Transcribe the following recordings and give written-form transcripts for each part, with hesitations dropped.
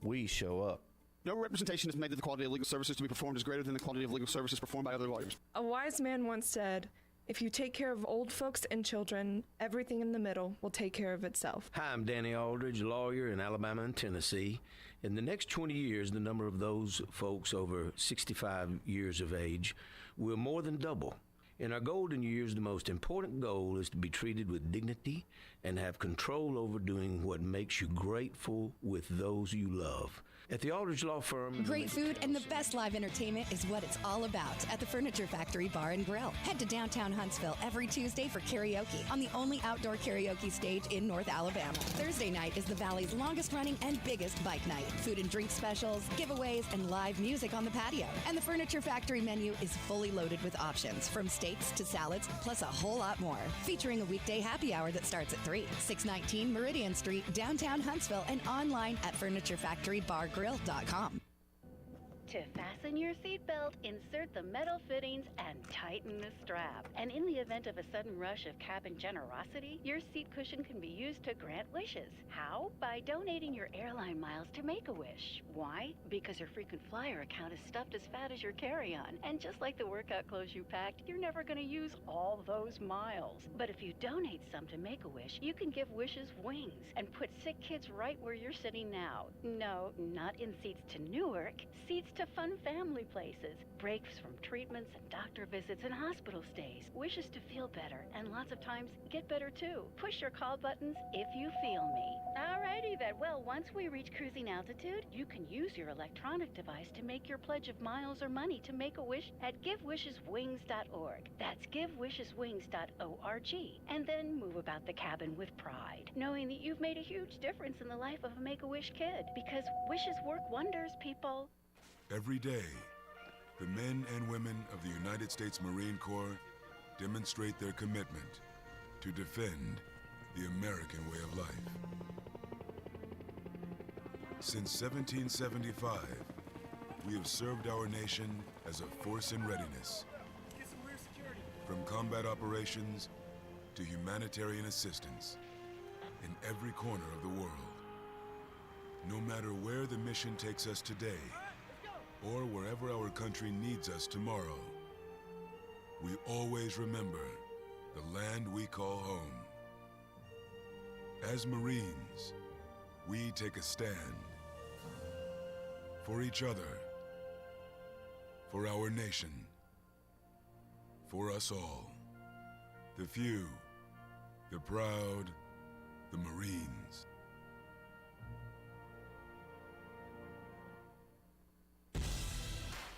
We show up. No representation is made that the quality of legal services to be performed is greater than the quality of legal services performed by other lawyers. A wise man once said, if you take care of old folks and children, everything in the middle will take care of itself. Hi, I'm Danny Aldridge, lawyer in Alabama and Tennessee. In the next 20 years, the number of those folks over 65 years of age will more than double. In our golden years, the most important goal is to be treated with dignity and have control over doing what makes you grateful with those you love. At the Aldridge Law Firm... Great food and the best live entertainment is what it's all about at the Furniture Factory Bar and Grill. Head to downtown Huntsville every Tuesday for karaoke on the only outdoor karaoke stage in North Alabama. Thursday night is the Valley's longest running and biggest bike night. Food and drink specials, giveaways, and live music on the patio. And the Furniture Factory menu is fully loaded with options from steaks to salads, plus a whole lot more. Featuring a weekday happy hour that starts at 3. 619 Meridian Street, downtown Huntsville, and online at FurnitureFactoryBarGrill.com. To fasten your seatbelt, insert the metal fittings and tighten the strap. And in the event of a sudden rush of cabin generosity, your seat cushion can be used to grant wishes. How? By donating your airline miles to Make-A-Wish. Why? Because your frequent flyer account is stuffed as fat as your carry-on. And just like the workout clothes you packed, you're never going to use all those miles. But if you donate some to Make-A-Wish, you can give wishes wings and put sick kids right where you're sitting now. No, not in seats to Newark. Seats to fun family places, breaks from treatments and doctor visits and hospital stays, wishes to feel better, and lots of times get better too. Push your call buttons if you feel me. Alrighty then, well, once we reach cruising altitude, you can use your electronic device to make your pledge of miles or money to Make-A-Wish at GiveWishesWings.org. That's GiveWishesWings.org. And then move about the cabin with pride, knowing that you've made a huge difference in the life of a Make-A-Wish kid, because wishes work wonders, people. Every day, the men and women of the United States Marine Corps demonstrate their commitment to defend the American way of life. Since 1775, we have served our nation as a force in readiness. From combat operations to humanitarian assistance in every corner of the world. No matter where the mission takes us today, or wherever our country needs us tomorrow, we always remember the land we call home. As Marines, we take a stand for each other, for our nation, for us all. The few, the proud, the Marines.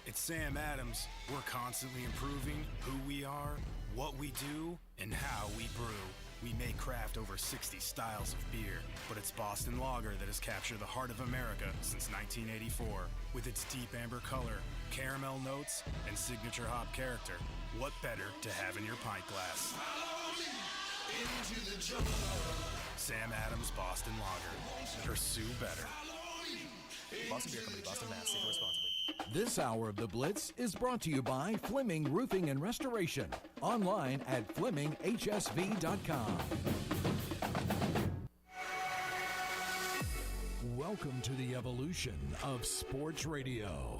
It's Sam Adams. We're constantly improving who we are, what we do, and how we brew. We may craft over 60 styles of beer, but it's Boston Lager that has captured the heart of America since 1984. With its deep amber color, caramel notes, and signature hop character, what better to have in your pint glass? Sam Adams Boston Lager. Pursue better. Boston Beer Company, Boston, Mass. Save responsibly. This hour of The Blitz is brought to you by Fleming Roofing and Restoration. Online at FlemingHSV.com. Welcome to the evolution of sports radio.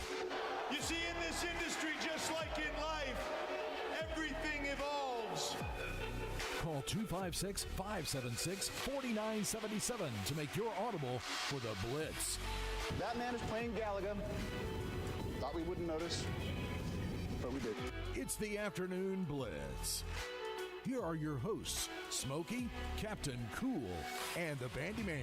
You see, in this industry, just like in life, everything evolves. Call 256-576-4977 to make your audible for The Blitz. That man is playing Galaga. Thought we wouldn't notice, but we did. It's the Afternoon Blitz. Here are your hosts, Smokey, Captain Cool, and the Bandi Man.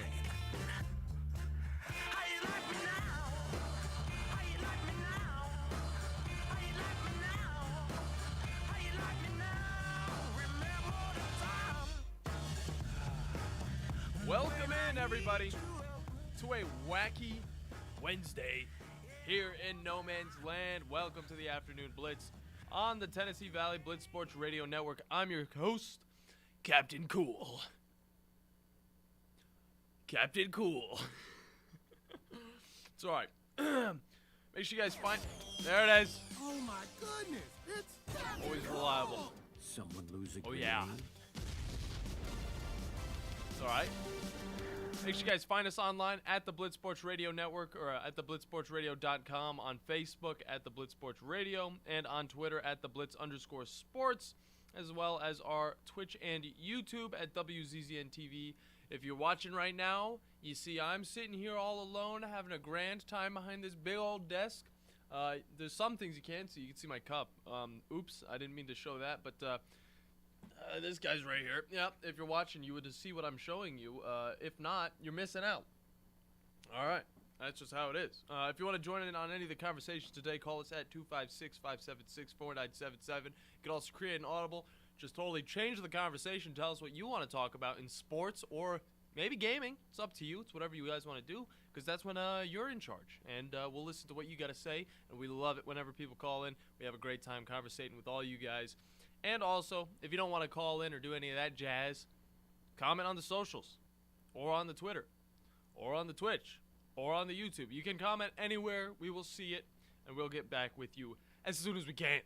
Welcome in, everybody, to a wacky Wednesday here in No Man's Land. Welcome to the Afternoon Blitz on the Tennessee Valley Blitz Sports Radio Network. I'm your host, Captain Cool. Captain Cool. It's all right. Make sure you guys find... There it is. Oh, my goodness. It's always reliable. Someone lose a game. Oh, yeah. It's all right. Make sure you guys find us online at the Blitz Sports Radio Network or at theblitzsportsradio.com, on Facebook at the Blitz Sports Radio, and on Twitter at the Blitz_sports, as well as our Twitch and YouTube at WZZN TV. If you're watching right now, you see I'm sitting here all alone having a grand time behind this big old desk. There's some things you can't see. You can see my cup. Oops, I didn't mean to show that, but this guy's right here. Yeah, if you're watching, you would see what I'm showing you. If not, you're missing out. All right, that's just how it is. If you want to join in on any of the conversations today, call us at 256-576-4977. You can also create an audible. Just totally change the conversation. Tell us what you want to talk about in sports or maybe gaming. It's up to you. It's whatever you guys want to do, because that's when you're in charge. And we'll listen to what you got to say, and we love it whenever people call in. We have a great time conversating with all you guys. And also, if you don't want to call in or do any of that jazz, comment on the socials, or on the Twitter, or on the Twitch, or on the YouTube. You can comment anywhere. We will see it, and we'll get back with you as soon as we can.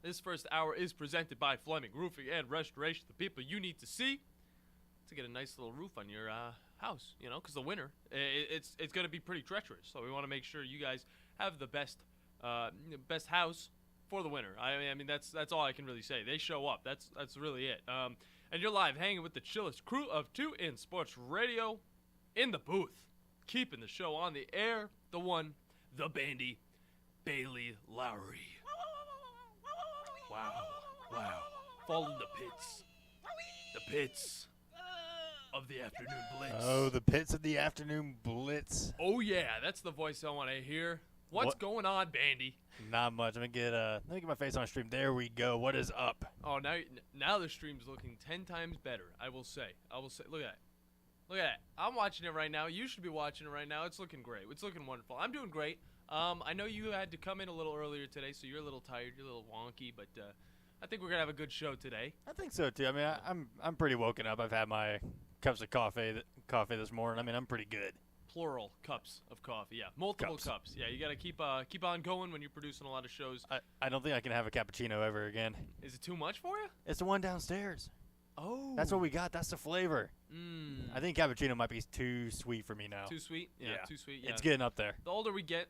This first hour is presented by Fleming Roofing and Restoration, the people you need to see to get a nice little roof on your house, you know, because the winter, it's going to be pretty treacherous. So we want to make sure you guys have the best house for the winter. I mean, that's all I can really say. They show up. That's really it. And you're live hanging with the chillest crew of two in sports radio in the booth, keeping the show on the air. The one, the Bandi, Bailey Lowry. Wow. Fall in the pits. The pits of the afternoon blitz. Oh, the pits of the afternoon blitz. Oh yeah, that's the voice I want to hear. What's going on, Bandi? Not much. Let me get my face on stream. There we go. What is up? Oh, now the stream's looking 10 times better. I will say. Look at that. Look at that. I'm watching it right now. You should be watching it right now. It's looking great. It's looking wonderful. I'm doing great. I know you had to come in a little earlier today, so you're a little tired. You're a little wonky, but I think we're gonna have a good show today. I think so too. I mean, I'm pretty woken up. I've had my cups of coffee this morning. I mean, I'm pretty good. Plural cups of coffee. Yeah, multiple cups. Yeah, you gotta keep on going when you're producing a lot of shows. I don't think I can have a cappuccino ever again. Is it too much for you? It's the one downstairs. Oh. That's what we got. That's the flavor. I think cappuccino might be too sweet for me now. Too sweet? Yeah, too sweet. Yeah. It's getting up there. The older we get,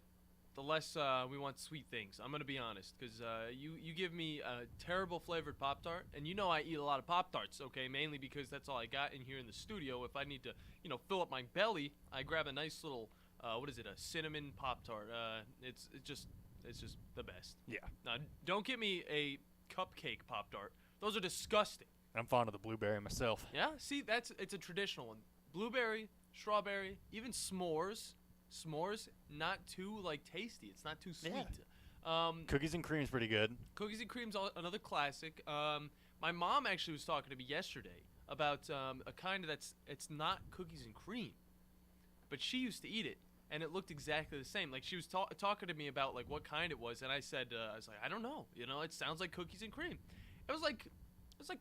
the less we want sweet things. I'm going to be honest, because you give me a terrible flavored Pop-Tart, and you know I eat a lot of Pop-Tarts, okay, mainly because that's all I got in here in the studio. If I need to, fill up my belly, I grab a nice little, a cinnamon Pop-Tart. It's just the best. Yeah. Now, don't get me a cupcake Pop-Tart. Those are disgusting. I'm fond of the blueberry myself. Yeah? See, it's a traditional one. Blueberry, strawberry, even s'mores. S'mores, not too tasty. It's not too sweet. Yeah. Cookies and cream's pretty good. Cookies and cream's another classic. My mom actually was talking to me yesterday about a kind it's not cookies and cream, but she used to eat it and it looked exactly the same. Like she was talking to me about what kind it was, and I said I don't know. It sounds like cookies and cream. It was like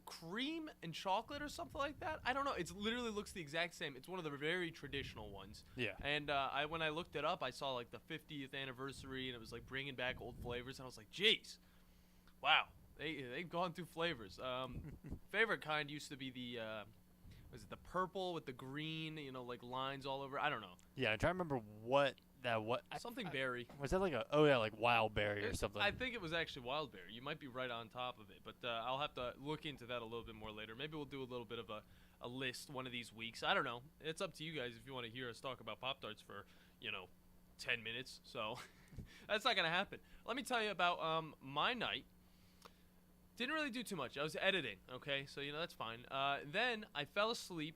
cream and chocolate or something like that. I don't know. It literally looks the exact same. It's one of the very traditional ones. Yeah. And when I looked it up, I saw the 50th anniversary, and it was bringing back old flavors. And I was like, geez, wow, they've gone through flavors. Favorite kind used to be the the purple with the green, lines all over. I don't know. Yeah, I'm trying to remember what. Something berry. Was that wild berry or something? I think it was actually wild berry. You might be right on top of it, but I'll have to look into that a little bit more later. Maybe we'll do a little bit of a list one of these weeks. I don't know. It's up to you guys if you want to hear us talk about Pop-Tarts for 10 minutes. So that's not gonna happen. Let me tell you about my night. Didn't really do too much. I was editing. Okay, so that's fine. Then I fell asleep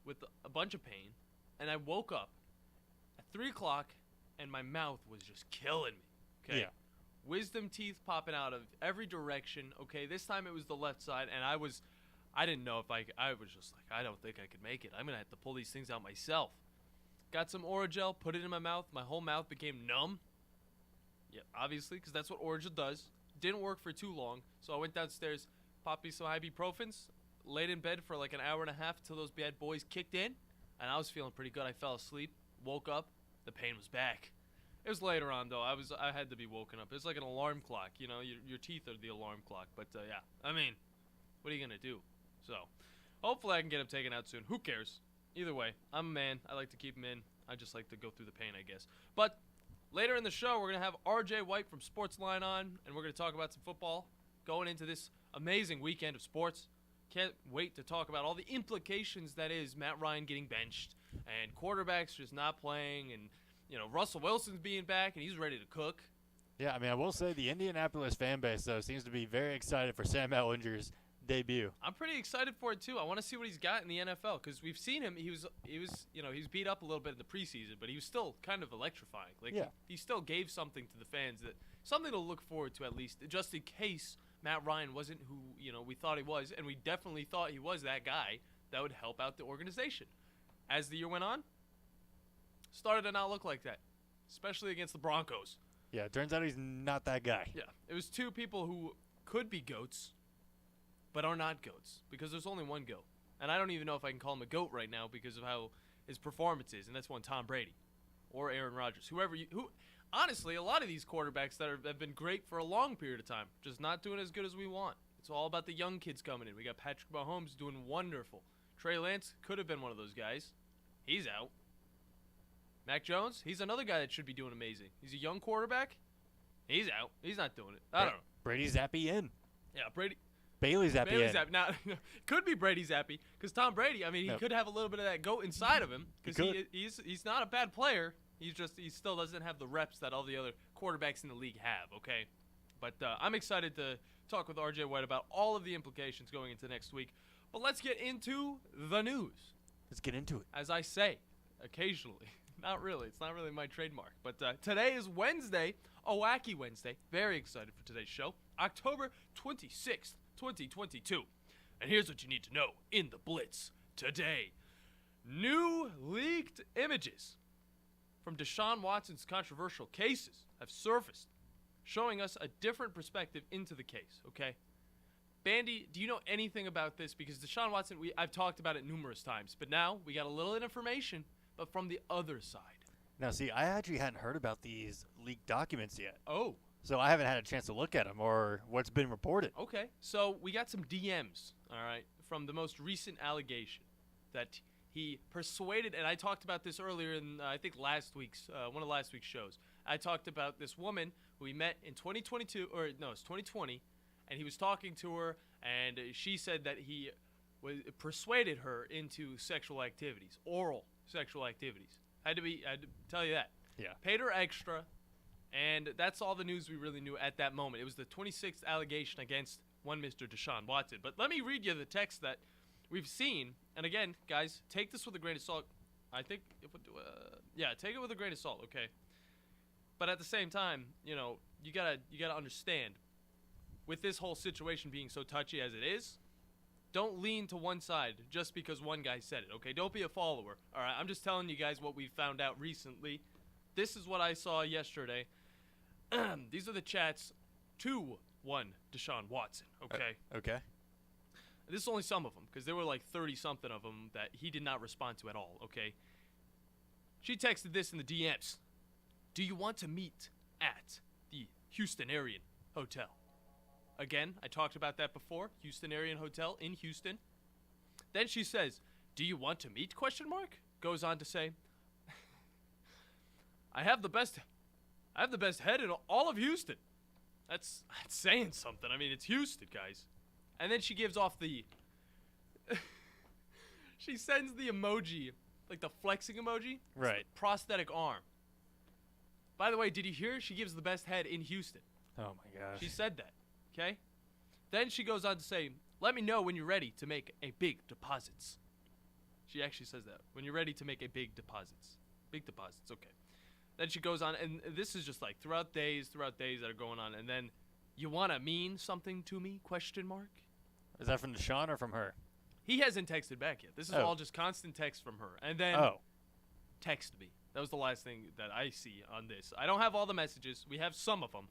with a bunch of pain, and I woke up 3 o'clock, and my mouth was just killing me. Okay. Yeah. Wisdom teeth popping out of every direction. Okay. This time it was the left side, and I didn't know if I was just I don't think I could make it. I'm gonna have to pull these things out myself. Got some Orajel, put it in my mouth. My whole mouth became numb. Yeah, obviously, because that's what Orajel does. Didn't work for too long, so I went downstairs, popped me some ibuprofens, laid in bed for an hour and a half until those bad boys kicked in, and I was feeling pretty good. I fell asleep, woke up. The pain was back. It was later on, though. I had to be woken up. It's like an alarm clock. Your teeth are the alarm clock. But, yeah. I mean, what are you going to do? So, hopefully I can get him taken out soon. Who cares? Either way, I'm a man. I like to keep him in. I just like to go through the pain, I guess. But later in the show, we're going to have RJ White from Sportsline on, and we're going to talk about some football going into this amazing weekend of sports. Can't wait to talk about all the implications that is Matt Ryan getting benched and quarterbacks just not playing and, Russell Wilson's being back and he's ready to cook. Yeah, I mean, I will say the Indianapolis fan base, though, seems to be very excited for Sam Ellinger's debut. I'm pretty excited for it, too. I want to see what he's got in the NFL because we've seen him. He was beat up a little bit in the preseason, but he was still kind of electrifying. He still gave something to the fans, something to look forward to at least, just in case Matt Ryan wasn't who, we thought he was, and we definitely thought he was that guy that would help out the organization. As the year went on, started to not look like that, especially against the Broncos. Yeah, it turns out he's not that guy. Yeah, it was two people who could be goats, but are not goats, because there's only one goat. And I don't even know if I can call him a goat right now because of how his performance is, and that's one Tom Brady or Aaron Rodgers. Honestly, a lot of these quarterbacks that have been great for a long period of time, just not doing as good as we want. It's all about the young kids coming in. We got Patrick Mahomes doing wonderful. Trey Lance could have been one of those guys. He's out. Mac Jones, he's another guy that should be doing amazing. He's a young quarterback. He's out. He's not doing it. I don't know. Brady Zappi in. Yeah, Brady. Bailey Zappi in. Now, could be Brady Zappi because Tom Brady, I mean, he could have a little bit of that goat inside of him because he's not a bad player. He still doesn't have the reps that all the other quarterbacks in the league have, okay? But I'm excited to talk with RJ White about all of the implications going into next week. But let's get into the news. Let's get into it. As I say, occasionally. Not really. It's not really my trademark. But today is Wednesday, a wacky Wednesday. Very excited for today's show. October 26th, 2022. And here's what you need to know in the Blitz today. New leaked images from Deshaun Watson's controversial cases have surfaced, showing us a different perspective into the case, okay? Bandi, do you know anything about this? Because Deshaun Watson, I've talked about it numerous times, but now we got a little information, but from the other side. Now, see, I actually hadn't heard about these leaked documents yet. Oh. So I haven't had a chance to look at them or what's been reported. Okay. So we got some DMs, all right, from the most recent allegation that he persuaded, and I talked about this earlier in, I think, one of last week's shows. I talked about this woman who he met in 2020, and he was talking to her, and she said that he persuaded her into sexual activities, oral sexual activities. I had to tell you that. Yeah. Paid her extra, and that's all the news we really knew at that moment. It was the 26th allegation against one Mr. Deshaun Watson. But let me read you the text that we've seen. And again, guys, take this with a grain of salt. I think take it with a grain of salt, okay? But at the same time, you gotta understand, with this whole situation being so touchy as it is, don't lean to one side just because one guy said it, okay? Don't be a follower. All right, I'm just telling you guys what we found out recently. This is what I saw yesterday. These are the chats to one Deshaun Watson, okay? Okay. This is only some of them, because there were like 30-something of them that he did not respond to at all, okay? She texted this in the DMs. Do you want to meet at the Houston Arian Hotel? Again, I talked about that before. Houston Arian Hotel in Houston. Then she says, do you want to meet, ? Goes on to say, I have the best head in all of Houston. That's saying something. I mean, it's Houston, guys. And then she gives off the she sends the emoji, like the flexing emoji. Right. Prosthetic arm. By the way, did you hear? She gives the best head in Houston. Oh, my gosh. She said that, okay? Then she goes on to say, let me know when you're ready to make a big deposits. She actually says that. When you're ready to make a big deposits. Big deposits, okay. Then she goes on, and this is just like throughout days that are going on, and then, you want to mean something to me, ? Is that from Deshaun or from her? He hasn't texted back yet. This is all just constant text from her. And then text me. That was the last thing that I see on this. I don't have all the messages. We have some of them.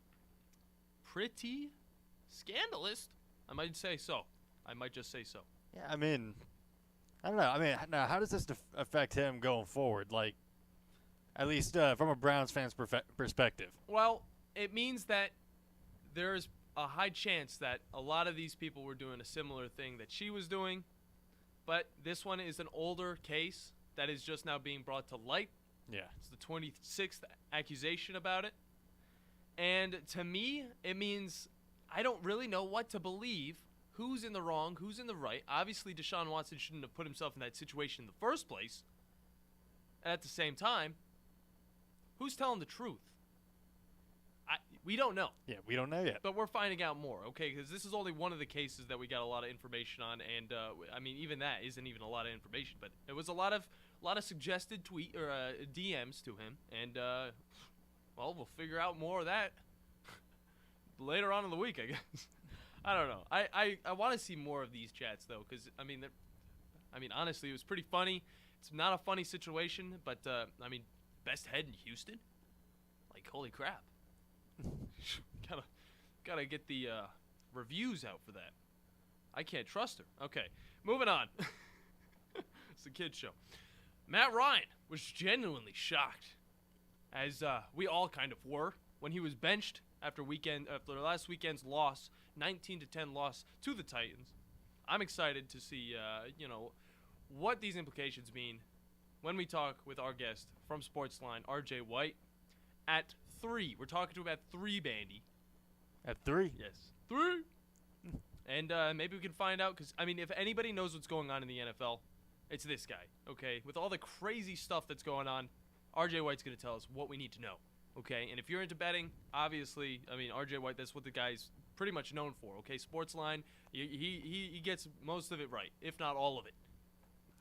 Pretty scandalous. I might say so. I might just say so. Yeah, I mean, I don't know. I mean, now, how does this affect him going forward? Like, at least from a Browns fan's perspective. Well, it means that there's a high chance that a lot of these people were doing a similar thing that she was doing, But this one is an older case that is just now being brought to light. Yeah. It's the 26th accusation about it. And to me, it means I don't really know what to believe. Who's in the wrong? Who's in the right? Obviously, Deshaun Watson shouldn't have put himself in that situation in the first place. At the same time, who's telling the truth? We don't know. Yeah, we don't know yet. But we're finding out more, okay? Because this is only one of the cases that we got a lot of information on, and I mean, even that isn't even a lot of information. But it was a lot of suggested tweet or DMs to him, and well, we'll figure out more of that later on in the week, I guess. I don't know. I want to see more of these chats though, because I mean, honestly, it was pretty funny. It's not a funny situation, but I mean, best head in Houston. Like, holy crap. Gotta get the reviews out for that. I can't trust her. Okay, moving on. It's the kids show. Matt Ryan was genuinely shocked, as we all kind of were, when he was benched after last weekend's loss, 19-10 loss to the Titans. I'm excited to see what these implications mean when we talk with our guest from Sportsline, RJ White, at 3. We're talking to him at 3, Bandi. At 3? Yes. 3! And maybe we can find out, because, I mean, if anybody knows what's going on in the NFL, it's this guy, okay? With all the crazy stuff that's going on, RJ White's going to tell us what we need to know, okay? And if you're into betting, obviously, I mean, RJ White, that's what the guy's pretty much known for, okay? Sportsline, he gets most of it right, if not all of it.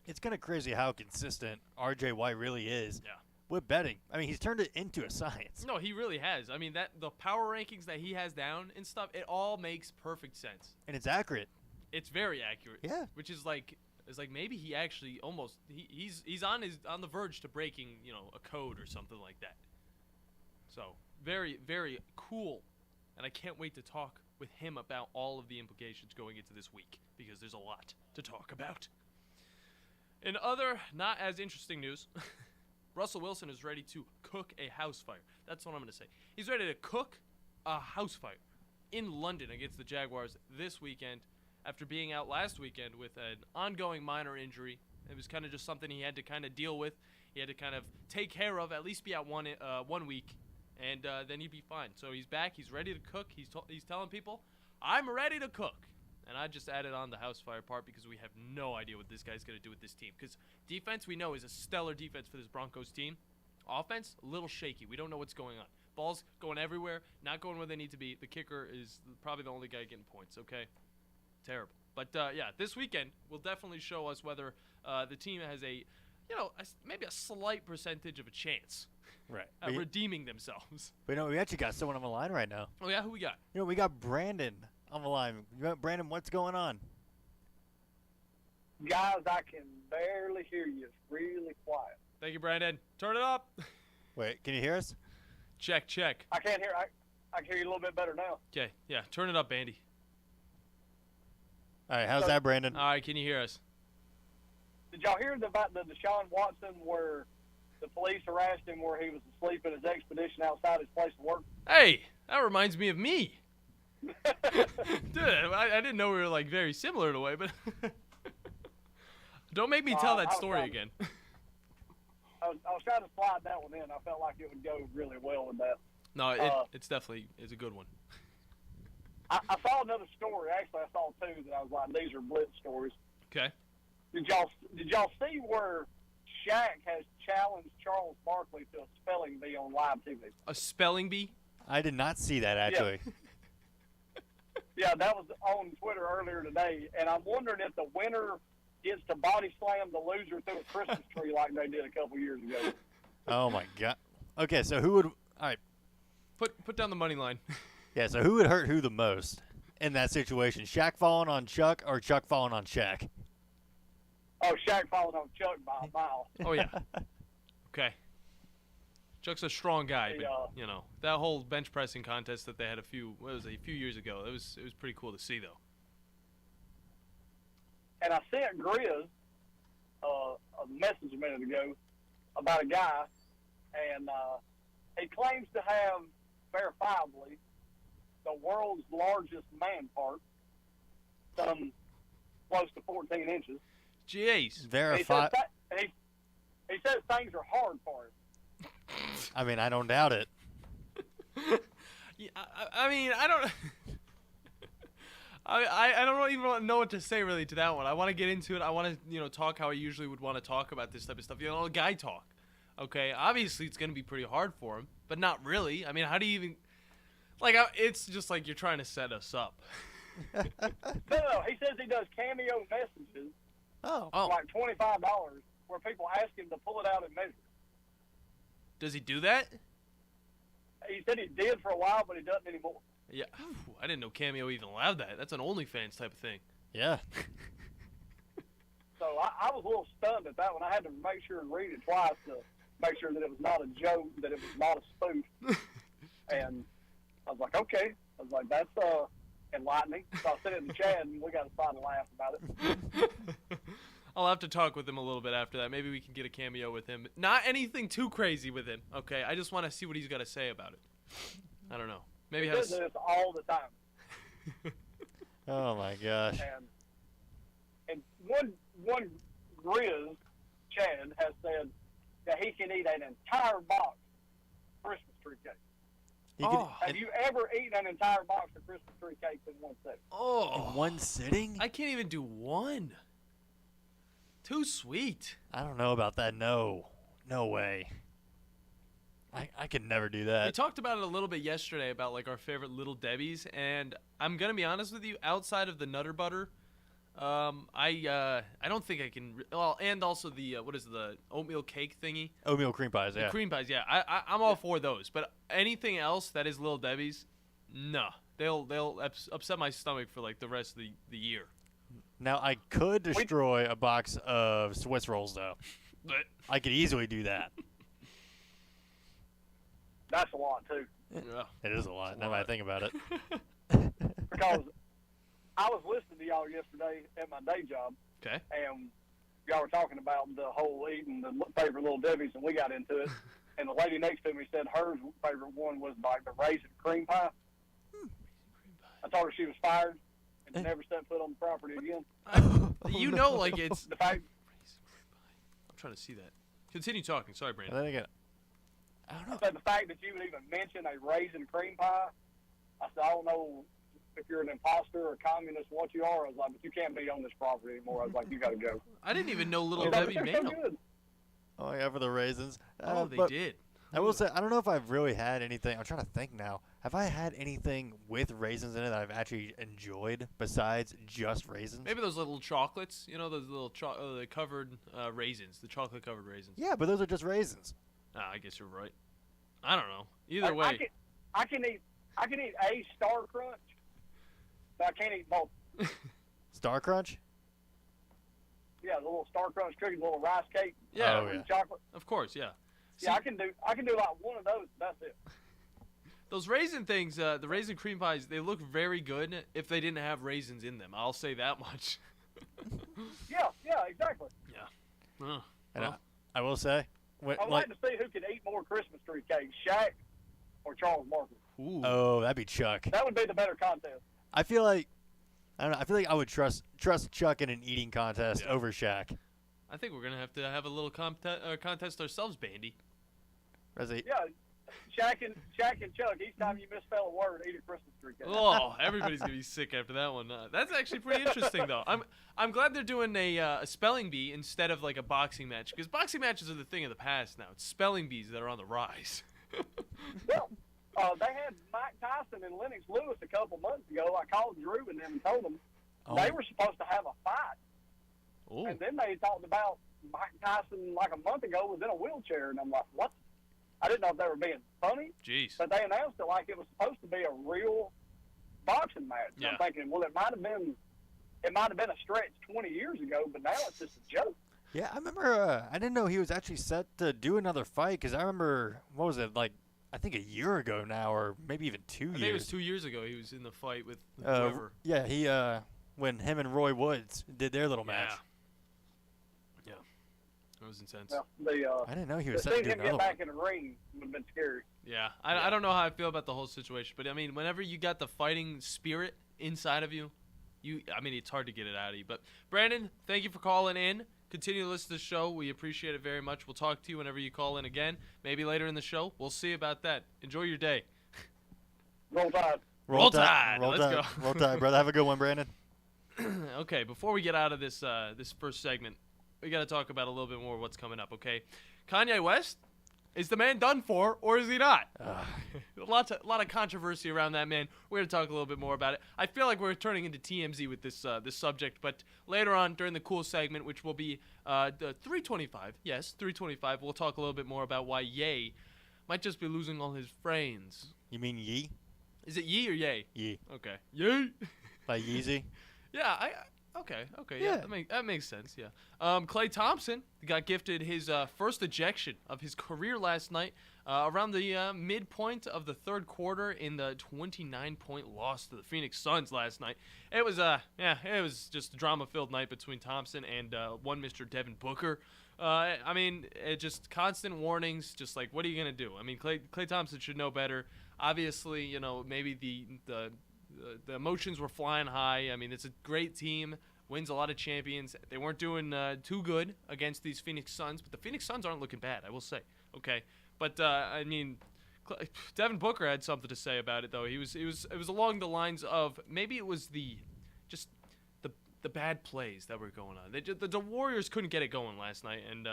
It's kind of crazy how consistent RJ White really is. Yeah. With betting. I mean, he's turned it into a science. No, he really has. I mean, the power rankings that he has down and stuff, it all makes perfect sense. And it's accurate. It's very accurate. Yeah. Which is like maybe he actually almost he's on the verge to breaking, a code or something like that. So, very, very cool. And I can't wait to talk with him about all of the implications going into this week, because there's a lot to talk about. In other not as interesting news, Russell Wilson is ready to cook a house fire. That's what I'm going to say. He's ready to cook a house fire in London against the Jaguars this weekend after being out last weekend with an ongoing minor injury. It was kind of just something he had to kind of deal with. He had to kind of take care of, at least be out 1 week, and then he'd be fine. So he's back. He's ready to cook. He's telling people, I'm ready to cook. And I just added on the house fire part because we have no idea what this guy's going to do with this team. Because defense, we know, is a stellar defense for this Broncos team. Offense, a little shaky. We don't know what's going on. Balls going everywhere, not going where they need to be. The kicker is probably the only guy getting points, okay? Terrible. But, yeah, this weekend will definitely show us whether the team has maybe a slight percentage of a chance at redeeming themselves. But, we actually got someone on the line right now. Oh, yeah? Who we got? We got Brandon on the line. Brandon, what's going on? Guys, I can barely hear you. It's really quiet. Thank you, Brandon. Turn it up. Wait, can you hear us? Check. I can't hear. I can hear you a little bit better now. Okay, yeah. Turn it up, Bandi. All right, how's that, Brandon? All right, can you hear us? Did y'all hear about the Deshaun Watson where the police harassed him where he was asleep in his expedition outside his place of work? Hey, that reminds me of me. Dude, I didn't know we were very similar in a way, but don't make me tell that story again. I was trying to slide that one in. I felt like it would go really well with that. No, it's definitely a good one. I saw another story. Actually, I saw two that I was like, these are Blitz stories. Okay. Did y'all see where Shaq has challenged Charles Barkley to a spelling bee on live TV? A spelling bee? I did not see that, actually. Yeah, that was on Twitter earlier today, and I'm wondering if the winner gets to body slam the loser through a Christmas tree like they did a couple years ago. Oh, my God. Okay, so who would – all right. Put down the money line. Yeah, so who would hurt who the most in that situation? Shaq falling on Chuck or Chuck falling on Shaq? Oh, Shaq falling on Chuck by a mile. Oh, yeah. Okay. Chuck's a strong guy, but that whole bench pressing contest that they had a few years ago, it was pretty cool to see, though. And I sent Grizz a message a minute ago about a guy, and he claims to have verifiably the world's largest man part, some close to 14 inches. Jeez. Verify. He says things are hard for him. I mean, I don't doubt it. Yeah, I mean, I don't. I don't even know what to say really to that one. I want to get into it. I want to talk how I usually would want to talk about this type of stuff. Guy talk. Okay, obviously it's gonna be pretty hard for him, but not really. I mean, how do you even it's just like you're trying to set us up. No, he says he does cameo messages. Oh. For like $25, where people ask him to pull it out and measure. Does he do that? He said he did for a while, but he doesn't anymore. Yeah, I didn't know Cameo even allowed that. That's an OnlyFans type of thing. Yeah. So I was a little stunned at that one. I had to make sure and read it twice to make sure that it was not a joke, that it was not a spoof. And I was like, okay. I was like, that's enlightening. So I sent it in the chat, and we got to find a laugh about it. I'll have to talk with him a little bit after that. Maybe we can get a cameo with him. Not anything too crazy with him, okay? I just want to see what he's got to say about it. I don't know. Maybe he does this all the time. Oh my gosh. And one Grizz, Chad, has said that he can eat an entire box of Christmas tree cake. Have you ever eaten an entire box of Christmas tree cakes in one sitting? In one sitting? I can't even do one. Too sweet. I don't know about that. No way. I could never do that. We talked about it a little bit yesterday about our favorite Little Debbie's, and I'm gonna be honest with you. Outside of the Nutter Butter, I don't think I can. Well, and also the what is the oatmeal cake thingy? Oatmeal cream pies, yeah. The cream pies, yeah. I'm all for those, but anything else that is Little Debbie's, no. They'll upset my stomach for the rest of the year. Now I could destroy a box of Swiss rolls though. I could easily do that. That's a lot too. Yeah. It is a lot. Now that I think about it. Because I was listening to y'all yesterday at my day job. Okay. And y'all were talking about the whole eating the favorite Little Debbie's, and we got into it. And the lady next to me said her favorite one was the raisin cream pie. I told her she was fired and never set foot on the property again. It's the fact. I'm trying to see that. Continue talking. Sorry, Brandon. And then again, I don't know. I said the fact that you would even mention a raisin cream pie, I said, I don't know if you're an imposter or a communist, what you are. I was like, but you can't be on this property anymore. I was like, you got to go. I didn't even know Little Debbie made them. Oh, yeah, for the raisins. They did. I will say, I don't know if I've really had anything. I'm trying to think now. Have I had anything with raisins in it that I've actually enjoyed besides just raisins? Maybe those little chocolates. Those little covered raisins, the chocolate-covered raisins. Yeah, but those are just raisins. I guess you're right. I don't know. Either way. I can eat a Star Crunch, but I can't eat both. Star Crunch? Yeah, the little Star Crunch cookies, the little rice cake. Yeah, chocolate. Of course, yeah. Yeah, I can do one of those. That's it. Those raisin things, the raisin cream pies, they look very good if they didn't have raisins in them. I'll say that much. Yeah, exactly. Yeah. And I will say, I'd like to see who can eat more Christmas tree cakes, Shaq or Charles Barkley. Ooh. Oh, that'd be Chuck. That would be the better contest. I feel like I would trust Chuck in an eating contest over Shaq. I think we're gonna have to have a little contest ourselves, Bandi. Yeah, Shaq and Chuck. Each time you misspell a word, eat a Christmas tree cake. Oh, everybody's gonna be sick after that one. That's actually pretty interesting, though. I'm glad they're doing a spelling bee instead of a boxing match, because boxing matches are the thing of the past now. It's spelling bees that are on the rise. Well, they had Mike Tyson and Lennox Lewis a couple months ago. I called Drew and them and told them they were supposed to have a fight. Ooh. And then they talked about Mike Tyson a month ago was in a wheelchair, and I'm like, what? I didn't know if they were being funny. Jeez. But they announced it like it was supposed to be a real boxing match. Yeah. I'm thinking, well, it might have been a stretch 20 years ago, but now it's just a joke. Yeah, I remember. I didn't know he was actually set to do another fight, because I remember, what was it, I think a year ago now, or maybe even 2 years. I think it was 2 years ago he was in the fight with whoever. Yeah, he when him and Roy Woods did their little match. Yeah. That was intense. Well, I didn't know he was set seeing to do him another get back one. in the ring would have been scary. Yeah. I don't know how I feel about the whole situation, but I mean, whenever you got the fighting spirit inside of you, it's hard to get it out of you. But Brandon, thank you for calling in. Continue to listen to the show. We appreciate it very much. We'll talk to you whenever you call in again. Maybe later in the show. We'll see about that. Enjoy your day. Roll Tide. Roll Tide. Let's go. Roll Tide, brother. Have a good one, Brandon. Okay, before we get out of this this first segment, we got to talk about a little bit more what's coming up, okay? Kanye West, is the man done for, or is he not? A lot of controversy around that, man. We're going to talk a little bit more about it. I feel like we're turning into TMZ with this this subject, but later on during the cool segment, which will be the 325, yes, 325, we'll talk a little bit more about why Ye might just be losing all his brains. You mean Yee? Is it Ye or Ye? Yee. Okay. Ye. Like Yeezy? Yeah, okay, yeah, that makes sense, yeah. Klay Thompson got gifted his first ejection of his career last night around the midpoint of the third quarter in the 29-point loss to the Phoenix Suns last night. It was it was just a drama-filled night between Thompson and one Mr. Devin Booker. It just constant warnings, just like, what are you going to do? I mean, Klay Thompson should know better. Obviously, maybe the emotions were flying high. I mean, it's a great team, wins a lot of champions. They weren't doing too good against these Phoenix Suns, but the Phoenix Suns aren't looking bad, I will say. Okay, but Devin Booker had something to say about it, though. It was along the lines of maybe it was the bad plays that were going on. The Warriors couldn't get it going last night, and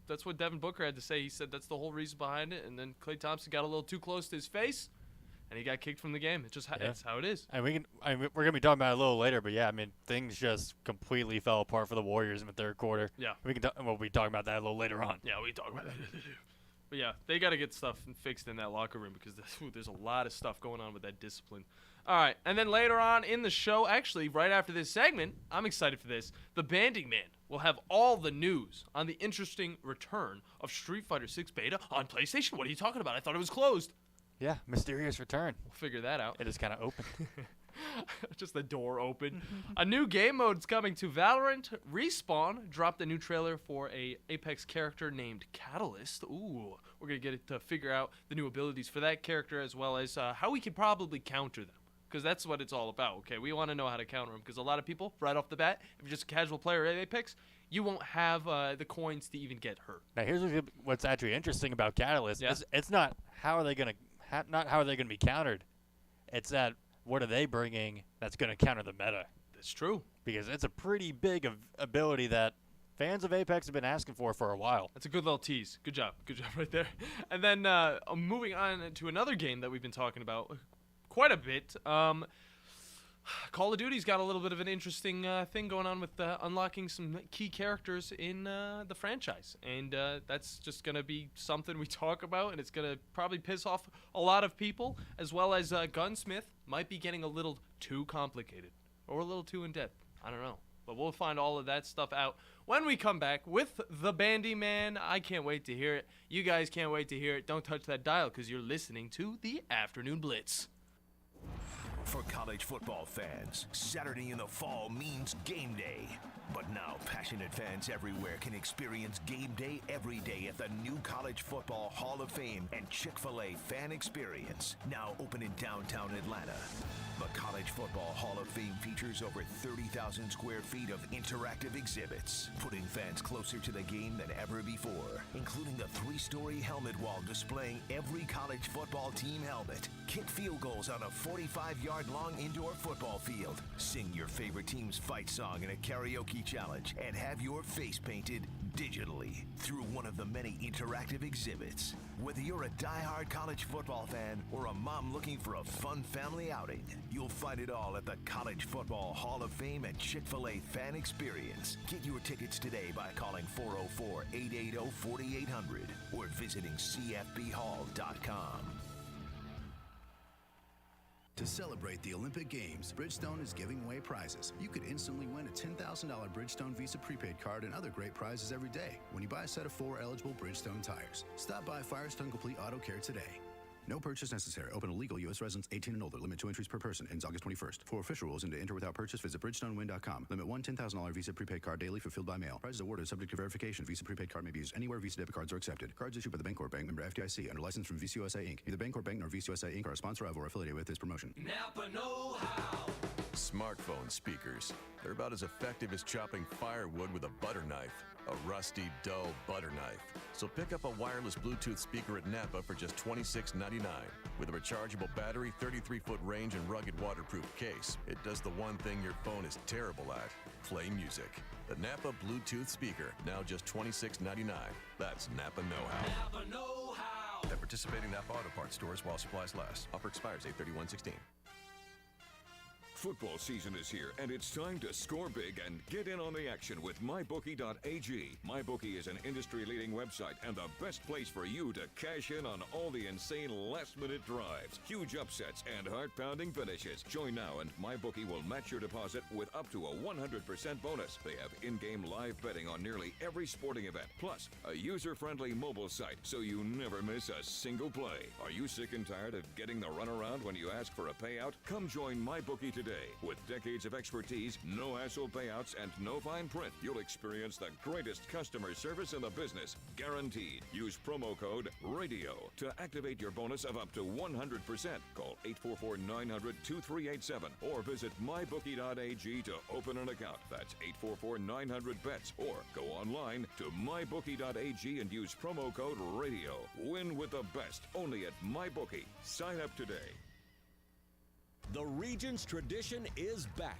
that's what Devin Booker had to say. He said that's the whole reason behind it, and then Klay Thompson got a little too close to his face, and he got kicked from the game. It's how it is. And we're gonna be talking about it a little later, but yeah, things just completely fell apart for the Warriors in the third quarter. Yeah, we'll be talking about that a little later on. Yeah, we talk about that. But yeah, they got to get stuff fixed in that locker room because there's a lot of stuff going on with that discipline. All right, and then later on in the show, actually right after this segment, I'm excited for this. The Bandi Man will have all the news on the interesting return of Street Fighter 6 Beta on PlayStation. What are you talking about? I thought it was closed. Yeah, mysterious return. We'll figure that out. It is kind of open. Just the door open. A new game mode is coming to Valorant. Respawn dropped a new trailer for a Apex character named Catalyst. Ooh, we're going to get it to figure out the new abilities for that character as well as how we can probably counter them. Because that's what it's all about, okay? We want to know how to counter them because a lot of people, right off the bat, if you're just a casual player at Apex, you won't have the coins to even get hurt. Now, here's what's actually interesting about Catalyst. Yeah. It's not how are they going to be countered. It's that what are they bringing that's going to counter the meta. That's true. Because it's a pretty big ability that fans of Apex have been asking for a while. That's a good little tease. Good job right there. And then moving on to another game that we've been talking about quite a bit. Call of Duty's got a little bit of an interesting thing going on with unlocking some key characters in the franchise. And that's just going to be something we talk about, and it's going to probably piss off a lot of people, as well as Gunsmith might be getting a little too complicated or a little too in-depth. I don't know. But we'll find all of that stuff out when we come back with the Bandi Man. I can't wait to hear it. You guys can't wait to hear it. Don't touch that dial because you're listening to the Afternoon Blitz. For college football fans, Saturday in the fall means game day. But now passionate fans everywhere can experience game day every day at the new College Football Hall of Fame and Chick-fil-A Fan Experience, now open in downtown Atlanta. The College Football Hall of Fame features over 30,000 square feet of interactive exhibits, putting fans closer to the game than ever before, including the 3-story helmet wall displaying every college football team helmet, kick field goals on a 45-yard-long indoor football field, sing your favorite team's fight song in a karaoke challenge, and have your face painted digitally through one of the many interactive exhibits. Whether you're a diehard college football fan or a mom looking for a fun family outing, you'll find it all at the College Football Hall of Fame and Chick-fil-A Fan Experience. Get your tickets today by calling 404-880-4800 or visiting cfbhall.com. To celebrate the Olympic Games, Bridgestone is giving away prizes. You could instantly win a $10,000 Bridgestone Visa prepaid card and other great prizes every day when you buy a set of 4 eligible Bridgestone tires. Stop by Firestone Complete Auto Care today. No purchase necessary. Open to legal U.S. residents 18 and older. Limit 2 entries per person. Ends August 21st. For official rules and to enter without purchase, visit BridgestoneWin.com. Limit one $10,000 Visa prepaid card daily fulfilled by mail. Prizes awarded subject to verification. Visa prepaid card may be used anywhere Visa debit cards are accepted. Cards issued by the Bancorp Bank, member FDIC, under license from Visa USA Inc. Neither Bancorp Bank nor Visa USA Inc. are a sponsor of or affiliated with this promotion. Napa know-how. smartphone speakers. They're about as effective as chopping firewood with a butter knife. A rusty, dull butter knife. So pick up a wireless Bluetooth speaker at Napa for just $26.99. With a rechargeable battery, 33-foot range, and rugged waterproof case, it does the one thing your phone is terrible at: play music. The Napa Bluetooth speaker, now just $26.99. That's Napa Know-How. Napa Know-How. At participating Napa Auto Parts stores while supplies last. Offer expires 8/31/16. Football season is here, and it's time to score big and get in on the action with MyBookie.ag. MyBookie is an industry-leading website and the best place for you to cash in on all the insane last-minute drives, huge upsets, and heart-pounding finishes. Join now, and MyBookie will match your deposit with up to a 100% bonus. They have in-game live betting on nearly every sporting event, plus a user-friendly mobile site, so you never miss a single play. Are you sick and tired of getting the runaround when you ask for a payout? Come join MyBookie today. With decades of expertise, no hassle payouts, and no fine print, you'll experience the greatest customer service in the business, guaranteed. Use promo code RADIO to activate your bonus of up to 100%. Call 844-900-2387 or visit mybookie.ag to open an account. That's 844-900-BETS, or go online to mybookie.ag and use promo code RADIO. Win with the best, only at MyBookie. Sign up today. The Regions Tradition is back.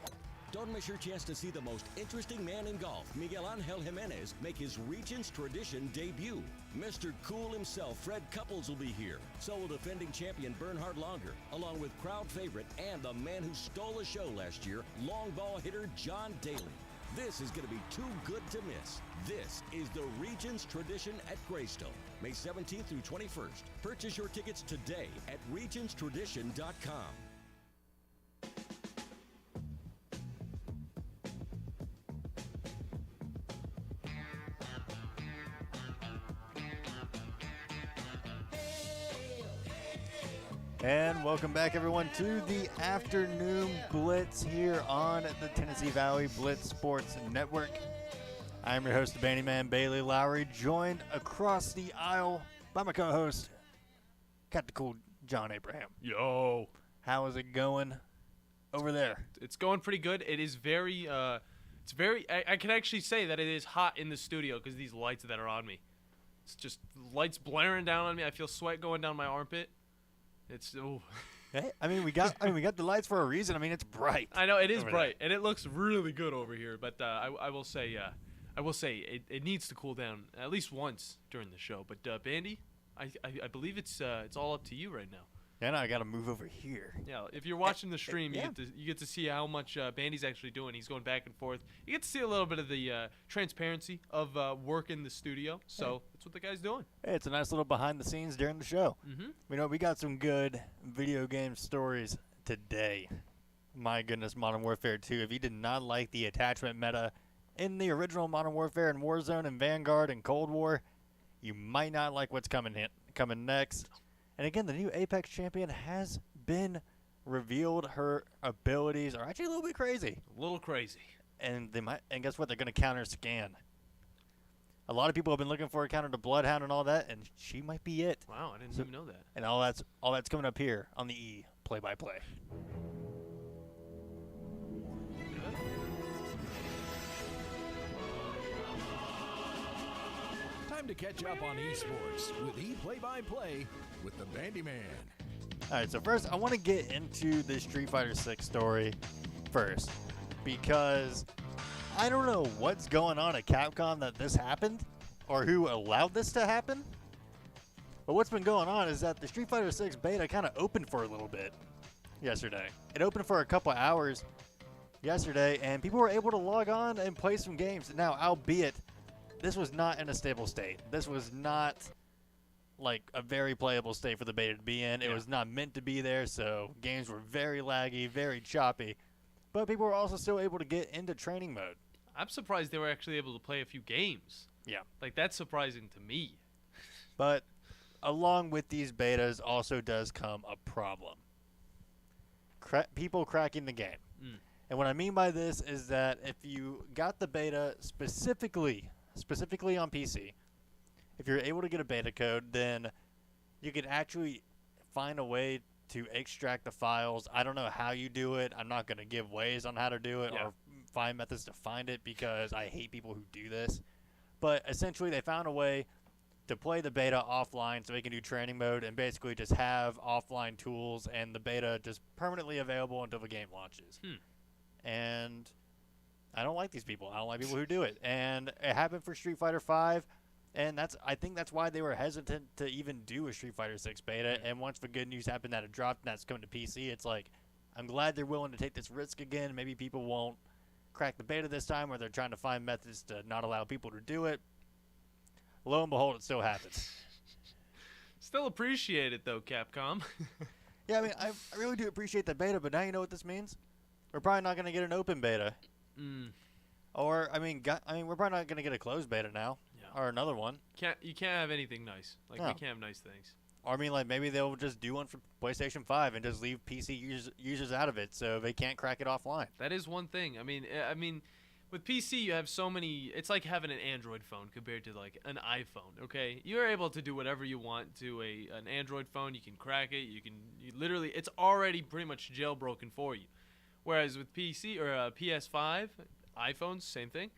Don't miss your chance to see the most interesting man in golf, Miguel Angel Jimenez, make his Regions Tradition debut. Mr. Cool himself, Fred Couples, will be here. So will defending champion Bernhard Langer, along with crowd favorite and the man who stole the show last year, long ball hitter John Daly. This is going to be too good to miss. This is the Regions Tradition at Greystone, May 17th through 21st. Purchase your tickets today at regionstradition.com. And welcome back, everyone, to the Afternoon Blitz here on the Tennessee Valley Blitz Sports Network. I'm your host, the Bandi Man, Bailey Lowry, joined across the aisle by my co-host, Captain Cool John Abraham. Yo. How is it going over there? It's going pretty good. It is very, I can actually say that it is hot in the studio because these lights that are on me. It's just lights blaring down on me. I feel sweat going down my armpit. It's Hey, we got the lights for a reason. It's bright. I know it is bright, and it looks really good over here. But I will say it needs to cool down at least once during the show. But Bandi, I believe it's all up to you right now. Yeah, I got to move over here. Yeah, if you're watching the stream, you get to see how much Bandi's actually doing. He's going back and forth. You get to see a little bit of the transparency of work in the studio. So that's what the guy's doing. Hey, it's a nice little behind the scenes during the show. Mm-hmm. We got some good video game stories today. My goodness, Modern Warfare 2. If you did not like the attachment meta in the original Modern Warfare and Warzone and Vanguard and Cold War, you might not like what's coming next. And again, the new Apex champion has been revealed. Her abilities are actually a little bit crazy. A little crazy. And guess what? They're going to counter scan. A lot of people have been looking for a counter to Bloodhound and all that, and she might be it. Wow, I didn't even know that. And all that's coming up here on the E play-by-play. Time to catch up on esports with E-Play-by-Play with the Bandi Man. All right, so first I want to get into the Street Fighter 6 story first, because I don't know what's going on at Capcom that this happened or who allowed this to happen. But what's been going on is that the Street Fighter 6 beta kind of opened for a little bit yesterday. It opened for a couple hours yesterday, and people were able to log on and play some games. Now, albeit this was not in a stable state. This was not like a very playable state for the beta to be in. It was not meant to be there, so games were very laggy, very choppy. But people were also still able to get into training mode. I'm surprised they were actually able to play a few games. Yeah. Like, that's surprising to me. But along with these betas also does come a problem. People cracking the game. And what I mean by this is that if you got the beta specifically on PC, if you're able to get a beta code, then you can actually find a way to extract the files. I don't know how you do it. I'm not going to give ways on how to do it or find methods to find it because I hate people who do this. But essentially, they found a way to play the beta offline so we can do training mode and basically just have offline tools and the beta just permanently available until the game launches. And I don't like these people. I don't like people who do it. And it happened for Street Fighter V, and I think that's why they were hesitant to even do a Street Fighter 6 beta. And once the good news happened that it dropped and that's coming to PC, it's like, I'm glad they're willing to take this risk again. Maybe people won't crack the beta this time, or they're trying to find methods to not allow people to do it. Lo and behold, it still happens. Still appreciate it, though, Capcom. Yeah, I mean, I really do appreciate the beta, but now you know what this means? We're probably not going to get an open beta. Or, I mean, we're probably not going to get a closed beta now. Or another one. You can't have anything nice. Like, No. we can't have nice things. Or, I mean, like, maybe they'll just do one for PlayStation 5 and just leave PC users out of it so they can't crack it offline. That is one thing. I mean, with PC, you have so many. It's like having an Android phone compared to like an iPhone. Okay, you're able to do whatever you want to an Android phone. You can crack it. You literally, it's already pretty much jailbroken for you. Whereas with PC or PS5, iPhones, same thing.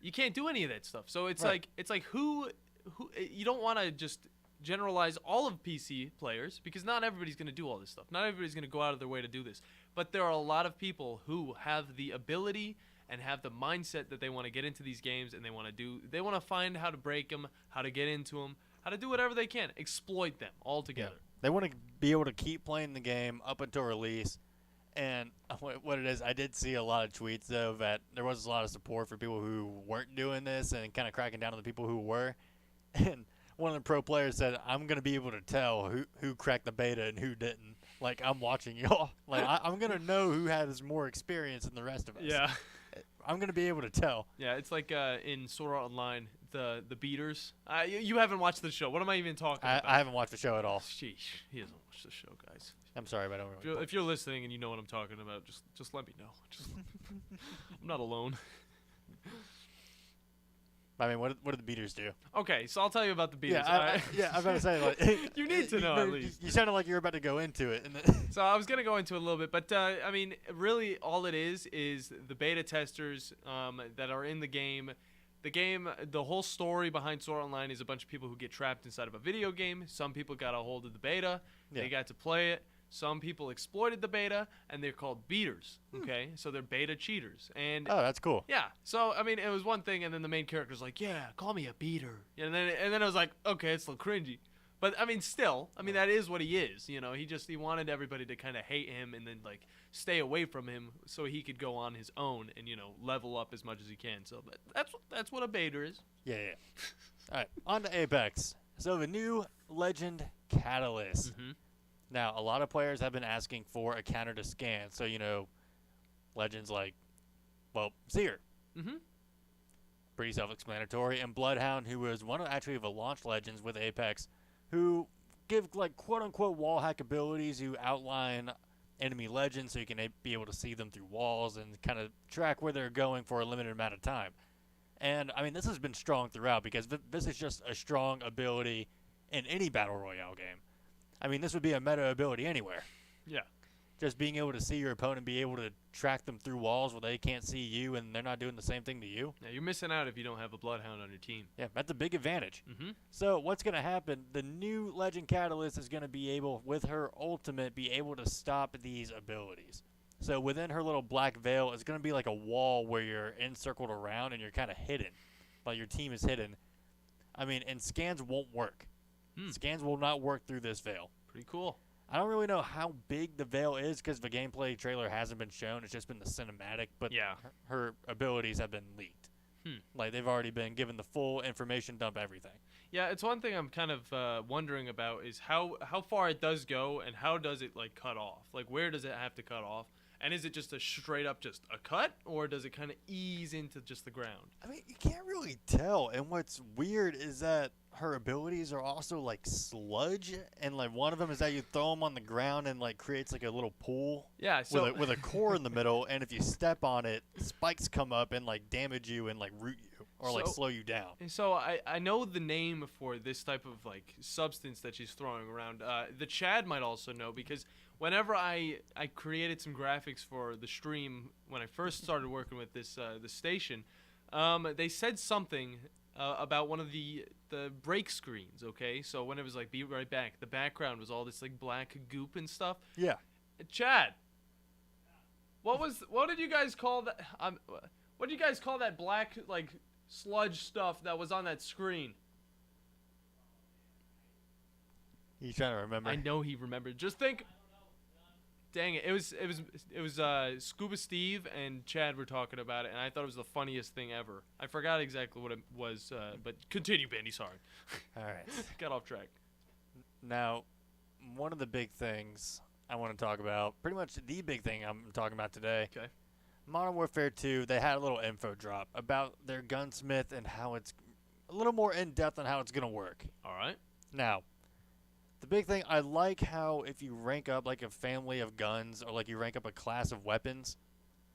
You can't do any of that stuff. So it's like who you don't want to just generalize all of PC players because not everybody's going to do all this stuff. Not everybody's going to go out of their way to do this. But there are a lot of people who have the ability and have the mindset that they want to get into these games and they want to find how to break them, how to get into them, how to do whatever they can, exploit them all together. Yeah. They want to be able to keep playing the game up until release. And what it is, I did see a lot of tweets, though, that there was a lot of support for people who weren't doing this and kind of cracking down on the people who were. And one of the pro players said, I'm going to be able to tell who cracked the beta and who didn't. Like, I'm watching y'all. Like, I'm going to know who has more experience than the rest of us. Yeah. I'm going to be able to tell. Yeah, it's like in Sword Art Online, the beaters. You haven't watched the show. What am I even talking about? I haven't watched the show at all. Sheesh, he hasn't watched the show, guys. I'm sorry, but I don't really. If you're listening and you know what I'm talking about, just let me know. I'm not alone. I mean, what do the beaters do? Okay, so I'll tell you about the beaters. Yeah, I was about to say, like, you need to know at least. You sounded like you were about to go into it. So I was going to go into it a little bit, but I mean, really all it is the beta testers that are in the game. The whole story behind Sword Art Online is a bunch of people who get trapped inside of a video game. Some people got a hold of the beta. Yeah. They got to play it. Some people exploited the beta, and they're called beaters, okay? So they're beta cheaters. And oh, that's cool. Yeah. So, I mean, it was one thing, and then the main character's like, yeah, call me a beater. And then it was like, okay, it's a little cringy. But, I mean, still, I mean, that is what he is, you know? He wanted everybody to kind of hate him and then, like, stay away from him so he could go on his own and, you know, level up as much as he can. So, that's what a beta is. Yeah. All right, on to Apex. So, the new Legend Catalyst. Mm-hmm. Now, a lot of players have been asking for a counter to scan. So, you know, legends like, well, Seer. Mm-hmm. Pretty self-explanatory. And Bloodhound, who was one of actually the launch legends with Apex, who give, like, quote-unquote wall hack abilities, who outline enemy legends so you can be able to see them through walls and kind of track where they're going for a limited amount of time. And, I mean, this has been strong throughout because this is just a strong ability in any Battle Royale game. I mean, this would be a meta ability anywhere. Yeah. Just being able to see your opponent, be able to track them through walls where they can't see you and they're not doing the same thing to you. Yeah, you're missing out if you don't have a Bloodhound on your team. Yeah, that's a big advantage. Mm-hmm. So what's going to happen, the new Legend Catalyst is going to be able, with her ultimate, be able to stop these abilities. So within her little black veil, it's going to be like a wall where you're encircled around and you're kind of hidden. Like your team is hidden. I mean, and scans won't work. Scans will not work through this veil. Pretty cool. I don't really know how big the veil is because the gameplay trailer hasn't been shown. It's just been the cinematic, but yeah, her abilities have been leaked. Like, they've already been given the full information dump, everything. Yeah, it's one thing I'm kind of wondering about is how far it does go and how does it, like, cut off? Like, where does it have to cut off? And is it just a straight up just a cut, or does it kind of ease into just the ground? I mean, you can't really tell. And what's weird is that her abilities are also like sludge, and like one of them is that you throw them on the ground and like creates like a little pool. Yeah, so with a core in the middle, and if you step on it, spikes come up and like damage you and like root you. or like slow you down. So I know the name for this type of like substance that she's throwing around. The Chad might also know, because whenever I created some graphics for the stream when I first started working with this the station, they said something about one of the break screens. Okay, so when it was like "Be right back," the background was all this like black goop and stuff. Yeah. Chad, what did you guys call that? What do you guys call that black like sludge stuff that was on that screen? He's trying to remember. I know he remembered. Just think. Dang it! It was Scuba Steve and Chad were talking about it, and I thought it was the funniest thing ever. I forgot exactly what it was, but continue, Bandi. Sorry. All right. Got off track. Now, one of the big things I want to talk about, pretty much the big thing I'm talking about today. Okay. Modern Warfare 2, they had a little info drop about their gunsmith and how it's a little more in depth on how it's gonna work. All right. Now, the big thing, I like how if you rank up like a family of guns or like you rank up a class of weapons,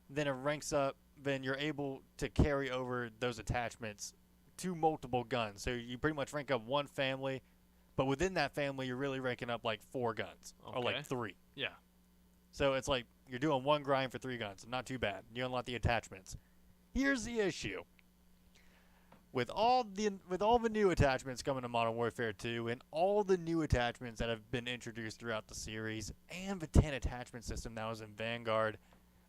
then it ranks up, then you're able to carry over those attachments to multiple guns. So you pretty much rank up one family, but within that family, you're really ranking up like 4 guns or like 3. Yeah. So it's like you're doing one grind for 3 guns. Not too bad. You unlock the attachments. Here's the issue. With all the new attachments coming to Modern Warfare 2 and all the new attachments that have been introduced throughout the series and the 10 attachment system that was in Vanguard,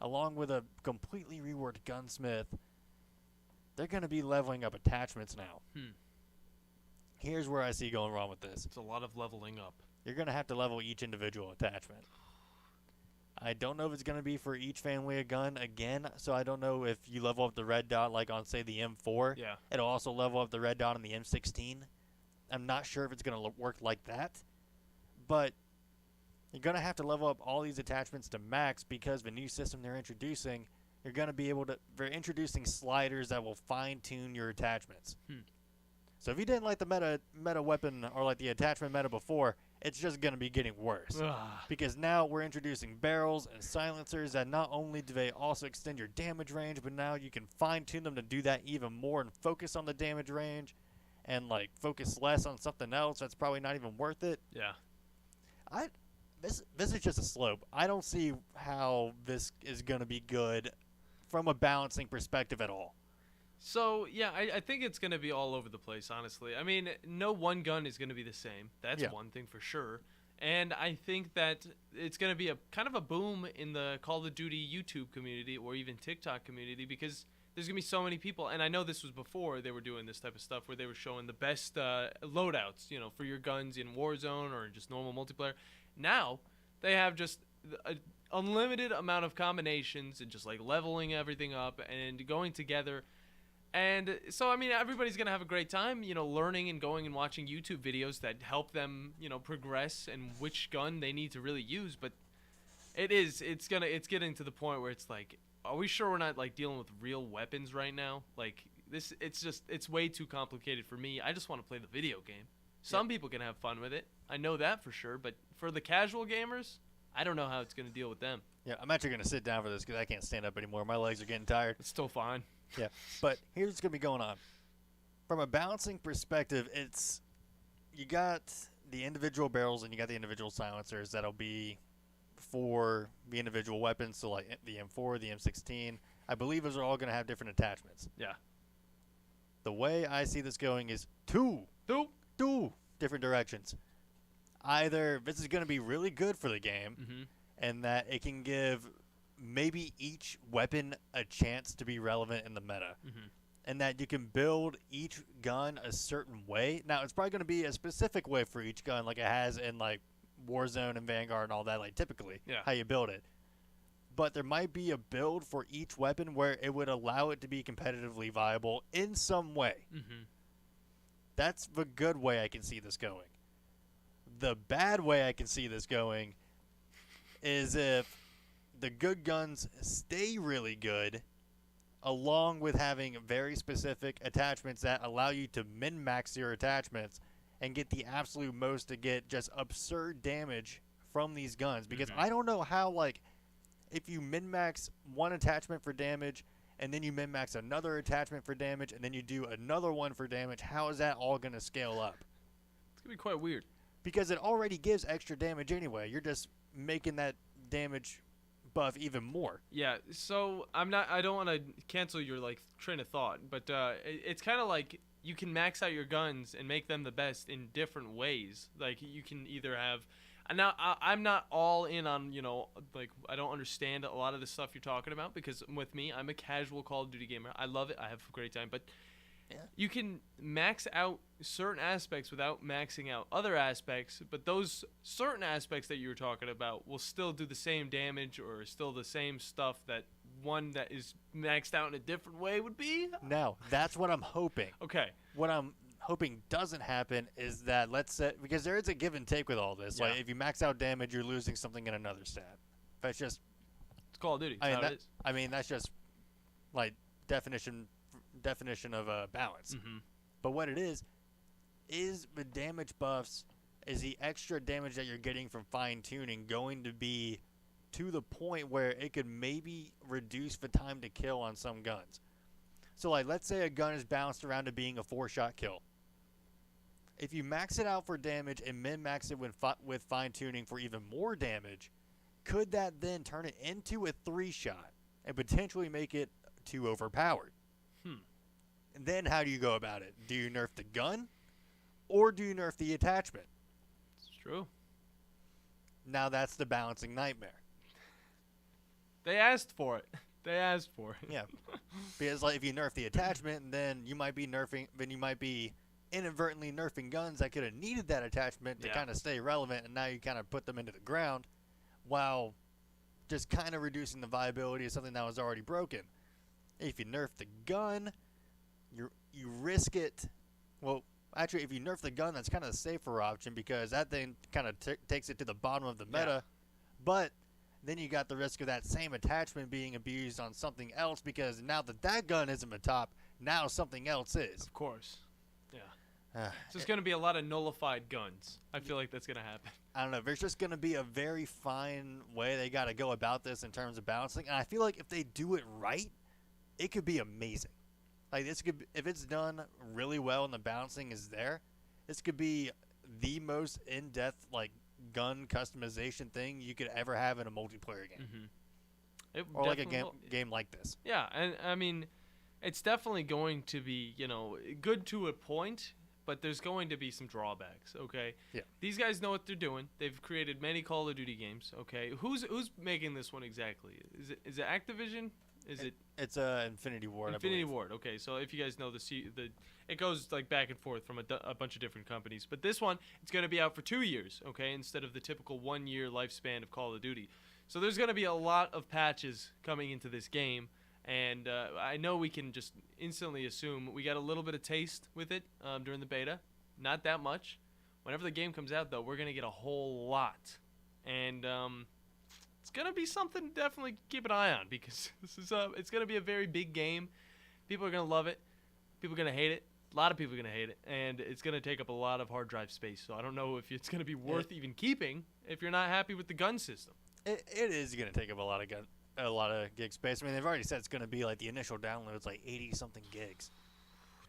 along with a completely reworked gunsmith, they're going to be leveling up attachments now. Here's where I see going wrong with this. It's a lot of leveling up. You're going to have to level each individual attachment. I don't know if it's going to be for each family of gun again, so I don't know if you level up the red dot like on, say, the M4. Yeah. It'll also level up the red dot on the M16. I'm not sure if it's going to work like that, but you're going to have to level up all these attachments to max because the new system they're introducing, you're going to be able to, they're introducing sliders that will fine-tune your attachments. So if you didn't like the meta weapon or like the attachment meta before, it's just going to be getting worse. Because now we're introducing barrels and silencers that not only do they also extend your damage range, but now you can fine-tune them to do that even more and focus on the damage range and like focus less on something else that's probably not even worth it. Yeah. This is just a slope. I don't see how this is going to be good from a balancing perspective at all. So, yeah, I think it's going to be all over the place, honestly. I mean, no one gun is going to be the same. That's one thing for sure. And I think that it's going to be a kind of a boom in the Call of Duty YouTube community or even TikTok community because there's going to be so many people. And I know this was before they were doing this type of stuff where they were showing the best loadouts, you know, for your guns in Warzone or just normal multiplayer. Now they have just an unlimited amount of combinations and just like leveling everything up and going together. And so, I mean, everybody's going to have a great time, you know, learning and going and watching YouTube videos that help them, you know, progress and which gun they need to really use. But it's getting to the point where it's like, are we sure we're not like dealing with real weapons right now? Like this, it's way too complicated for me. I just want to play the video game. Some people can have fun with it. I know that for sure. But for the casual gamers, I don't know how it's going to deal with them. Yeah, I'm actually going to sit down for this because I can't stand up anymore. My legs are getting tired. It's still fine. Yeah, but here's what's going to be going on. From a balancing perspective, it's you got the individual barrels and you got the individual silencers that'll be for the individual weapons. So like the M4, the M16, I believe those are all going to have different attachments. Yeah. The way I see this going is two different directions. Either this is going to be really good for the game and that it can give maybe each weapon a chance to be relevant in the meta. And that you can build each gun a certain way. Now, it's probably going to be a specific way for each gun like it has in like Warzone and Vanguard and all that, like typically how you build it. But there might be a build for each weapon where it would allow it to be competitively viable in some way. That's the good way I can see this going. The bad way I can see this going is if the good guns stay really good, along with having very specific attachments that allow you to min-max your attachments and get the absolute most to get just absurd damage from these guns. Because I don't know how, like, if you min-max one attachment for damage and then you min-max another attachment for damage, and then you do another one for damage, how is that all going to scale up? It's going to be quite weird. Because it already gives extra damage anyway. You're just making that damage buff even more. Yeah, so I don't want to cancel your train of thought, but it's kind of like you can max out your guns and make them the best in different ways. Like you can either have, and now I'm not all in on, I don't understand a lot of the stuff you're talking about, because with me, I'm a casual Call of Duty gamer. I love it. I have a great time, but you can max out certain aspects without maxing out other aspects, but those certain aspects that you were talking about will still do the same damage or still the same stuff that one that is maxed out in a different way would be. No, that's what I'm hoping. Okay. What I'm hoping doesn't happen is that, let's say, because there is a give and take with all this. Yeah. Like, if you max out damage, you're losing something in another stat. That's just... It's Call of Duty. I mean, that's just, like, definition of balance. Mm-hmm. But what it is the damage buffs, is the extra damage that you're getting from fine-tuning going to be to the point where it could maybe reduce the time to kill on some guns. So, like, let's say a gun is bounced around to being a 4-shot kill. If you max it out for damage and min-max it with fine-tuning for even more damage, could that then turn it into a 3-shot and potentially make it too overpowered? And then how do you go about it? Do you nerf the gun, or do you nerf the attachment? It's true. Now that's the balancing nightmare. They asked for it. Yeah. Because, like, if you nerf the attachment, then you might be inadvertently nerfing guns that could have needed that attachment to kind of stay relevant, and now you kind of put them into the ground while just kind of reducing the viability of something that was already broken. If you nerf the gun, you risk it. Well, actually, if you nerf the gun, that's kind of the safer option, because that thing kind of takes it to the bottom of the meta. Yeah. But then you got the risk of that same attachment being abused on something else, because now that gun isn't the top, now something else is. Of course. Yeah. So it's going to be a lot of nullified guns. I feel like that's going to happen. I don't know. There's just going to be a very fine way they got to go about this in terms of balancing. And I feel like if they do it right, it could be amazing. Like, this could, if it's done really well and the balancing is there, this could be the most in-depth, like, gun customization thing you could ever have in a multiplayer game. Mm-hmm. Or like a game like this. Yeah, and I mean, it's definitely going to be, good to a point, but there's going to be some drawbacks, okay? Yeah. These guys know what they're doing. They've created many Call of Duty games, okay? Who's making this one exactly? Is it Activision? It's Infinity Ward. Infinity Ward. Okay, so if you guys know it goes like back and forth from a bunch of different companies. But this one, it's going to be out for 2 years, okay, instead of the typical 1-year lifespan of Call of Duty. So there's going to be a lot of patches coming into this game, and I know we can just instantly assume we got a little bit of taste with it during the beta, not that much. Whenever the game comes out, though, we're going to get a whole lot, and it's going to be something to definitely keep an eye on, because it's going to be a very big game. People are going to love it. People are going to hate it. A lot of people are going to hate it, and it's going to take up a lot of hard drive space. So I don't know if it's going to be worth even keeping if you're not happy with the gun system. It is going to take up a lot of gig space. I mean, they've already said it's going to be like the initial download's like 80-something gigs.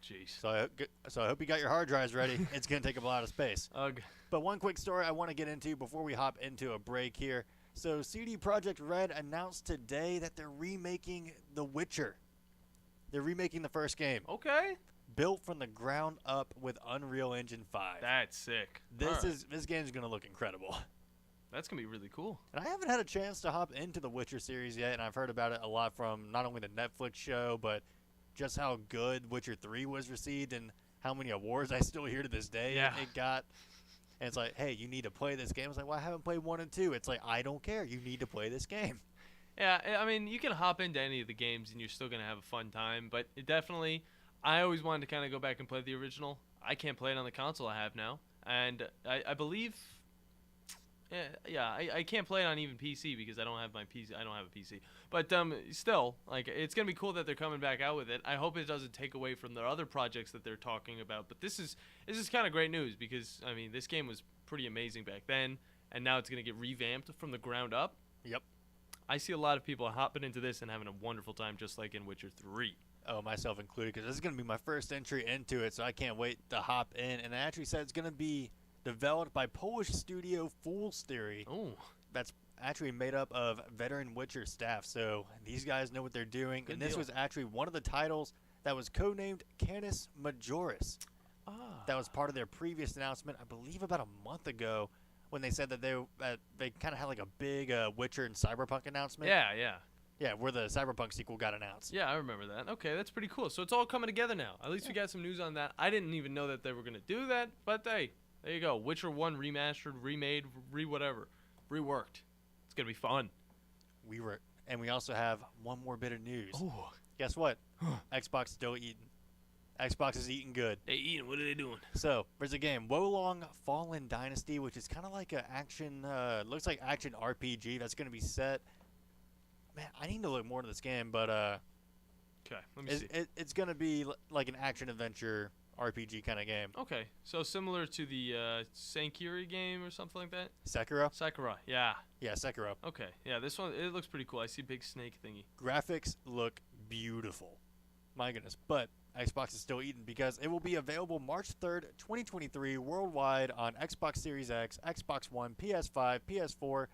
Jeez. So I hope you got your hard drives ready. It's going to take up a lot of space. Ugh. But one quick story I want to get into before we hop into a break here. So CD Projekt Red announced today that they're remaking The Witcher. They're remaking the first game. Okay. Built from the ground up with Unreal Engine 5. That's sick. This game's going to look incredible. That's going to be really cool. And I haven't had a chance to hop into the Witcher series yet, and I've heard about it a lot from not only the Netflix show, but just how good Witcher 3 was received and how many awards I still hear to this day it got. And it's like, hey, you need to play this game. I was like, well, I haven't played 1 and 2. It's like, I don't care. You need to play this game. Yeah, I mean, you can hop into any of the games and you're still going to have a fun time. But it definitely, I always wanted to kind of go back and play the original. I can't play it on the console I have now. And I believe, I can't play it on even PC because I don't have my PC. I don't have a PC. But still, like, it's going to be cool that they're coming back out with it. I hope it doesn't take away from their other projects that they're talking about. But this is kind of great news because, I mean, this game was pretty amazing back then, and now it's going to get revamped from the ground up. Yep. I see a lot of people hopping into this and having a wonderful time, just like in Witcher 3. Oh, myself included, because this is going to be my first entry into it, so I can't wait to hop in. And they actually said it's going to be developed by Polish studio Fool's Theory. Oh. That's actually made up of veteran Witcher staff, so these guys know what they're doing. Good and this deal. was actually one of the titles that was codenamed Canis Majoris. That was part of their previous announcement, I believe about a month ago, when they said that they kind of had like a big Witcher and Cyberpunk announcement. Yeah. Yeah, where the Cyberpunk sequel got announced. Yeah, I remember that. Okay, that's pretty cool. So it's all coming together now. At least we got some news on that. I didn't even know that they were going to do that, but hey, there you go. Witcher 1 remastered, remade, reworked. It's going to be fun. And we also have one more bit of news. Oh. Guess what? Xbox still eating. Xbox is eating good. They eating. What are they doing? So there's a game, Wolong Fallen Dynasty, which is kind of like an action, looks like action RPG that's going to be set. Man, I need to look more into this game, but okay, let me see. It's going to be like an action adventure RPG kind of game. Okay, so similar to the Sankiri game or something like that. Sekiro, yeah. Yeah, Sekiro. Okay, yeah, this one it looks pretty cool. I see a big snake thingy. Graphics look beautiful. My goodness, but Xbox is still eating because it will be available March 3rd, 2023 worldwide on Xbox Series X, Xbox One, PS5, PS4,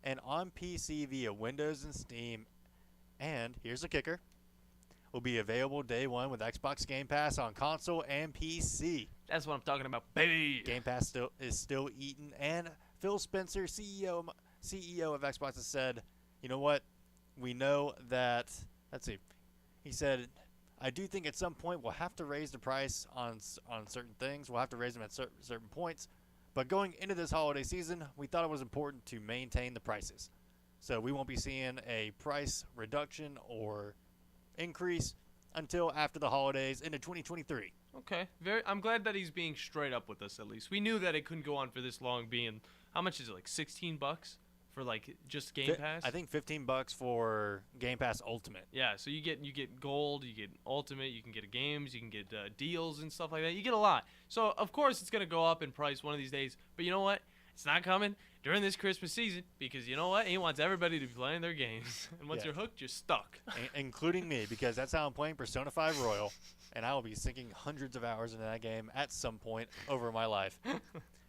and on PC via Windows and Steam. And here's the kicker. Will be available day one with Xbox Game Pass on console and PC. That's what I'm talking about, baby. Game Pass is still eating, and Phil Spencer, CEO of Xbox, has said, you know what? We know that, let's see. He said, I do think at some point we'll have to raise the price on certain things. We'll have to raise them at certain points. But going into this holiday season, we thought it was important to maintain the prices. So we won't be seeing a price reduction or increase until after the holidays into 2023. Okay, I'm glad that he's being straight up with us at least. We knew that it couldn't go on for this long being, how much is it, like $16 for like just Game Pass? I think $15 for Game Pass Ultimate. Yeah, so you get gold, you get Ultimate, you can get games, you can get deals and stuff like that. You get a lot. So of course it's gonna go up in price one of these days. But you know what? It's not coming during this Christmas season because you know what? He wants everybody to be playing their games, and once you're hooked, you're stuck. Including me, because that's how I'm playing Persona 5 Royal, and I will be sinking hundreds of hours into that game at some point over my life.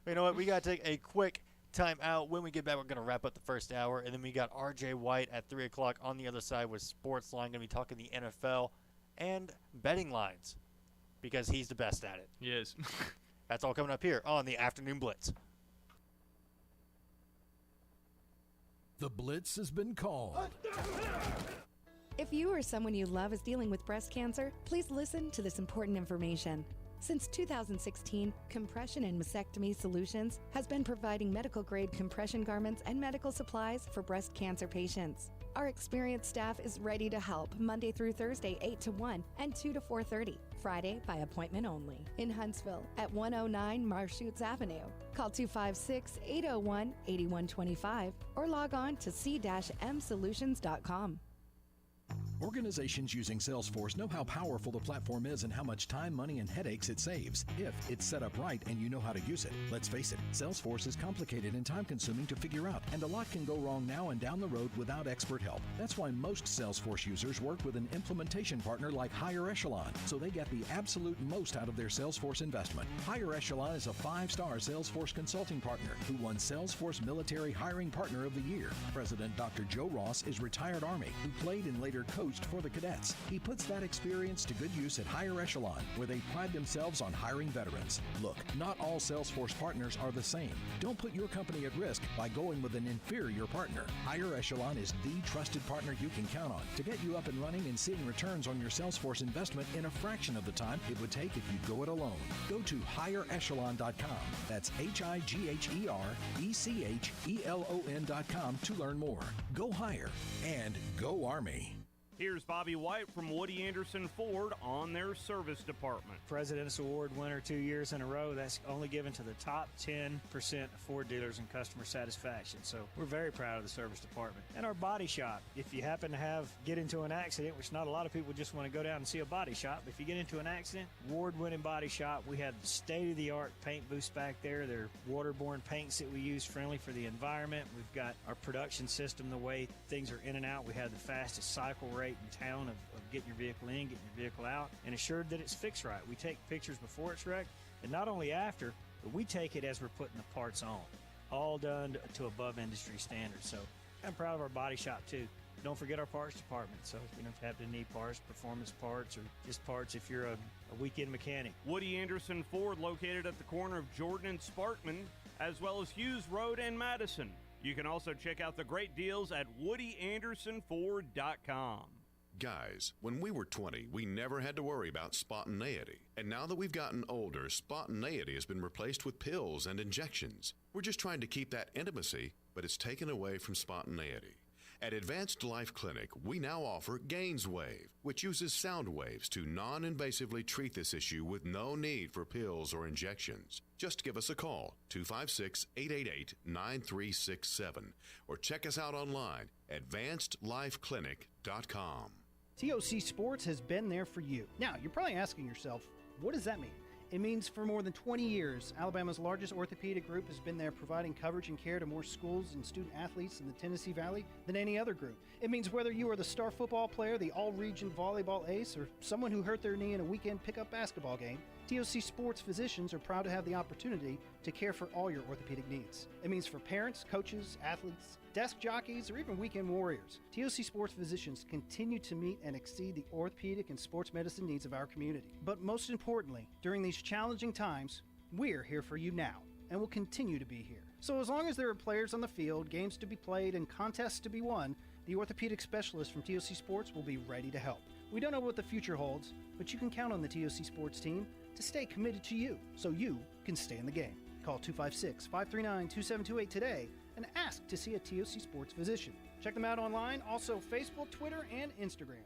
You know what? We gotta take a quick time out. When we get back, we're going to wrap up the first hour, and then we got RJ White at 3 o'clock on the other side with Sportsline. Going to be talking the NFL and betting lines because he's the best at it. He is. That's all coming up here on the Afternoon Blitz. The Blitz has been called. If you or someone you love is dealing with breast cancer, please listen to this important information. Since 2016, Compression and Mastectomy Solutions has been providing medical-grade compression garments and medical supplies for breast cancer patients. Our experienced staff is ready to help Monday through Thursday, 8 to 1 and 2 to 4:30. Friday by appointment only. In Huntsville at 109 Marshoots Avenue. Call 256-801-8125 or log on to c-msolutions.com. Organizations using Salesforce know how powerful the platform is and how much time, money, and headaches it saves if it's set up right and you know how to use it. Let's face it, Salesforce is complicated and time-consuming to figure out, and a lot can go wrong now and down the road without expert help. That's why most Salesforce users work with an implementation partner like Higher Echelon, so they get the absolute most out of their Salesforce investment. Higher Echelon is a 5-star Salesforce consulting partner who won Salesforce Military Hiring Partner of the Year. President Dr. Joe Ross is retired Army who played and later coached for the cadets. He puts that experience to good use at Higher Echelon, where they pride themselves on hiring veterans. Look, not all Salesforce partners are the same. Don't put your company at risk by going with an inferior partner. Higher Echelon is the trusted partner you can count on to get you up and running and seeing returns on your Salesforce investment in a fraction of the time it would take if you go it alone. Go to higherechelon.com. That's HIGHERECHELON.com to learn more. Go higher and go Army. Here's Bobby White from Woody Anderson Ford on their service department. President's Award winner 2 years in a row. That's only given to the top 10% of Ford dealers in customer satisfaction. So we're very proud of the service department. And our body shop. If you happen to get into an accident, which not a lot of people just want to go down and see a body shop, but if you get into an accident, award-winning body shop. We have state-of-the-art paint booths back there. They're waterborne paints that we use, friendly for the environment. We've got our production system, the way things are in and out. We have the fastest cycle rate in town of getting your vehicle in, getting your vehicle out, and assured that it's fixed right. We take pictures before it's wrecked, and not only after, but we take it as we're putting the parts on. All done to above industry standards. So I'm proud of our body shop too. Don't forget our parts department. So if you happen to need parts, performance parts, or just parts if you're a weekend mechanic. Woody Anderson Ford, located at the corner of Jordan and Sparkman, as well as Hughes Road and Madison. You can also check out the great deals at WoodyAndersonFord.com. Guys, when we were 20, we never had to worry about spontaneity. And now that we've gotten older, spontaneity has been replaced with pills and injections. We're just trying to keep that intimacy, but it's taken away from spontaneity. At Advanced Life Clinic, we now offer GainsWave, which uses sound waves to non-invasively treat this issue with no need for pills or injections. Just give us a call, 256-888-9367, or check us out online, advancedlifeclinic.com. TOC Sports has been there for you. Now, you're probably asking yourself, what does that mean? It means for more than 20 years, Alabama's largest orthopedic group has been there providing coverage and care to more schools and student athletes in the Tennessee Valley than any other group. It means whether you are the star football player, the all-region volleyball ace, or someone who hurt their knee in a weekend pickup basketball game, TOC Sports physicians are proud to have the opportunity to care for all your orthopedic needs. It means for parents, coaches, athletes, desk jockeys, or even weekend warriors, TOC Sports physicians continue to meet and exceed the orthopedic and sports medicine needs of our community. But most importantly, during these challenging times, we're here for you now and will continue to be here. So as long as there are players on the field, games to be played, and contests to be won, the orthopedic specialists from TOC Sports will be ready to help. We don't know what the future holds, but you can count on the TOC Sports team to stay committed to you so you can stay in the game. Call 256-539-2728 today and ask to see a TOC Sports physician. Check them out online, also Facebook, Twitter, and Instagram.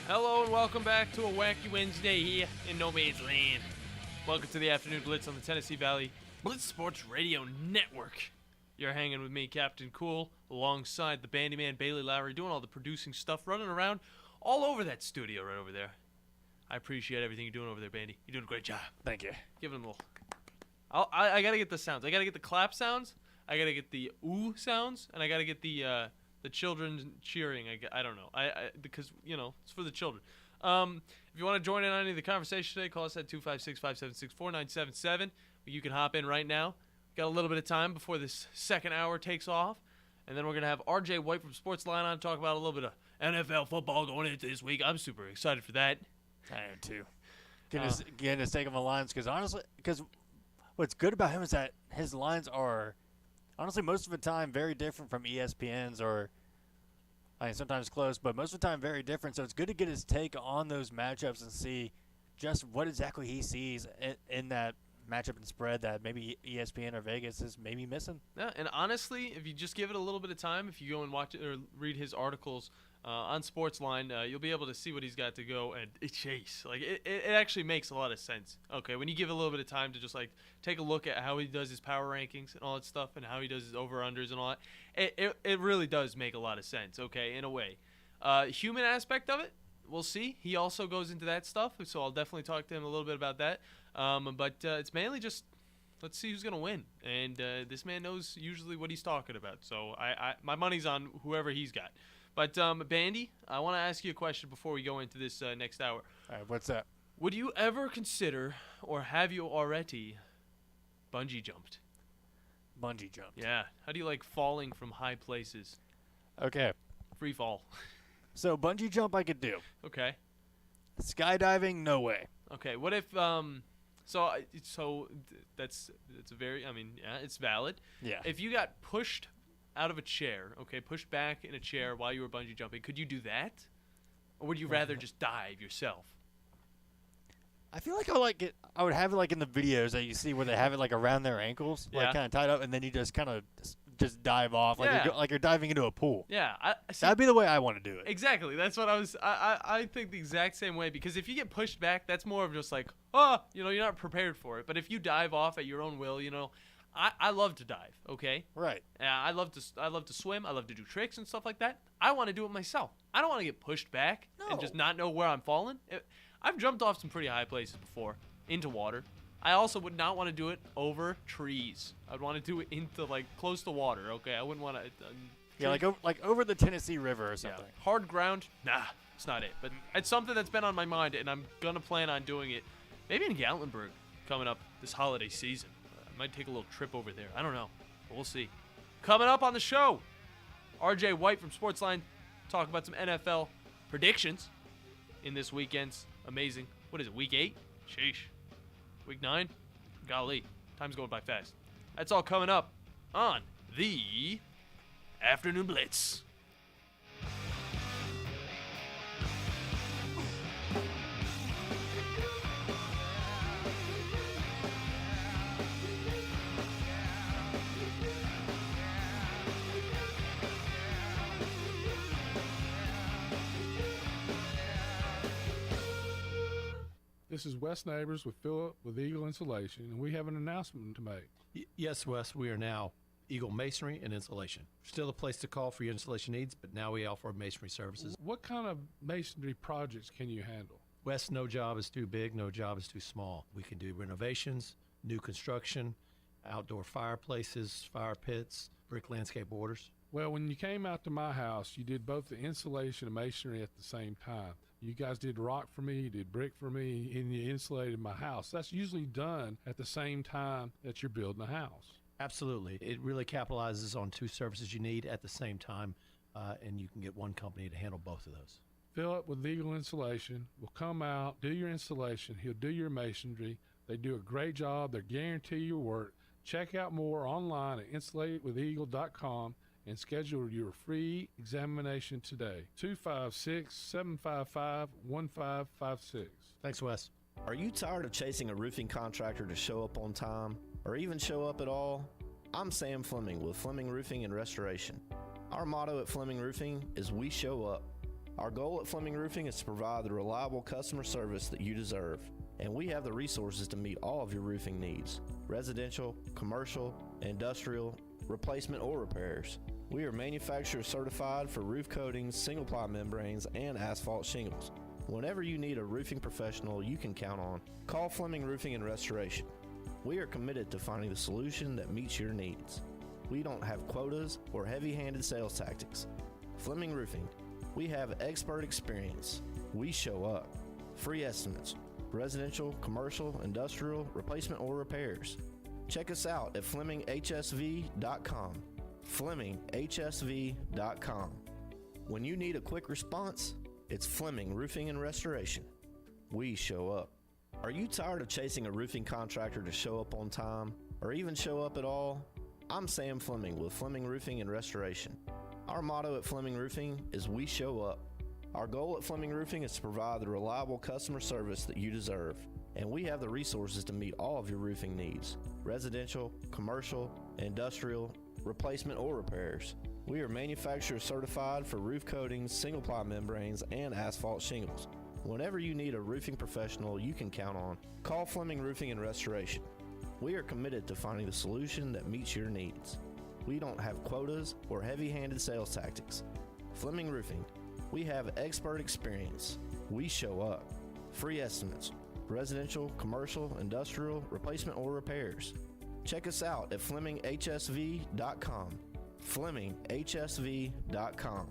Hello and welcome back to a wacky Wednesday here in No Man's Land. Welcome to the Afternoon Blitz on the Tennessee Valley Blitz Sports Radio Network. You're hanging with me, Captain Cool, alongside the Bandi Man, Bailey Lowry, doing all the producing stuff, running around all over that studio right over there. I appreciate everything you're doing over there, Bandi. You're doing a great job. Thank you. Give it a little. I gotta get the sounds. I gotta get the clap sounds. I gotta get the ooh sounds, and I gotta get the children cheering. I don't know. Because it's for the children. If you want to join in on any of the conversation today, call us at 256-576-4977. You can hop in right now. Got a little bit of time before this second hour takes off. And then we're going to have RJ White from Sportsline on to talk about a little bit of NFL football going into this week. I'm super excited for that. I am too. Getting his take on the lines, because what's good about him is that his lines are, honestly, most of the time very different from ESPN's, or sometimes close, but most of the time very different. So it's good to get his take on those matchups and see just what exactly he sees in that matchup and spread that maybe ESPN or Vegas is maybe missing. Yeah, and honestly, if you just give it a little bit of time, if you go and watch it or read his articles on Sportsline, you'll be able to see what he's got to go and chase. Like it actually makes a lot of sense. Okay, when you give it a little bit of time to just take a look at how he does his power rankings and all that stuff, and how he does his over-unders and all that, it really does make a lot of sense. Okay, in a way, human aspect of it, we'll see. He also goes into that stuff, so I'll definitely talk to him a little bit about that. But it's mainly just let's see who's gonna win, and this man knows usually what he's talking about. So my money's on whoever he's got. But Bandi, I want to ask you a question before we go into this next hour. All right, what's that? Would you ever consider, or have you already, bungee jumped? Bungee jumped. Yeah. How do you like falling from high places? Okay. Free fall. So bungee jump I could do. Okay. Skydiving, no way. Okay. What if So that's a very, yeah, it's valid. Yeah. If you got pushed out of a chair, pushed back in a chair while you were bungee jumping, could you do that? Or would you rather just dive yourself? I feel like I would have it like in the videos that you see where they have it like around their ankles, Yeah. like kind of tied up, and then you just kind of just dive off, like Yeah. you're diving into a pool. Yeah, That'd be the way I want to do it. Exactly. That's what I think the exact same way, because if you get pushed back, that's more of just like, oh, you're not prepared for it. But if you dive off at your own will, I love to dive. Okay. Right. I love to swim. I love to do tricks and stuff like that. I want to do it myself. I don't want to get pushed back and just not know where I'm falling. I've jumped off some pretty high places before into water. I also would not want to do it over trees. I'd want to do it into close to water. Okay, I wouldn't want to. Yeah, like over the Tennessee River or something. Yeah. Hard ground, nah, it's not it. But it's something that's been on my mind, and I'm gonna plan on doing it. Maybe in Gatlinburg coming up this holiday season. I might take a little trip over there. I don't know, but we'll see. Coming up on the show, RJ White from Sportsline talk about some NFL predictions in this weekend's amazing. What is it? Week 8? Sheesh. Week 9? Golly, time's going by fast. That's all coming up on the Afternoon Blitz. This is Wes Neighbors with Philip with Eagle Insulation, and we have an announcement to make. Yes, Wes, we are now Eagle Masonry and Insulation. Still a place to call for your installation needs, but now we offer masonry services. What kind of masonry projects can you handle? Wes, no job is too big, no job is too small. We can do renovations, new construction, outdoor fireplaces, fire pits, brick landscape borders. Well, when you came out to my house, you did both the insulation and masonry at the same time. You guys did rock for me, you did brick for me, and you insulated my house. That's usually done at the same time that you're building a house. Absolutely. It really capitalizes on two services you need at the same time, and you can get one company to handle both of those. Philip with Eagle Insulation will come out, do your installation. He'll do your masonry. They do a great job. They guarantee your work. Check out more online at insulatedwitheagle.com and schedule your free examination today. 256-755-1556. Thanks, Wes. Are you tired of chasing a roofing contractor to show up on time or even show up at all? I'm Sam Fleming with Fleming Roofing and Restoration. Our motto at Fleming Roofing is we show up. Our goal at Fleming Roofing is to provide the reliable customer service that you deserve, and we have the resources to meet all of your roofing needs: residential, commercial, industrial, replacement, or repairs. We are manufacturer certified for roof coatings, single-ply membranes, and asphalt shingles. Whenever you need a roofing professional you can count on, call Fleming Roofing and Restoration. We are committed to finding the solution that meets your needs. We don't have quotas or heavy-handed sales tactics. Fleming Roofing, we have expert experience. We show up. Free estimates: residential, commercial, industrial, replacement, or repairs. Check us out at FlemingHSV.com. FlemingHSV.com. When you need a quick response, it's Fleming Roofing and Restoration. We show up. Are you tired of chasing a roofing contractor to show up on time or even show up at all? I'm Sam Fleming with Fleming Roofing and Restoration. Our motto at Fleming Roofing is we show up. Our goal at Fleming Roofing is to provide the reliable customer service that you deserve, and we have the resources to meet all of your roofing needs: residential, commercial, industrial, replacement, or repairs. We are manufacturer certified for roof coatings, single-ply membranes, and asphalt shingles. Whenever you need a roofing professional you can count on, call Fleming Roofing and Restoration. We are committed to finding the solution that meets your needs. We don't have quotas or heavy-handed sales tactics. Fleming Roofing, we have expert experience. We show up. Free estimates: residential, commercial, industrial, replacement, or repairs. Check us out at FlemingHSV.com. FlemingHSV.com.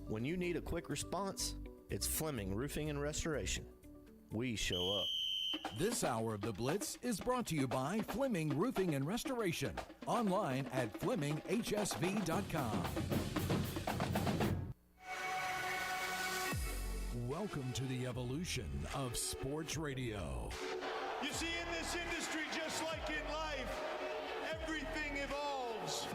When you need a quick response, it's Fleming Roofing and Restoration. We show up. This hour of the Blitz is brought to you by Fleming Roofing and Restoration. Online at FlemingHSV.com. Welcome to the evolution of sports radio. You see, in this industry, just like in life, everything evolves.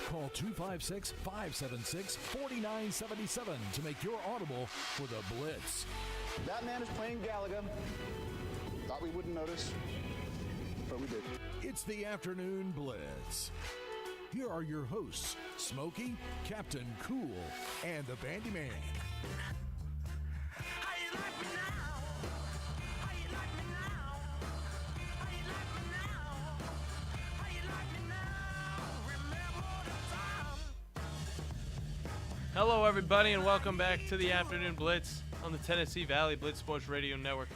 Call 256-576-4977 to make your audible for the Blitz. That man is playing Galaga. Thought we wouldn't notice, but we did. It's the Afternoon Blitz. Here are your hosts, Smokey, Captain Cool, and the Bandi Man. Hello, everybody, and welcome back to the Afternoon Blitz on the Tennessee Valley Blitz Sports Radio Network.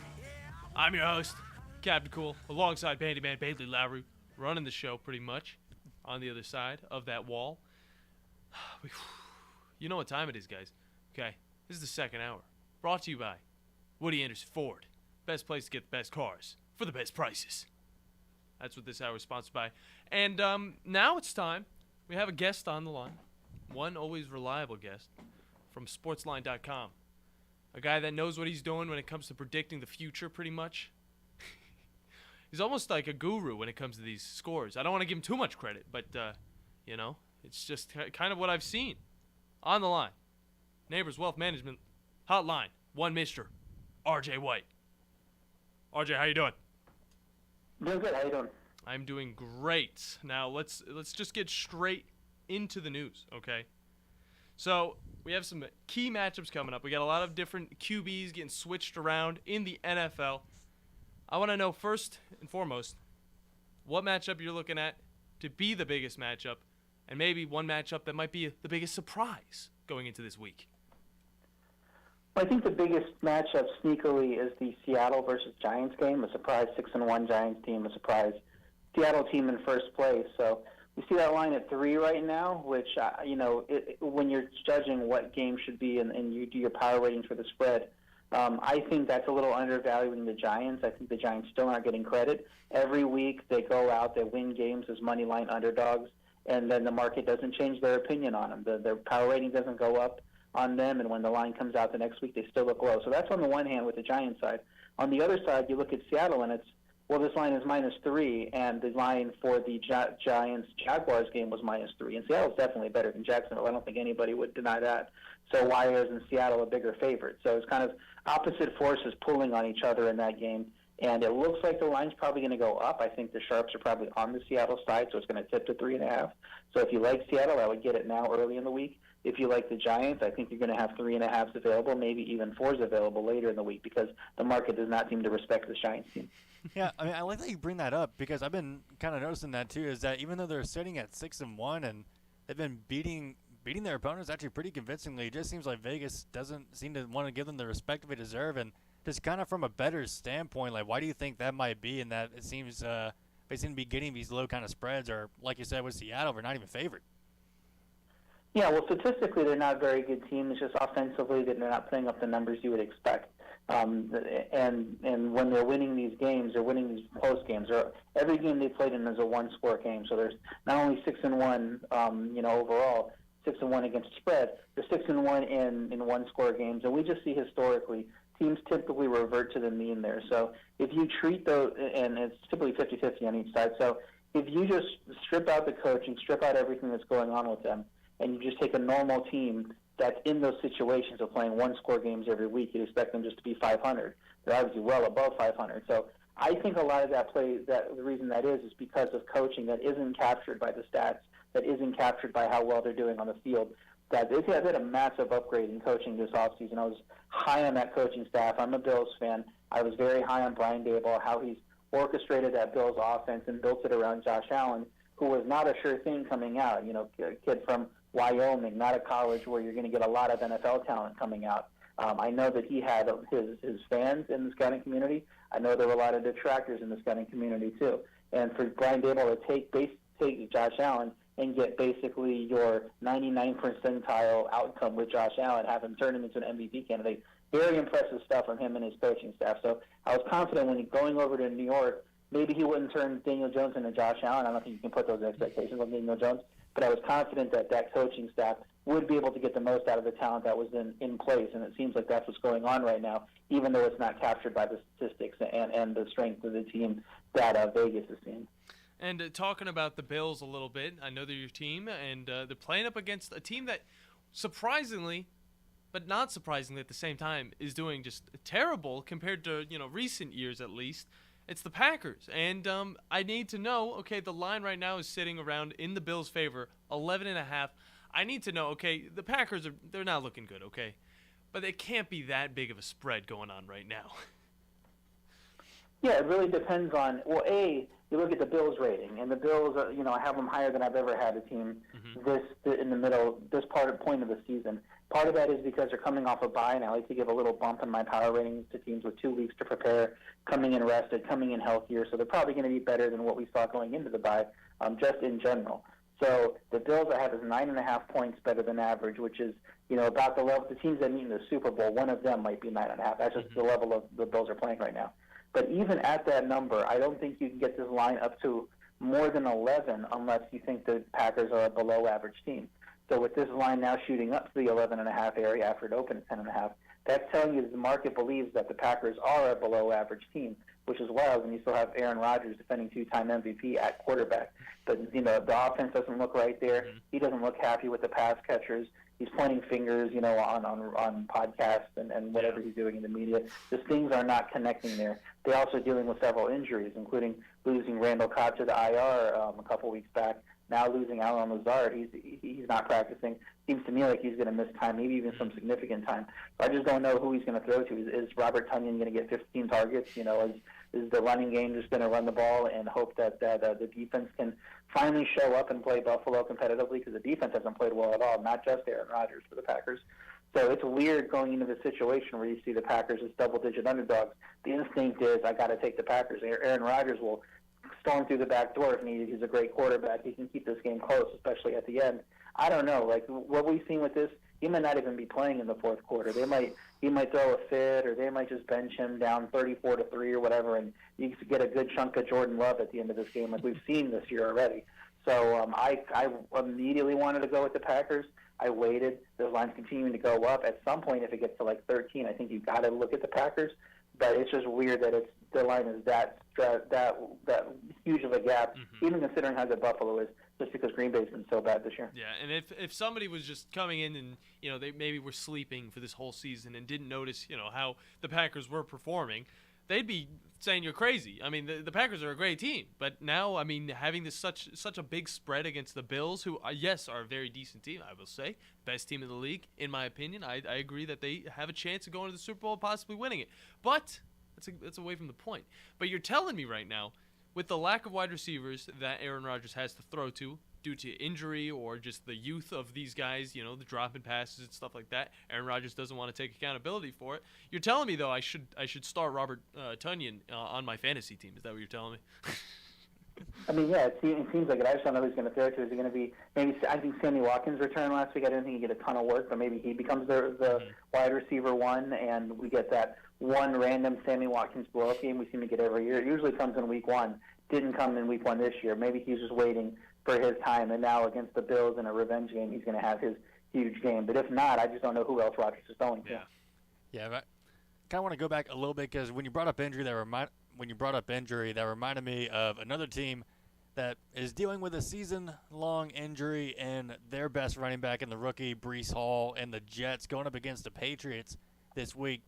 I'm your host, Captain Cool, alongside Bandi Man Bailey Lowry, running the show pretty much on the other side of that wall. You know what time it is, guys. Okay, this is the second hour. Brought to you by Woody Anderson Ford. Best place to get the best cars for the best prices. That's what this hour is sponsored by. And now it's time. We have a guest on the line. One always reliable guest from sportsline.com. A guy that knows what he's doing when it comes to predicting the future, pretty much. He's almost like a guru when it comes to these scores. I don't want to give him too much credit, but, it's just kind of what I've seen. On the line, Neighbors Wealth Management Hotline, one Mr. RJ White. RJ, how you doing? Doing good. How you doing? I'm doing great. Now, let's just get straight into the news, okay? So we have some key matchups coming up. We got a lot of different QBs getting switched around in the NFL. I want to know first and foremost what matchup you're looking at to be the biggest matchup, and maybe one matchup that might be the biggest surprise going into this week. Well, I think the biggest matchup sneakily is the Seattle versus Giants game, a surprise 6-1 Giants team, a surprise Seattle team in first place. So we see that line at 3 right now, which, when you're judging what game should be and you do your power ratings for the spread, I think that's a little undervaluing the Giants. I think the Giants still aren't getting credit. Every week they go out, they win games as money line underdogs, and then the market doesn't change their opinion on them. Their power rating doesn't go up on them, and when the line comes out the next week, they still look low. So that's on the one hand with the Giants side. On the other side, you look at Seattle, and this line is -3, and the line for the Giants-Jaguars game was -3. And Seattle's definitely better than Jacksonville. I don't think anybody would deny that. So why isn't Seattle a bigger favorite? So it's kind of opposite forces pulling on each other in that game. And it looks like the line's probably going to go up. I think the sharps are probably on the Seattle side, so it's going to tip to 3.5. So if you like Seattle, I would get it now early in the week. If you like the Giants, I think you're going to have 3.5s available, maybe even 4s available later in the week, because the market does not seem to respect the Giants team. Yeah, I mean, I like that you bring that up, because I've been kind of noticing that too, is that even though they're sitting at 6-1 and they've been beating their opponents actually pretty convincingly, it just seems like Vegas doesn't seem to want to give them the respect they deserve. And just kind of from a better standpoint, like, why do you think that might be, in that it seems they seem to be getting these low kind of spreads, or like you said with Seattle, they're not even favored? Yeah, well, statistically, they're not a very good team. It's just offensively that they're not putting up the numbers you would expect. And when they're winning these games, they're winning these close games. Every game they played in is a one-score game. So there's not only 6-1, overall, 6-1 against spread. They're 6-1 in one-score games. And we just see historically teams typically revert to the mean there. So if you treat those, and it's typically 50-50 on each side. So if you just strip out the coaching, strip out everything that's going on with them, and you just take a normal team that's in those situations of playing one-score games every week, you'd expect them just to be 500. They're obviously well above 500. So I think a lot of that the reason that is because of coaching that isn't captured by the stats, that isn't captured by how well they're doing on the field. That they've had a massive upgrade in coaching this offseason. I was high on that coaching staff. I'm a Bills fan. I was very high on Brian Daboll, how he's orchestrated that Bills offense and built it around Josh Allen, who was not a sure thing coming out. A kid from Wyoming, not a college where you're going to get a lot of NFL talent coming out. I know that he had his fans in the scouting community. I know there were a lot of detractors in the scouting community too. And for Brian Daboll to take Josh Allen and get basically your 99th percentile outcome with Josh Allen, have him turn him into an MVP candidate, very impressive stuff from him and his coaching staff. So I was confident when going over to New York, maybe he wouldn't turn Daniel Jones into Josh Allen. I don't think you can put those expectations on Daniel Jones. But I was confident that coaching staff would be able to get the most out of the talent that was in place, and it seems like that's what's going on right now, even though it's not captured by the statistics and the strength of the team that Vegas is seeing. And talking about the Bills a little bit, I know they're your team, and they're playing up against a team that surprisingly, but not surprisingly at the same time, is doing just terrible compared to recent years at least. It's the Packers, and I need to know, okay, the line right now is sitting around in the Bills' favor, 11.5. I need to know, okay, the Packers, they're not looking good, okay? But it can't be that big of a spread going on right now. Yeah, it really depends on, well, A, you look at the Bills rating, and the Bills, I have them higher than I've ever had a team in the middle, this point of the season. Part of that is because they're coming off a bye, and I like to give a little bump in my power ratings to teams with 2 weeks to prepare, coming in rested, coming in healthier. So they're probably going to be better than what we saw going into the bye, just in general. So the Bills I have is 9.5 points better than average, which is, about the level. The teams that meet in the Super Bowl, one of them might be 9.5. That's just the level of the Bills are playing right now. But even at that number, I don't think you can get this line up to more than 11 unless you think the Packers are a below-average team. So with this line now shooting up to the 11.5 area after it opened at 10.5, that's telling you that the market believes that the Packers are a below-average team, which is wild when you still have Aaron Rodgers defending 2-time MVP at quarterback. But, the offense doesn't look right there. He doesn't look happy with the pass catchers. He's pointing fingers, on podcasts and whatever he's doing in the media. Just things are not connecting there. They're also dealing with several injuries, including losing Randall Cobb to the IR a couple weeks back. Now losing Alan Lazard, he's not practicing. Seems to me like he's going to miss time, maybe even some significant time. So I just don't know who he's going to throw to. Is Robert Tonyan going to get 15 targets? Is the running game just going to run the ball and hope that the defense can finally show up and play Buffalo competitively? Because the defense hasn't played well at all, not just Aaron Rodgers for the Packers. So it's weird going into the situation where you see the Packers as double-digit underdogs. The instinct is, I got to take the Packers. Aaron Rodgers will storm through the back door if needed. He's a great quarterback. He can keep this game close, especially at the end. I don't know. Like what we've seen with this, he might not even be playing in the fourth quarter. He might throw a fit, or they might just bench him down 34-3 or whatever, and you get a good chunk of Jordan Love at the end of this game, like we've seen this year already. So I immediately wanted to go with the Packers. I waited. The line's continuing to go up. At some point, if it gets to like 13, I think you've got to look at the Packers. But it's just weird that the line is that huge of a gap, even considering how good Buffalo is, just because Green Bay's been so bad this year. Yeah, and if somebody was just coming in and they maybe were sleeping for this whole season and didn't notice how the Packers were performing, they'd be saying you're crazy. I mean, the Packers are a great team, but now having this such a big spread against the Bills, who yes are a very decent team, I will say, best team in the league in my opinion. I agree that they have a chance of going to the Super Bowl, possibly winning it, but that's away from the point. But you're telling me right now, with the lack of wide receivers that Aaron Rodgers has to throw to due to injury or just the youth of these guys, the dropping passes and stuff like that, Aaron Rodgers doesn't want to take accountability for it. You're telling me, though, I should start Robert Tonyan on my fantasy team. Is that what you're telling me? I mean, yeah, it seems like it. I just don't know who he's going to throw to. Is it going to be I think Sammy Watkins returned last week. I didn't think he'd get a ton of work, but maybe he becomes the wide receiver one, and we get that one random Sammy Watkins blow-up game we seem to get every year. It usually comes in week one. Didn't come in week one this year. Maybe he's just waiting for his time, and now against the Bills in a revenge game, he's going to have his huge game. But if not, I just don't know who else Rodgers is throwing to. Yeah, but I kind of want to go back a little bit because when you brought up injury, that reminded me of another team that is dealing with a season-long injury and their best running back in the rookie, Breece Hall, and the Jets going up against the Patriots this week.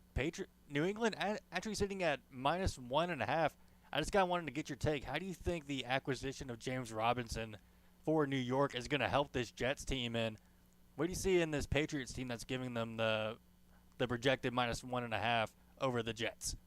New England actually sitting at -1.5. I just kind of wanted to get your take. How do you think the acquisition of James Robinson for New York is going to help this Jets team? And what do you see in this Patriots team that's giving them the projected -1.5 over the Jets?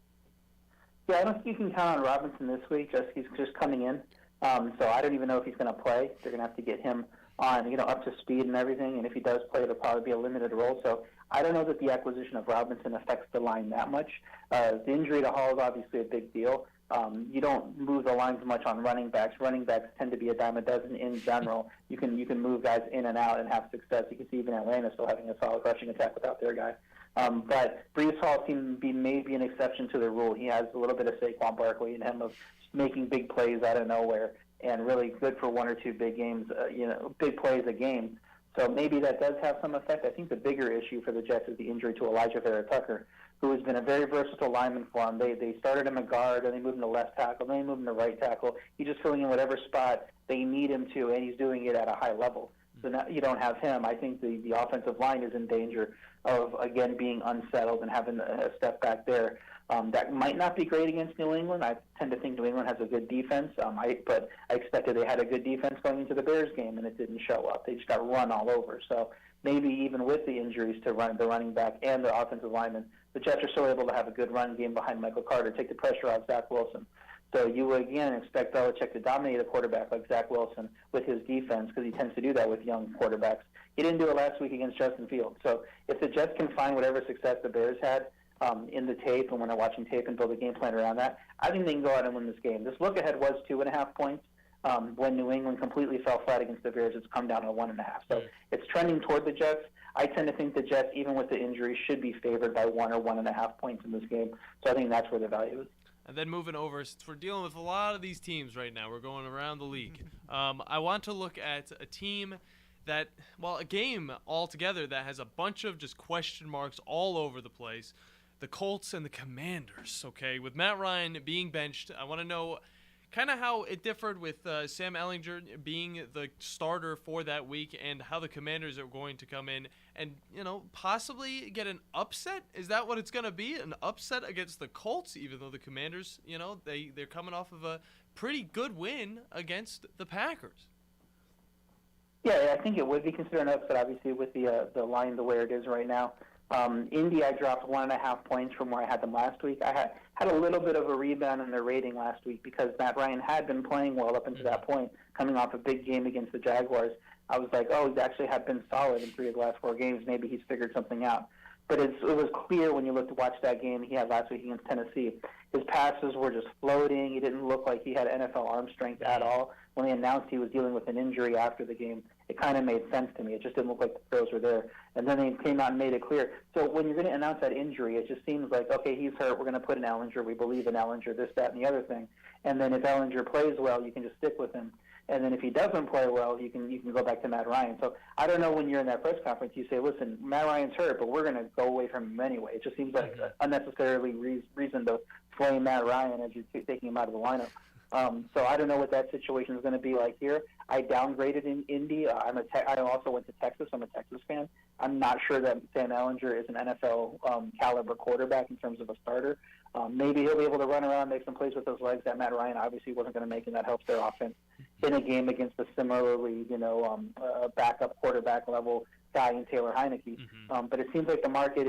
Yeah, I don't think you can count on Robinson this week. He's just coming in. So I don't even know if he's going to play. They're going to have to get him on, up to speed and everything. And if he does play, it'll probably be a limited role. So I don't know that the acquisition of Robinson affects the line that much. The injury to Hall is obviously a big deal. You don't move the lines much on running backs. Running backs tend to be a dime a dozen in general. You can move guys in and out and have success. You can see even Atlanta still having a solid rushing attack without their guy. But Breece Hall seems to be maybe an exception to the rule. He has a little bit of Saquon Barkley in him of making big plays out of nowhere and really good for one or two big games, big plays a game. So maybe that does have some effect. I think the bigger issue for the Jets is the injury to Elijah Vera-Tucker, who has been a very versatile lineman for them. They started him at guard, and they moved him to left tackle, then they moved him to right tackle. He's just filling in whatever spot they need him to, and he's doing it at a high level. So now you don't have him. I think the offensive line is in danger of, again, being unsettled and having a step back there. That might not be great against New England. I tend to think New England has a good defense, but I expected they had a good defense going into the Bears game, and it didn't show up. They just got run all over. So maybe even with the injuries to the running back and the offensive lineman, the Jets are still able to have a good run game behind Michael Carter, take the pressure off Zach Wilson. So you would, again, expect Belichick to dominate a quarterback like Zach Wilson with his defense, because he tends to do that with young quarterbacks. He didn't do it last week against Justin Fields. So if the Jets can find whatever success the Bears had in the tape and when they're watching tape and build a game plan around that, I think they can go out and win this game. This look-ahead was 2.5 points. When New England completely fell flat against the Bears, it's come down to 1.5. So it's trending toward the Jets. I tend to think the Jets, even with the injury, should be favored by 1 or 1.5 points in this game. So I think that's where the value is. And then moving over, since we're dealing with a lot of these teams right now, we're going around the league. I want to look at a team that, well, a game altogether that has a bunch of just question marks all over the place. The Colts and the Commanders, okay? With Matt Ryan being benched, I want to know kind of how it differed with Sam Ehlinger being the starter for that week, and how the Commanders are going to come in and, possibly get an upset. Is that what it's going to be? An upset against the Colts, even though the Commanders, they're coming off of a pretty good win against the Packers. Yeah, I think it would be considered an upset, obviously, with the line the way it is right now. Indy, I dropped 1.5 points from where I had them last week. I had a little bit of a rebound in their rating last week because Matt Ryan had been playing well up until that point, coming off a big game against the Jaguars. I was like, he's actually had been solid in 3 of the last 4 games. Maybe he's figured something out. But it was clear when you looked to watch that game he had last week against Tennessee. His passes were just floating. He didn't look like he had NFL arm strength at all. When they announced he was dealing with an injury after the game, it kind of made sense to me. It just didn't look like the throws were there. And then they came out and made it clear. So when you're going to announce that injury, it just seems like, okay, he's hurt. We're going to put in Ehlinger. We believe in Ehlinger, this, that, and the other thing. And then if Ehlinger plays well, you can just stick with him. And then if he doesn't play well, you can go back to Matt Ryan. So I don't know, when you're in that press conference, you say, listen, Matt Ryan's hurt, but we're going to go away from him anyway. It just seems like an unnecessarily reason to flame Matt Ryan as you're taking him out of the lineup. So I don't know what that situation is going to be like here. I downgraded in Indy. I also went to Texas. I'm a Texas fan. I'm not sure that Sam Ehlinger is an NFL caliber quarterback in terms of a starter. Maybe he'll be able to run around, make some plays with those legs that Matt Ryan obviously wasn't going to make, and that helps their offense in a game against a similarly, backup quarterback level guy in Taylor Heineke. But it seems like the market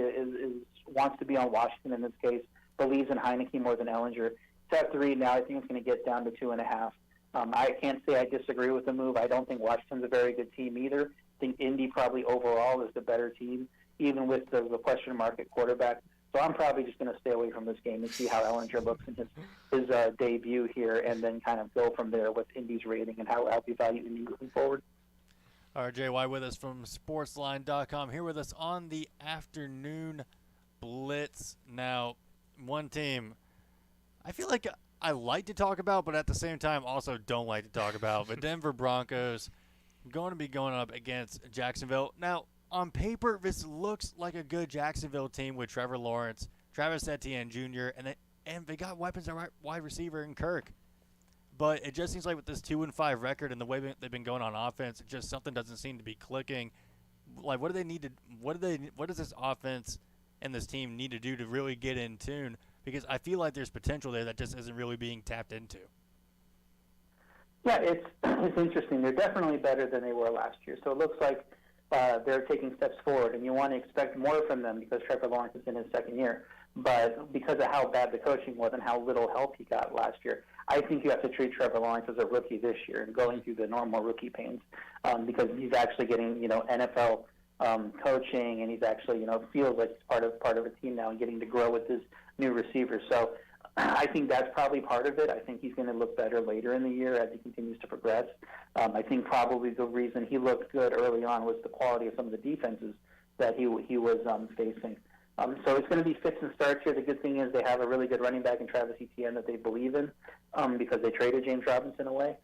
wants to be on Washington in this case, believes in Heineke more than Ehlinger. It's at 3 now. I think it's going to get down to 2.5. I can't say I disagree with the move. I don't think Washington's a very good team either. I think Indy probably overall is the better team, even with the question mark at quarterback. So I'm probably just going to stay away from this game and see how Ehlinger looks in his debut here, and then kind of go from there with Indy's rating and how we value Indy moving forward. RJY with us from Sportsline.com, here with us on the afternoon Blitz. Now, one team I feel like I like to talk about, but at the same time also don't like to talk about. The Denver Broncos going to be going up against Jacksonville. Now, on paper, this looks like a good Jacksonville team with Trevor Lawrence, Travis Etienne Jr., and they got weapons at wide receiver in Kirk. But it just seems like with this 2-5 record and the way they've been going on offense, it just something doesn't seem to be clicking. Like, what do they need to? What does this offense and this team need to do to really get in tune? Because I feel like there's potential there that just isn't really being tapped into. Yeah, it's interesting. They're definitely better than they were last year. So it looks like they're taking steps forward, and you want to expect more from them because Trevor Lawrence is in his second year. But because of how bad the coaching was and how little help he got last year, I think you have to treat Trevor Lawrence as a rookie this year and going through the normal rookie pains because he's actually getting NFL coaching, and he's actually feels like he's part of a team now and getting to grow with his new receivers. So I think that's probably part of it. I think he's going to look better later in the year as he continues to progress. I think probably the reason he looked good early on was the quality of some of the defenses that he was facing. So it's going to be fits and starts here. The good thing is they have a really good running back in Travis Etienne that they believe in because they traded James Robinson away.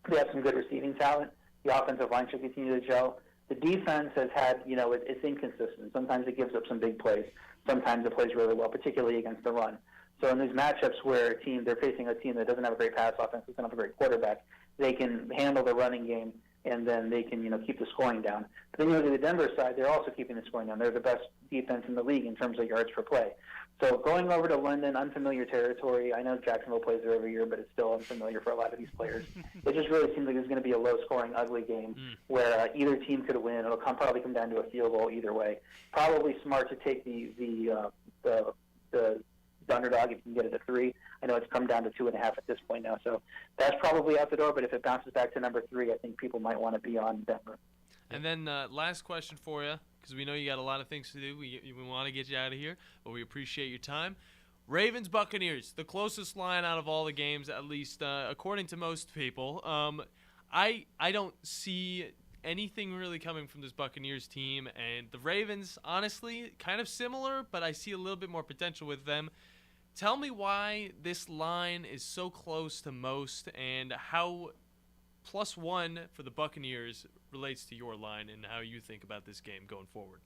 They have some good receiving talent. The offensive line should continue to gel. The defense has had, it's inconsistent. Sometimes it gives up some big plays. Sometimes it plays really well, particularly against the run. So in these matchups where they're facing a team that doesn't have a great pass offense, doesn't have a great quarterback, they can handle the running game and then they can, keep the scoring down. But then you look at the Denver side, they're also keeping the scoring down. They're the best defense in the league in terms of yards per play. So going over to London, unfamiliar territory. I know Jacksonville plays there every year, but it's still unfamiliar for a lot of these players. It just really seems like it's going to be a low-scoring, ugly game where either team could win. It'll probably come down to a field goal either way. Probably smart to take the underdog if you can get it to 3. I know it's come down to 2.5 at this point now, so that's probably out the door. But if it bounces back to number 3, I think people might want to be on Denver. And then last question for you, because we know you got a lot of things to do. We want to get you out of here, but we appreciate your time. Ravens Buccaneers, the closest line out of all the games, at least according to most people. I don't see anything really coming from this Buccaneers team, and the Ravens, honestly, kind of similar, but I see a little bit more potential with them. Tell me why this line is so close to most, and how +1 for the Buccaneers relates to your line and how you think about this game going forward.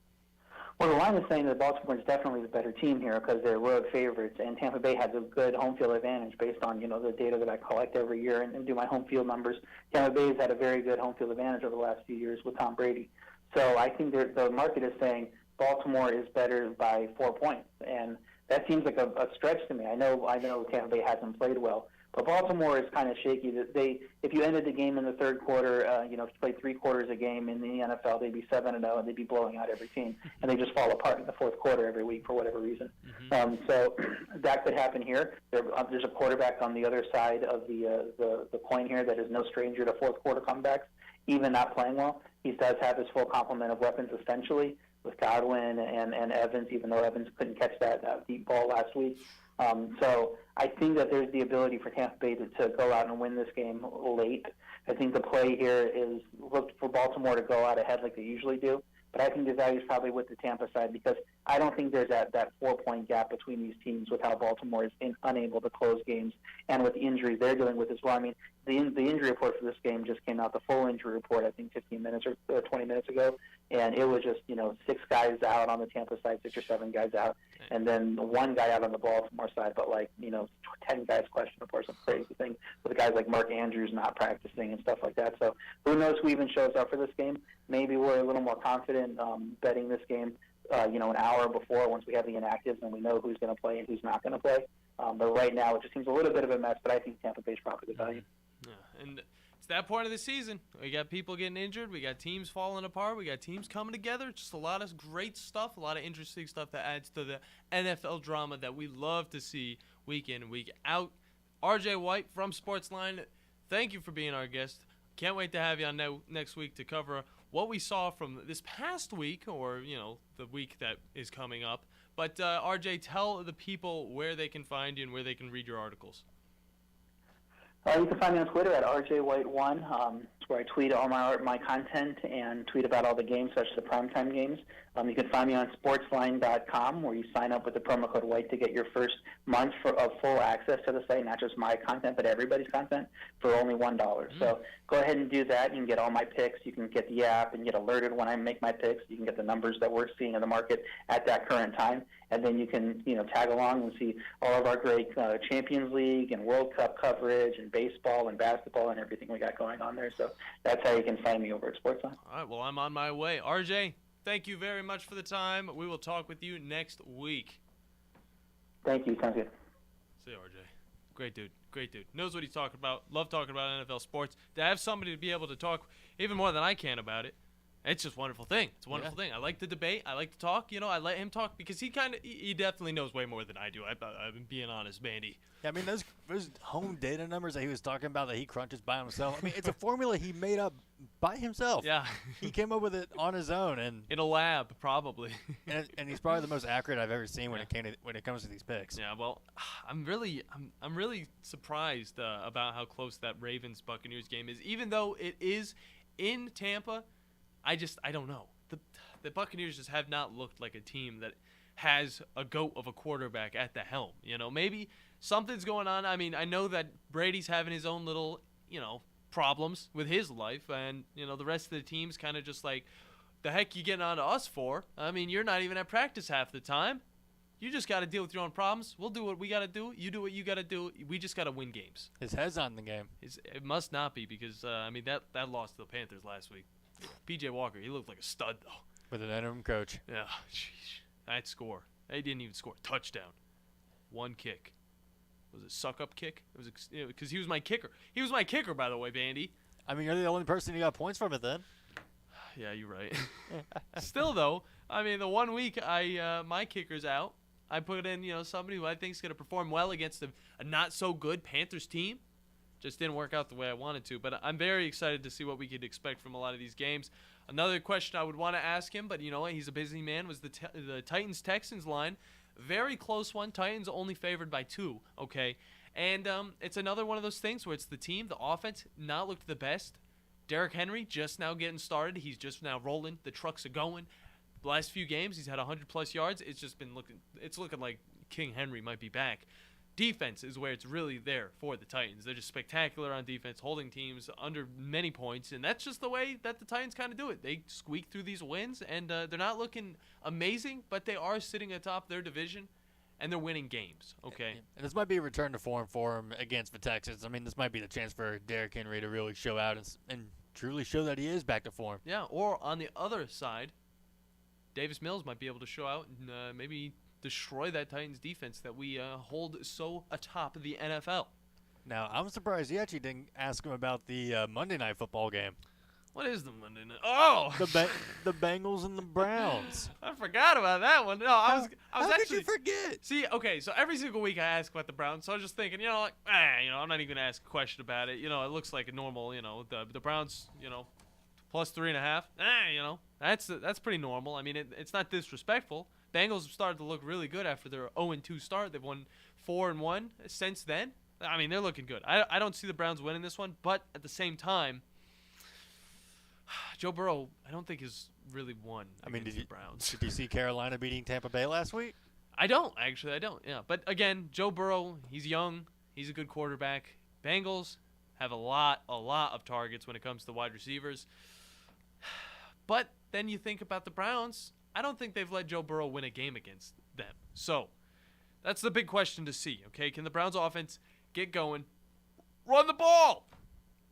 Well, the line is saying that Baltimore is definitely the better team here because they're road favorites, and Tampa Bay has a good home field advantage based on the data that I collect every year and do my home field numbers. Tampa Bay has had a very good home field advantage over the last few years with Tom Brady. So I think the market is saying Baltimore is better by 4 points, and that seems like a stretch to me. I know Tampa Bay hasn't played well, but Baltimore is kind of shaky. If you ended the game in the third quarter, if you played 3 quarters a game in the NFL, they'd be 7-0 and they'd be blowing out every team, and they just fall apart in the fourth quarter every week for whatever reason. So that could happen here. There's a quarterback on the other side of the coin here that is no stranger to fourth quarter comebacks, even not playing well. He does have his full complement of weapons essentially, with Godwin and Evans, even though Evans couldn't catch that deep ball last week. So I think that there's the ability for Tampa Bay to go out and win this game late. I think the play here is look for Baltimore to go out ahead like they usually do. But I think the value is probably with the Tampa side because I don't think there's that 4-point gap between these teams with how Baltimore is unable to close games and with the injuries they're dealing with as well. I mean, the injury report for this game just came out, the full injury report, I think 15 minutes or 20 minutes ago, and it was just, 6 guys out on the Tampa side, 6 or 7 guys out, and then 1 guy out on the Baltimore side, but 10 guys questionable or some crazy thing with guys like Mark Andrews not practicing and stuff like that. So who knows who even shows up for this game? Maybe we're a little more confident betting this game, an hour before once we have the inactives and we know who's going to play and who's not going to play. But right now it just seems a little bit of a mess, but I think Tampa Bay's probably the value. Yeah, and it's that point of the season. We got people getting injured. We got teams falling apart. We got teams coming together. Just a lot of great stuff, a lot of interesting stuff that adds to the NFL drama that we love to see week in and week out. RJ White from Sportsline, thank you for being our guest. Can't wait to have you on next week to cover what we saw from this past week or, the week that is coming up. But, RJ, tell the people where they can find you and where they can read your articles. You can find me on Twitter at RJWhite1. It's where I tweet all my content and tweet about all the games, such as the primetime games. You can find me on sportsline.com, where you sign up with the promo code WHITE to get your first month of full access to the site, not just my content, but everybody's content, for only $1. So go ahead and do that. You can get all my picks. You can get the app and get alerted when I make my picks. You can get the numbers that we're seeing in the market at that current time. And then you can, tag along and see all of our great Champions League and World Cup coverage and baseball and basketball and everything we got going on there. So that's how you can find me over at Sportsline. All right, well, I'm on my way. RJ, thank you very much for the time. We will talk with you next week. Thank you. Sounds good. See you, RJ. Great dude. Great dude. Knows what he's talking about. Love talking about NFL sports. To have somebody to be able to talk even more than I can about it, it's just a wonderful thing. It's a wonderful thing. I like the debate. I like to talk. I let him talk because he definitely knows way more than I do. I'm being honest, Bandi. Yeah, I mean, those home data numbers that he was talking about that he crunches by himself. I mean, it's a formula he made up by himself. Yeah. He came up with it on his own. And in a lab, probably. and he's probably the most accurate I've ever seen when it comes to these picks. Yeah, well, I'm really surprised about how close that Ravens-Buccaneers game is. Even though it is in Tampa, I don't know. The Buccaneers just have not looked like a team that has a goat of a quarterback at the helm. Maybe something's going on. I mean, I know that Brady's having his own little, problems with his life, and the rest of the team's kind of just like, the heck you getting on to us for? I mean, you're not even at practice half the time. You just got to deal with your own problems. We'll do what we got to do. You do what you got to do. We just got to win games. His head's on the game. It must not be because, that loss to the Panthers last week. P.J. Walker, he looked like a stud, though. With an interim coach. Yeah, sheesh. That score. They didn't even score a touchdown. One kick. Was it suck-up kick? It was because he was my kicker. He was my kicker, by the way, Bandy. I mean, you're the only person who got points from it then. Yeah, you're right. Still, though, the 1 week my kicker's out. I put in, somebody who I think is going to perform well against a not-so-good Panthers team. Just didn't work out the way I wanted to. But I'm very excited to see what we could expect from a lot of these games. Another question I would want to ask him, but you know what? He's a busy man, was the Titans-Texans line. Very close one. Titans only favored by 2, okay? And it's another one of those things where it's the team, the offense, not looked the best. Derrick Henry just now getting started. He's just now rolling. The trucks are going. The last few games, he's had 100-plus yards. It's just been looking like King Henry might be back. Defense is where it's really there for the Titans. They're just spectacular on defense, holding teams under many points, and that's just the way that the Titans kind of do it. They squeak through these wins, and they're not looking amazing, but they are sitting atop their division, and they're winning games, okay? And this might be a return to form for him against the Texans. This might be the chance for Derrick Henry to really show out and truly show that he is back to form. Yeah, or on the other side, Davis Mills might be able to show out and maybe destroy that Titans defense that we hold so atop the NFL. Now, I'm surprised you actually didn't ask him about the Monday Night Football game. What is the Monday Night? Oh! The Bengals and the Browns. I forgot about that one. No, I was How actually. could you forget? See, okay, so every single week I ask about the Browns, so I was just thinking, I'm not even going to ask a question about it. It looks like a normal, the Browns, plus 3.5. That's pretty normal. It's not disrespectful. Bengals have started to look really good after their 0-2 start. They've won 4-1 since then. They're looking good. I don't see the Browns winning this one, but at the same time, Joe Burrow, I don't think has really won against the Browns. Did you see Carolina beating Tampa Bay last week? I don't. Yeah. But again, Joe Burrow, he's young. He's a good quarterback. Bengals have a lot of targets when it comes to wide receivers. But then you think about the Browns. I don't think they've let Joe Burrow win a game against them. So that's the big question to see, okay? Can the Browns offense get going? Run the ball!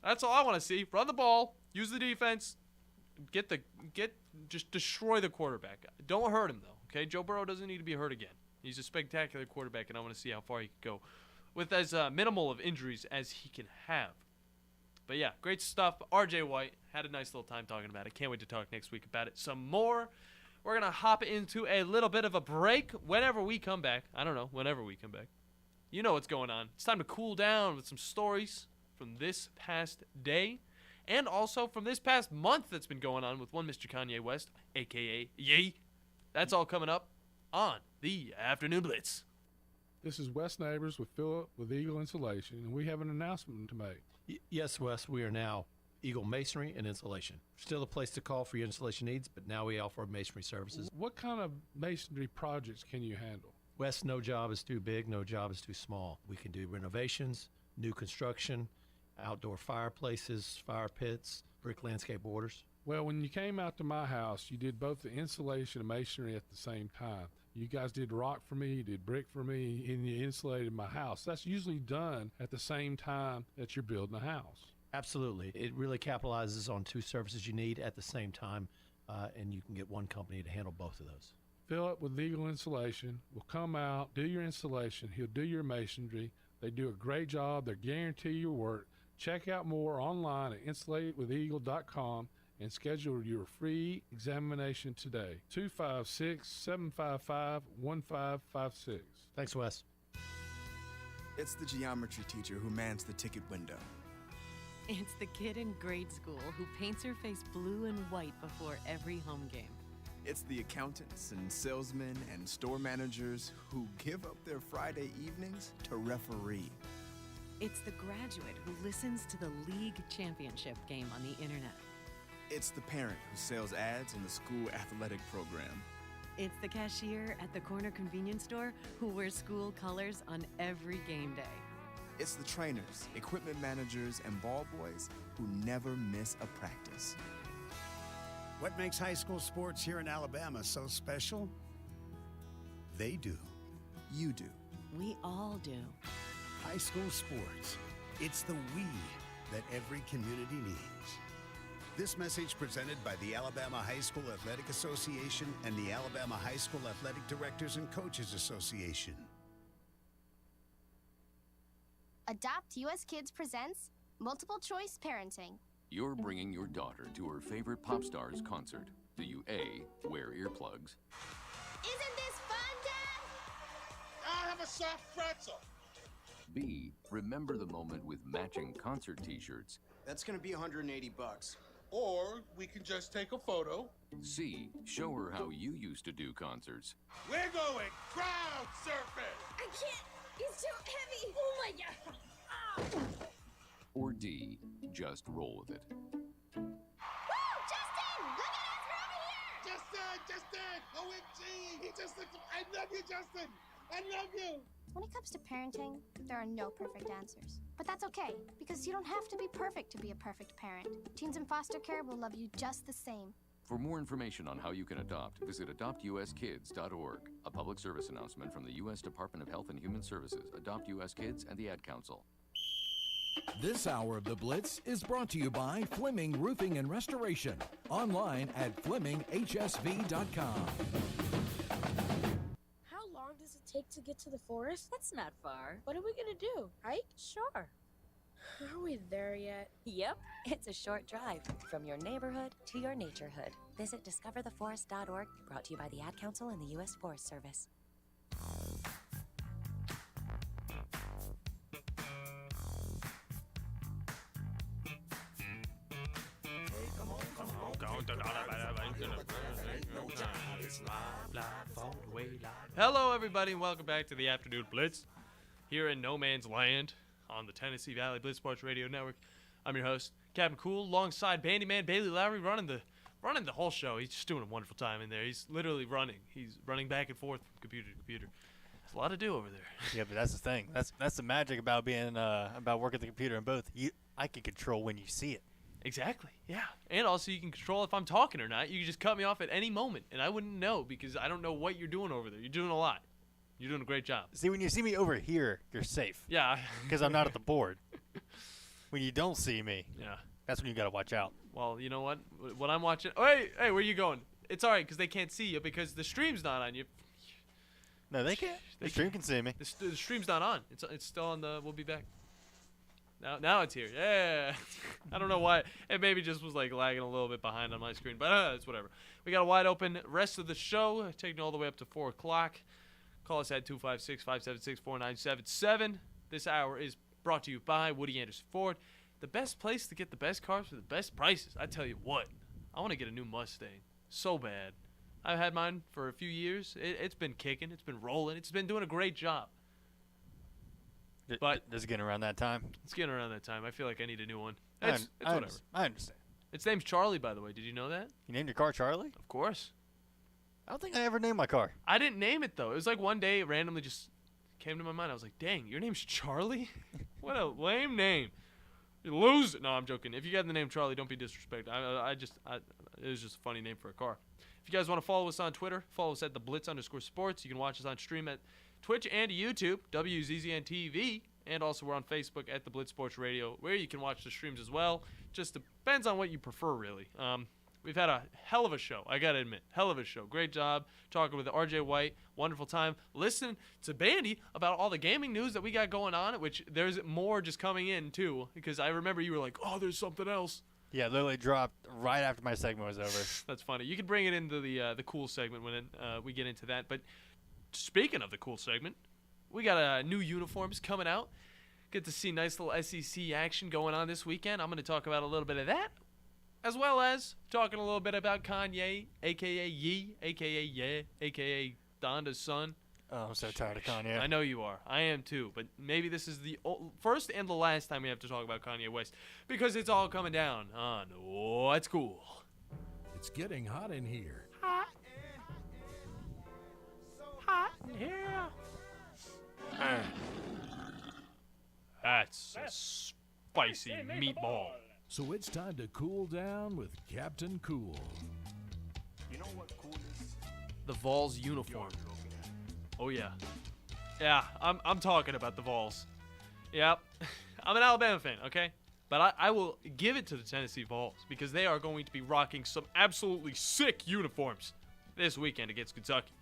That's all I want to see. Run the ball. Use the defense. Just destroy the quarterback. Don't hurt him, though, okay? Joe Burrow doesn't need to be hurt again. He's a spectacular quarterback, and I want to see how far he can go with as minimal of injuries as he can have. But, yeah, great stuff. R.J. White had a nice little time talking about it. Can't wait to talk next week about it some more. We're going to hop into a little bit of a break whenever we come back. I don't know, whenever we come back. You know what's going on. It's time to cool down with some stories from this past day and also from this past month that's been going on with one Mr. Kanye West, a.k.a. Ye. That's all coming up on the Afternoon Blitz. This is Wes Neighbors with Philip with Eagle Insulation, and we have an announcement to make. Yes, Wes, we are now Eagle Masonry and Insulation. Still a place to call for your installation needs, but now we offer masonry services. What kind of masonry projects can you handle? Wes, no job is too big, no job is too small. We can do renovations, new construction, outdoor fireplaces, fire pits, brick landscape borders. Well, when you came out to my house, you did both the insulation and masonry at the same time. You guys did rock for me, you did brick for me, and you insulated my house. That's usually done at the same time that you're building a house. Absolutely. It really capitalizes on two services you need at the same time, and you can get one company to handle both of those. Philip with Eagle Insulation will come out, do your installation. He'll do your masonry. They do a great job. They guarantee your work. Check out more online at insulatedwitheagle.com and schedule your free examination today. 256-755-1556. Thanks, Wes. It's the geometry teacher who mans the ticket window. It's the kid in grade school who paints her face blue and white before every home game. It's the accountants and salesmen and store managers who give up their Friday evenings to referee. It's the graduate who listens to the league championship game on the internet. It's the parent who sells ads in the school athletic program. It's the cashier at the corner convenience store who wears school colors on every game day. It's the trainers, equipment managers, and ball boys who never miss a practice. What makes high school sports here in Alabama so special? They do. You do. We all do. High school sports. It's the we that every community needs. This message presented by the Alabama High School Athletic Association and the Alabama High School Athletic Directors and Coaches Association. Adopt US Kids presents Multiple Choice Parenting. You're bringing your daughter to her favorite pop star's concert. Do you A, wear earplugs? Isn't this fun, Dad? I'll have a soft pretzel. B, remember the moment with matching concert t-shirts? That's gonna be $180. Or we can just take a photo. C, show her how you used to do concerts. We're going crowd surfing. I can't. It's too heavy. Oh my God. Ah. Or D, just roll with it. Woo! Justin! Look at us! We're over here! Justin! OMG! He just looked. I love you, Justin! I love you! When it comes to parenting, there are no perfect answers. But that's okay, because you don't have to be perfect to be a perfect parent. Teens in foster care will love you just the same. For more information on how you can adopt, visit adoptuskids.org. A public service announcement from the U.S. Department of Health and Human Services, Adopt U.S. Kids, and the Ad Council. This hour of The Blitz is brought to you by Fleming Roofing and Restoration. Online at FlemingHSV.com. How long does it take to get to the forest? That's not far. What are we gonna do? Hike? Sure. Are we there yet? Yep, it's a short drive from your neighborhood to your naturehood. Visit discovertheforest.org, brought to you by the Ad Council and the U.S. Forest Service. Hello, everybody, and welcome back to the Afternoon Blitz here in No Man's Land on the Tennessee Valley Blitz Sports Radio Network. I'm your host, Captain Cool, alongside Bandi Man Bailey Lowry, running the whole show. He's just doing a wonderful time in there. He's literally running. He's running back and forth from computer to computer. There's a lot to do over there. Yeah, but that's the thing. That's the magic about being about working the computer in both. I can control when you see it. Exactly, yeah. And also you can control if I'm talking or not. You can just cut me off at any moment, and I wouldn't know because I don't know what you're doing over there. You're doing a lot. You're doing a great job. See, when you see me over here, you're safe. Yeah. Because I'm not at the board. When you don't see me, yeah, that's when you got to watch out. Well, you know what? When I'm watching... Oh, hey, where are you going? It's all right because they can't see you because the stream's not on you. No, they can't. The stream can see me. The stream's not on. It's still on the... We'll be back. Now it's here. Yeah. I don't know why. It maybe just was like lagging a little bit behind on my screen, but it's whatever. We got a wide open rest of the show, taking all the way up to 4 o'clock. Call us at 256-576-4977. This hour is brought to you by Woody Anderson Ford. The best place to get the best cars for the best prices. I tell you what, I want to get a new Mustang so bad. I've had mine for a few years. It's been kicking. It's been rolling. It's been doing a great job. But it's getting around that time. It's getting around that time. I feel like I need a new one. I It's whatever. I understand. Its name's Charlie, by the way. Did you know that? You named your car Charlie? Of course. I don't think I ever named my car. I didn't name it, though. It was like one day it randomly just came to my mind. I was like, dang, your name's Charlie? What a lame name. You lose it. No, I'm joking. If you got the name Charlie, don't be disrespectful. It was just a funny name for a car. If you guys want to follow us on Twitter, follow us at the Blitz_sports. You can watch us on stream at Twitch and YouTube, WZZN TV. And also we're on Facebook at the Blitz Sports Radio, where you can watch the streams as well. Just depends on what you prefer, really. We've had a hell of a show, I got to admit. Hell of a show. Great job talking with RJ White. Wonderful time. Listen to Bandi about all the gaming news that we got going on, which there's more just coming in, too. Because I remember you were like, oh, there's something else. Yeah, literally dropped right after my segment was over. That's funny. You can bring it into the cool segment when we get into that. But speaking of the cool segment, we got new uniforms coming out. Get to see nice little SEC action going on this weekend. I'm going to talk about a little bit of that, as well as talking a little bit about Kanye, a.k.a. Ye, a.k.a. Yeah, a.k.a. Donda's son. Oh, I'm so tired of Kanye. I know you are. I am too. But maybe this is the first and the last time we have to talk about Kanye West, because it's all coming down on What's Cool. It's getting hot in here. Hot in here. That's a spicy meatball. So it's time to cool down with Captain Cool. You know what cool is? The Vols uniform. Oh, yeah. Yeah, I'm talking about the Vols. Yep. I'm an Alabama fan, okay? But I will give it to the Tennessee Vols because they are going to be rocking some absolutely sick uniforms this weekend against Kentucky.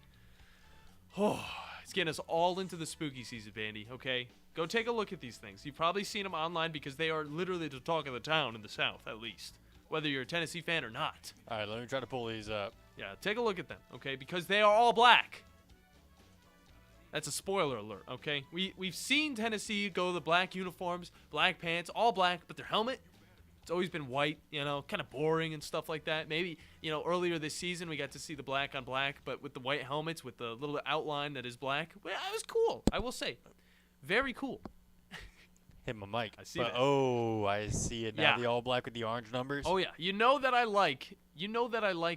Oh, it's getting us all into the spooky season, Bandi, okay? Go take a look at these things. You've probably seen them online because they are literally the talk of the town in the South, at least, whether you're a Tennessee fan or not. All right, let me try to pull these up. Yeah, take a look at them, okay? Because they are all black. That's a spoiler alert, okay? We've seen Tennessee go the black uniforms, black pants, all black, but their helmet, it's always been white, you know, kind of boring and stuff like that. Maybe, you know, earlier this season we got to see the black on black, but with the white helmets with the little outline that is black, well, it was cool, I will say. Very cool. Hit my mic. I see that. Oh, I see it now. Yeah. The all black with the orange numbers. Oh, yeah. You know that I like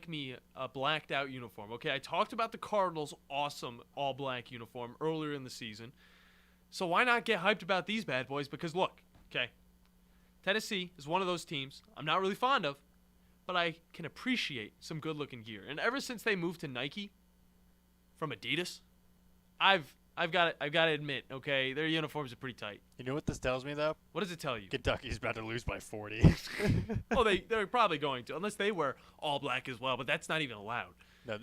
me a blacked out uniform, okay? I talked about the Cardinals' awesome all black uniform earlier in the season. So why not get hyped about these bad boys? Because look, okay, Tennessee is one of those teams I'm not really fond of, but I can appreciate some good looking gear. And ever since they moved to Nike from Adidas, I've got to admit, okay, their uniforms are pretty tight. You know what this tells me, though? What does it tell you? Kentucky's about to lose by 40. Oh, they're probably going to, unless they wear all black as well, but that's not even allowed. No,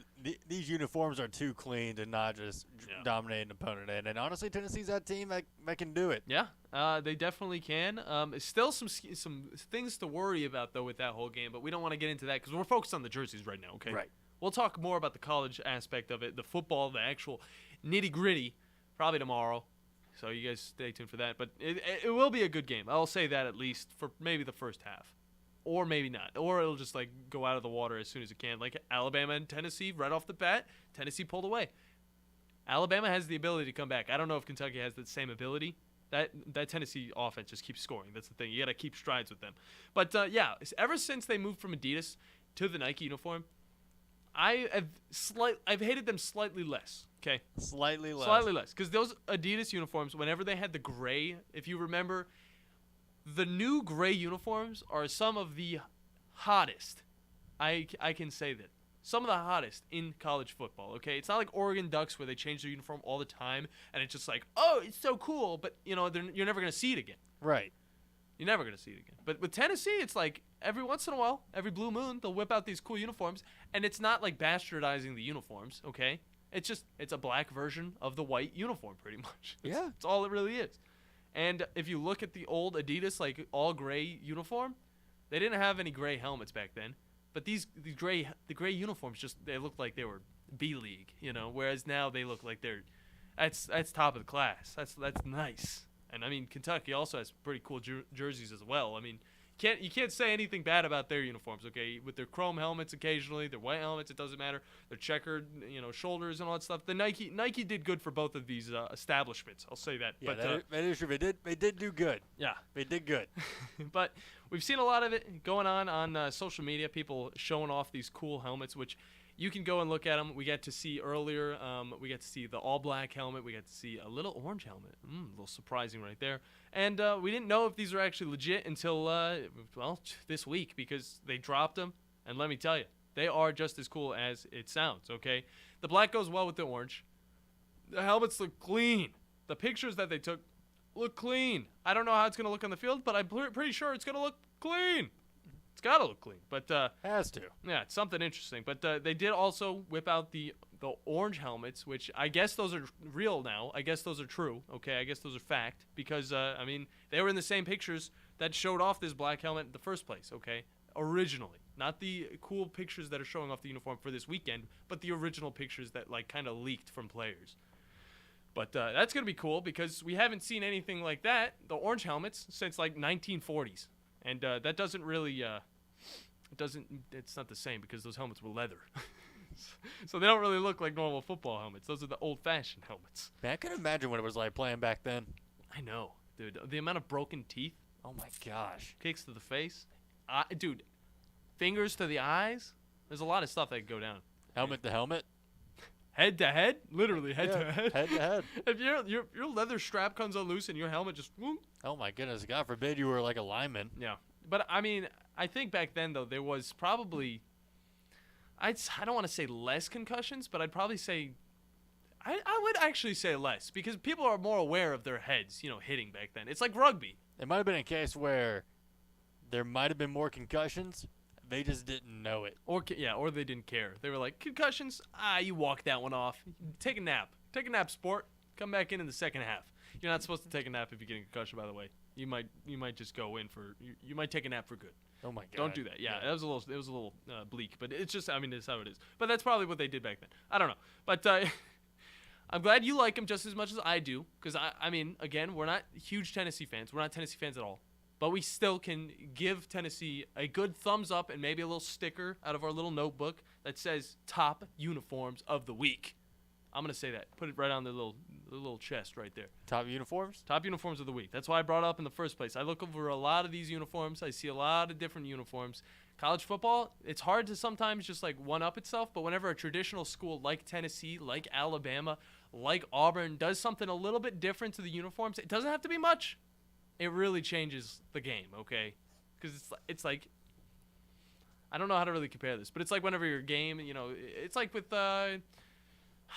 these uniforms are too clean to not just dominate an opponent in. And honestly, Tennessee's that team that can do it. Yeah, they definitely can. Still some things to worry about, though, with that whole game, but we don't want to get into that because we're focused on the jerseys right now, okay? Right. We'll talk more about the college aspect of it, the football, the actual nitty-gritty, probably tomorrow. So you guys stay tuned for that. But it will be a good game. I'll say that at least for maybe the first half. Or maybe not. Or it'll just, like, go out of the water as soon as it can. Like Alabama and Tennessee, right off the bat, Tennessee pulled away. Alabama has the ability to come back. I don't know if Kentucky has the same ability. That Tennessee offense just keeps scoring. That's the thing. You got to keep strides with them. But, yeah, ever since they moved from Adidas to the Nike uniform, I've hated them slightly less. Okay. Slightly less. Slightly less. Because those Adidas uniforms, whenever they had the gray, if you remember, the new gray uniforms are some of the hottest. I can say that. Some of the hottest in college football, okay? It's not like Oregon Ducks where they change their uniform all the time, and it's just like, oh, it's so cool, but, you know, you're never going to see it again. Right. You're never going to see it again. But with Tennessee, it's like every once in a while, every blue moon, they'll whip out these cool uniforms, and it's not like bastardizing the uniforms, okay? It's a black version of the white uniform, pretty much. That's all it really is. And if you look at the old Adidas, like all gray uniform, they didn't have any gray helmets back then. But the gray uniforms they looked like they were B League, you know. Whereas now they look like that's top of the class. That's nice. And I mean Kentucky also has pretty cool jerseys as well. I mean. You can't say anything bad about their uniforms, okay? With their chrome helmets occasionally, their white helmets, it doesn't matter. Their checkered, you know, shoulders and all that stuff. The Nike did good for both of these establishments. I'll say that. Yeah, but, that is true. They did do good. Yeah, they did good. But we've seen a lot of it going on social media. People showing off these cool helmets, which you can go and look at them. We got to see earlier. We got to see the all-black helmet. We got to see a little orange helmet. A little surprising right there. And we didn't know if these were actually legit until, this week because they dropped them. And let me tell you, they are just as cool as it sounds, okay? The black goes well with the orange. The helmets look clean. The pictures that they took look clean. I don't know how it's going to look on the field, but I'm pretty sure it's going to look clean. It's got to look clean, but has to. Yeah, it's something interesting. But they did also whip out the orange helmets, which I guess those are real now. I guess those are true. Okay, I guess those are fact because I mean they were in the same pictures that showed off this black helmet in the first place. Okay, originally, not the cool pictures that are showing off the uniform for this weekend, but the original pictures that like kind of leaked from players. But that's gonna be cool because we haven't seen anything like that, the orange helmets, since like 1940s. And that doesn't really, it's not the same because those helmets were leather. So they don't really look like normal football helmets. Those are the old-fashioned helmets. Man, I can imagine what it was like playing back then. I know, dude. The amount of broken teeth. Oh, my gosh. Kicks to the face. Dude, fingers to the eyes. There's a lot of stuff that could go down. Helmet to helmet? Head to head? Literally head to head. Head to head. If your leather strap comes unloose and your helmet just... Whoop. Oh, my goodness. God forbid you were like a lineman. Yeah. But, I mean, I think back then, though, there was probably... I don't want to say less concussions, but I'd probably say I would actually say less because people are more aware of their heads, hitting back then. It's like rugby. It might have been a case where there might have been more concussions. They just didn't know it. Or they didn't care. They were like, concussions, you walk that one off. Take a nap. Take a nap, sport. Come back in the second half. You're not supposed to take a nap if you're getting a concussion, by the way. You might just go in for you might take a nap for good. Oh my God! Don't do that. Yeah, it was a little bleak, but it's just it's how it is. But that's probably what they did back then. I don't know, but I'm glad you like him just as much as I do, because I mean, again, we're not huge Tennessee fans. We're not Tennessee fans at all, but we still can give Tennessee a good thumbs up and maybe a little sticker out of our little notebook that says top uniforms of the week. I'm gonna say that. Put it right on the little chest right there. Top uniforms? Top uniforms of the week. That's why I brought it up in the first place. I look over a lot of these uniforms. I see a lot of different uniforms. College football, it's hard to sometimes just like one-up itself, but whenever a traditional school like Tennessee, like Alabama, like Auburn does something a little bit different to the uniforms, it doesn't have to be much. It really changes the game, okay? Because it's like, I don't know how to really compare this, but it's like whenever your game, it's like with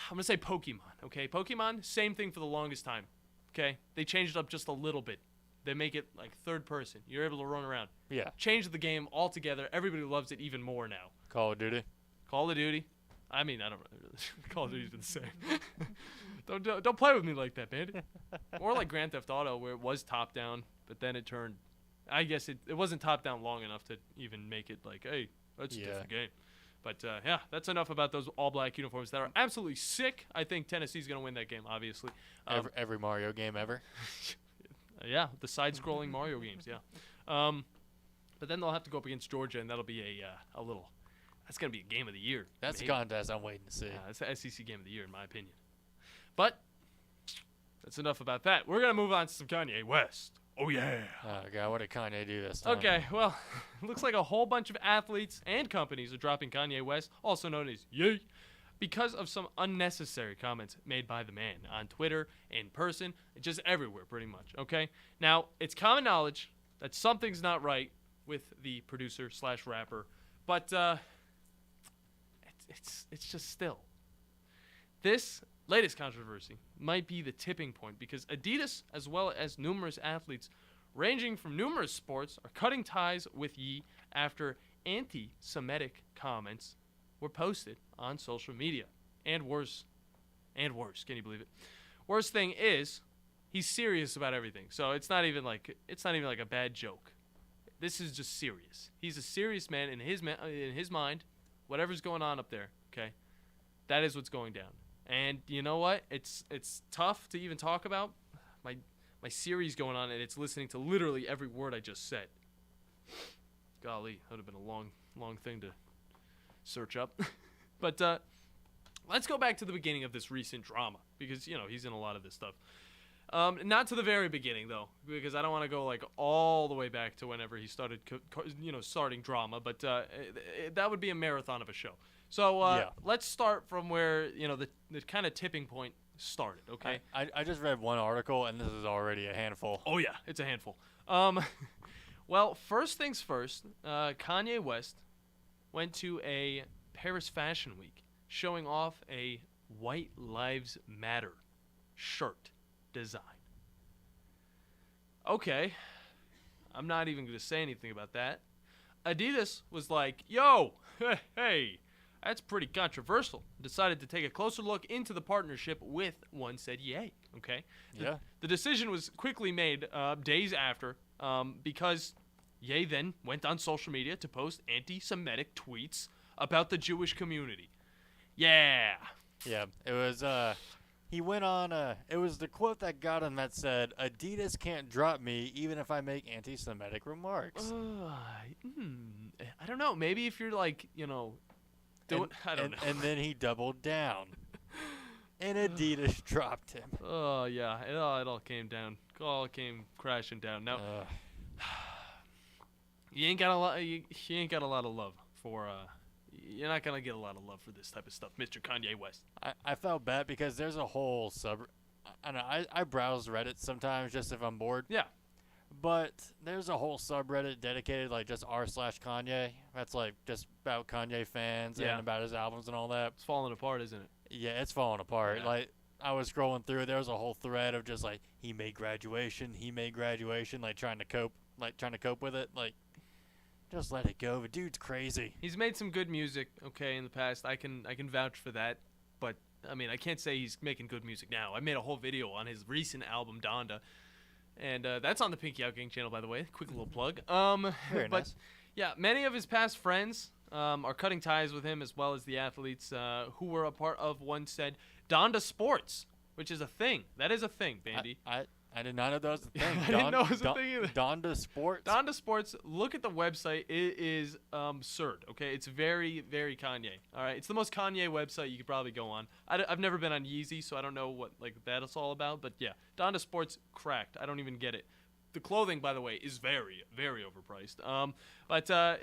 I'm going to say Pokemon, okay? Pokemon, same thing for the longest time, okay? They changed it up just a little bit. They make it like third person. You're able to run around. Yeah. Change the game altogether. Everybody loves it even more now. Call of Duty? Call of Duty? I mean, I don't really. Call of Duty's been the same. Don't play with me like that, Bandi. Or like Grand Theft Auto, where it was top-down, but then it turned. I guess it wasn't top-down long enough to even make it like, hey, that's a different game. But, that's enough about those all-black uniforms that are absolutely sick. I think Tennessee's going to win that game, obviously. Every Mario game ever? Yeah, the side-scrolling Mario games, yeah. But then they'll have to go up against Georgia, and that'll be a little – that's going to be a game of the year. That's a contest I'm waiting to see. Yeah, it's the SEC game of the year, in my opinion. But that's enough about that. We're going to move on to some Kanye West. Oh, yeah. Oh, God, what did Kanye do this time? Okay, well, it looks like a whole bunch of athletes and companies are dropping Kanye West, also known as Ye, because of some unnecessary comments made by the man on Twitter, in person, just everywhere pretty much, okay? Now, it's common knowledge that something's not right with the producer/rapper, but it's just still. This latest controversy might be the tipping point because Adidas, as well as numerous athletes ranging from numerous sports, are cutting ties with Ye after anti-Semitic comments were posted on social media. And worse, can you believe it? Worst thing is, he's serious about everything. So it's not even like a bad joke. This is just serious. He's a serious man in his mind. Whatever's going on up there, okay? That is what's going down. And you know what? It's tough to even talk about. My series going on, and it's listening to literally every word I just said. Golly, that would have been a long thing to search up. But let's go back to the beginning of this recent drama because he's in a lot of this stuff. Not to the very beginning though, because I don't want to go like all the way back to whenever he started, starting drama. But that would be a marathon of a show. So let's start from where the kind of tipping point started. Okay. I just read one article and this is already a handful. Oh yeah, it's a handful. Well, first things first. Kanye West went to a Paris Fashion Week, showing off a White Lives Matter shirt design. Okay, I'm not even going to say anything about that. Adidas was like, yo, hey, that's pretty controversial. Decided to take a closer look into the partnership with one said Ye, okay? Yeah. The decision was quickly made days after because Ye then went on social media to post anti-Semitic tweets about the Jewish community. Yeah. Yeah, it was, he went on, it was the quote that got him that said, Adidas can't drop me even if I make anti-Semitic remarks. I don't know. Maybe if you're like, I don't know. And then he doubled down. And Adidas dropped him. Oh, yeah. It all came down. It all came crashing down. Now, you ain't got a lot of love for, you're not going to get a lot of love for this type of stuff, Mr. Kanye West. I felt bad because there's a whole I don't know, I browse Reddit sometimes just if I'm bored. Yeah. But there's a whole subreddit dedicated like just r/Kanye. That's like just about Kanye fans and about his albums and all that. It's falling apart, isn't it? Yeah, it's falling apart. Yeah. Like, I was scrolling through, there was a whole thread of just like, he made graduation, like trying to cope with it. Like, just let it go. The dude's crazy. He's made some good music, okay, in the past. I can vouch for that. But I mean, I can't say he's making good music now. I made a whole video on his recent album Donda, and that's on the Pinky Out Gang channel, by the way. Quick little plug. Very but nice. yeah, many of his past friends are cutting ties with him, as well as the athletes who were a part of one said Donda Sports, which is a thing. That is a thing, Bandy. I did not know that was a thing. I didn't know it was a thing either. Donda Sports. Donda Sports. Look at the website. It is absurd. Okay, it's very, very Kanye. All right, it's the most Kanye website you could probably go on. I've never been on Yeezy, so I don't know what like that is all about. But yeah, Donda Sports cracked. I don't even get it. The clothing, by the way, is very, very overpriced.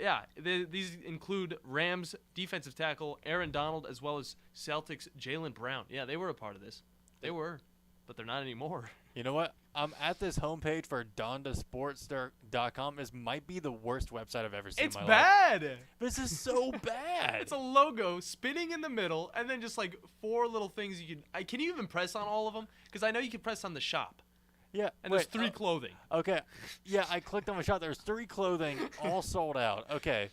Yeah, these include Rams defensive tackle Aaron Donald, as well as Celtics Jaylen Brown. Yeah, they were a part of this. They were, but they're not anymore. You know what? I'm at this homepage for DondaSports.com. This might be the worst website I've ever seen It's in my bad. life. This is so bad. It's a logo spinning in the middle, and then just like 4 little things you can. Can you even press on all of them? Because I know you can press on the shop. Yeah. And there's 3 clothing. Okay. Yeah, I clicked on the shop. There's 3 clothing, all sold out. Okay.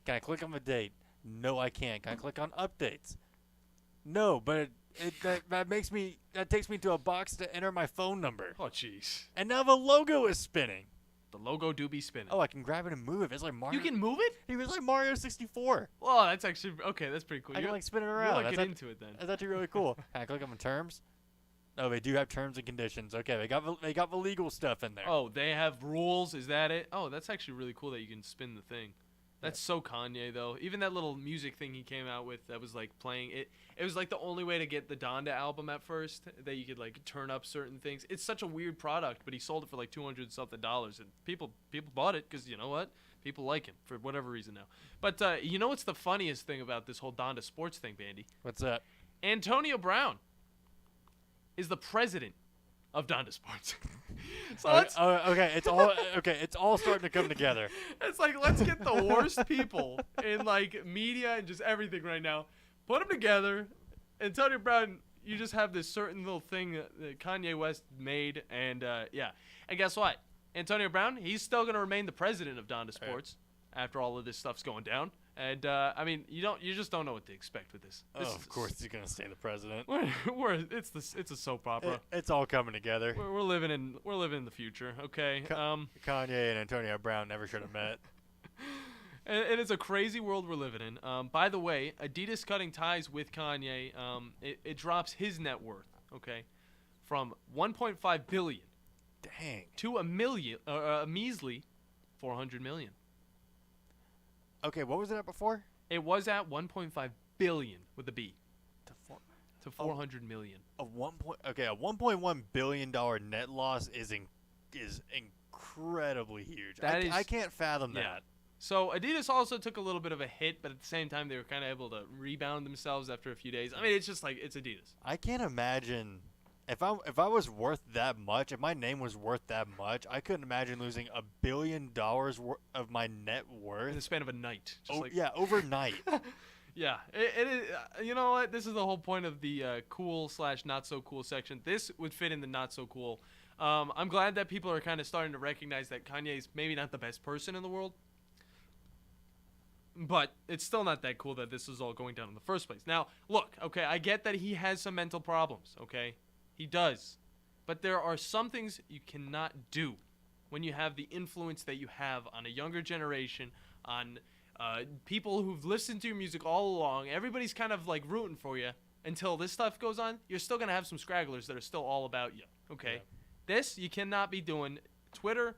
Can I click on the date? No, I can't. Can I click on updates? No, but that takes me to a box to enter my phone number. Oh, jeez. And now the logo is spinning. The logo do be spinning. Oh, I can grab it and move it. It's like Mario. You can move it? It was like Mario 64. Oh, that's actually okay. That's pretty cool. I can You're- like spin it you're, around. like, That's into it then. That's actually really cool. Can I click on the terms? Oh, they do have terms and conditions. Okay, they got the legal stuff in there. Oh, they have rules. Is that it? Oh, that's actually really cool that you can spin the thing. That's so Kanye though. Even that little music thing he came out with that was like playing it. It was like the only way to get the Donda album at first, that you could like turn up certain things. It's such a weird product, but he sold it for like $200 something, and people bought it because you know what? People like him for whatever reason now. But you know what's the funniest thing about this whole Donda Sports thing, Bandy? What's that? Antonio Brown is the president of Donda Sports. So okay, it's all starting to come together. It's like, let's get the worst people in like media and just everything right now, put them together. Antonio Brown, you just have this certain little thing that Kanye West made, and yeah. And guess what? Antonio Brown, he's still going to remain the president of Donda Sports after all of this stuff's going down. And I mean, you just don't know what to expect with this. Of course he's gonna stay the president. It's a soap opera. It's all coming together. We're living in the future, okay? Kanye and Antonio Brown never should have met. And it's a crazy world we're living in. By the way, Adidas cutting ties with Kanye. It drops his net worth, okay, from 1.5 billion, dang, to a measly 400 million. Okay, what was it at before? It was at 1.5 billion with a B. To 400 million. A 1.1 billion net loss is incredibly huge. I can't fathom that. So Adidas also took a little bit of a hit, but at the same time they were kind of able to rebound themselves after a few days. I mean, it's just like, it's Adidas. I can't imagine if I was worth that much, if my name was worth that much, I couldn't imagine losing $1 billion of my net worth in the span of a night. Overnight. Yeah, it is. You know what? This is the whole point of the cool/not so cool section. This would fit in the not so cool. I'm glad that people are kind of starting to recognize that Kanye's maybe not the best person in the world, but it's still not that cool that this is all going down in the first place. Now, look, okay, I get that he has some mental problems, okay? He does. But there are some things you cannot do when you have the influence that you have on a younger generation, on people who've listened to your music all along. Everybody's kind of like rooting for you until this stuff goes on. You're still going to have some scragglers that are still all about you, okay? Yeah. This, you cannot be doing. Twitter,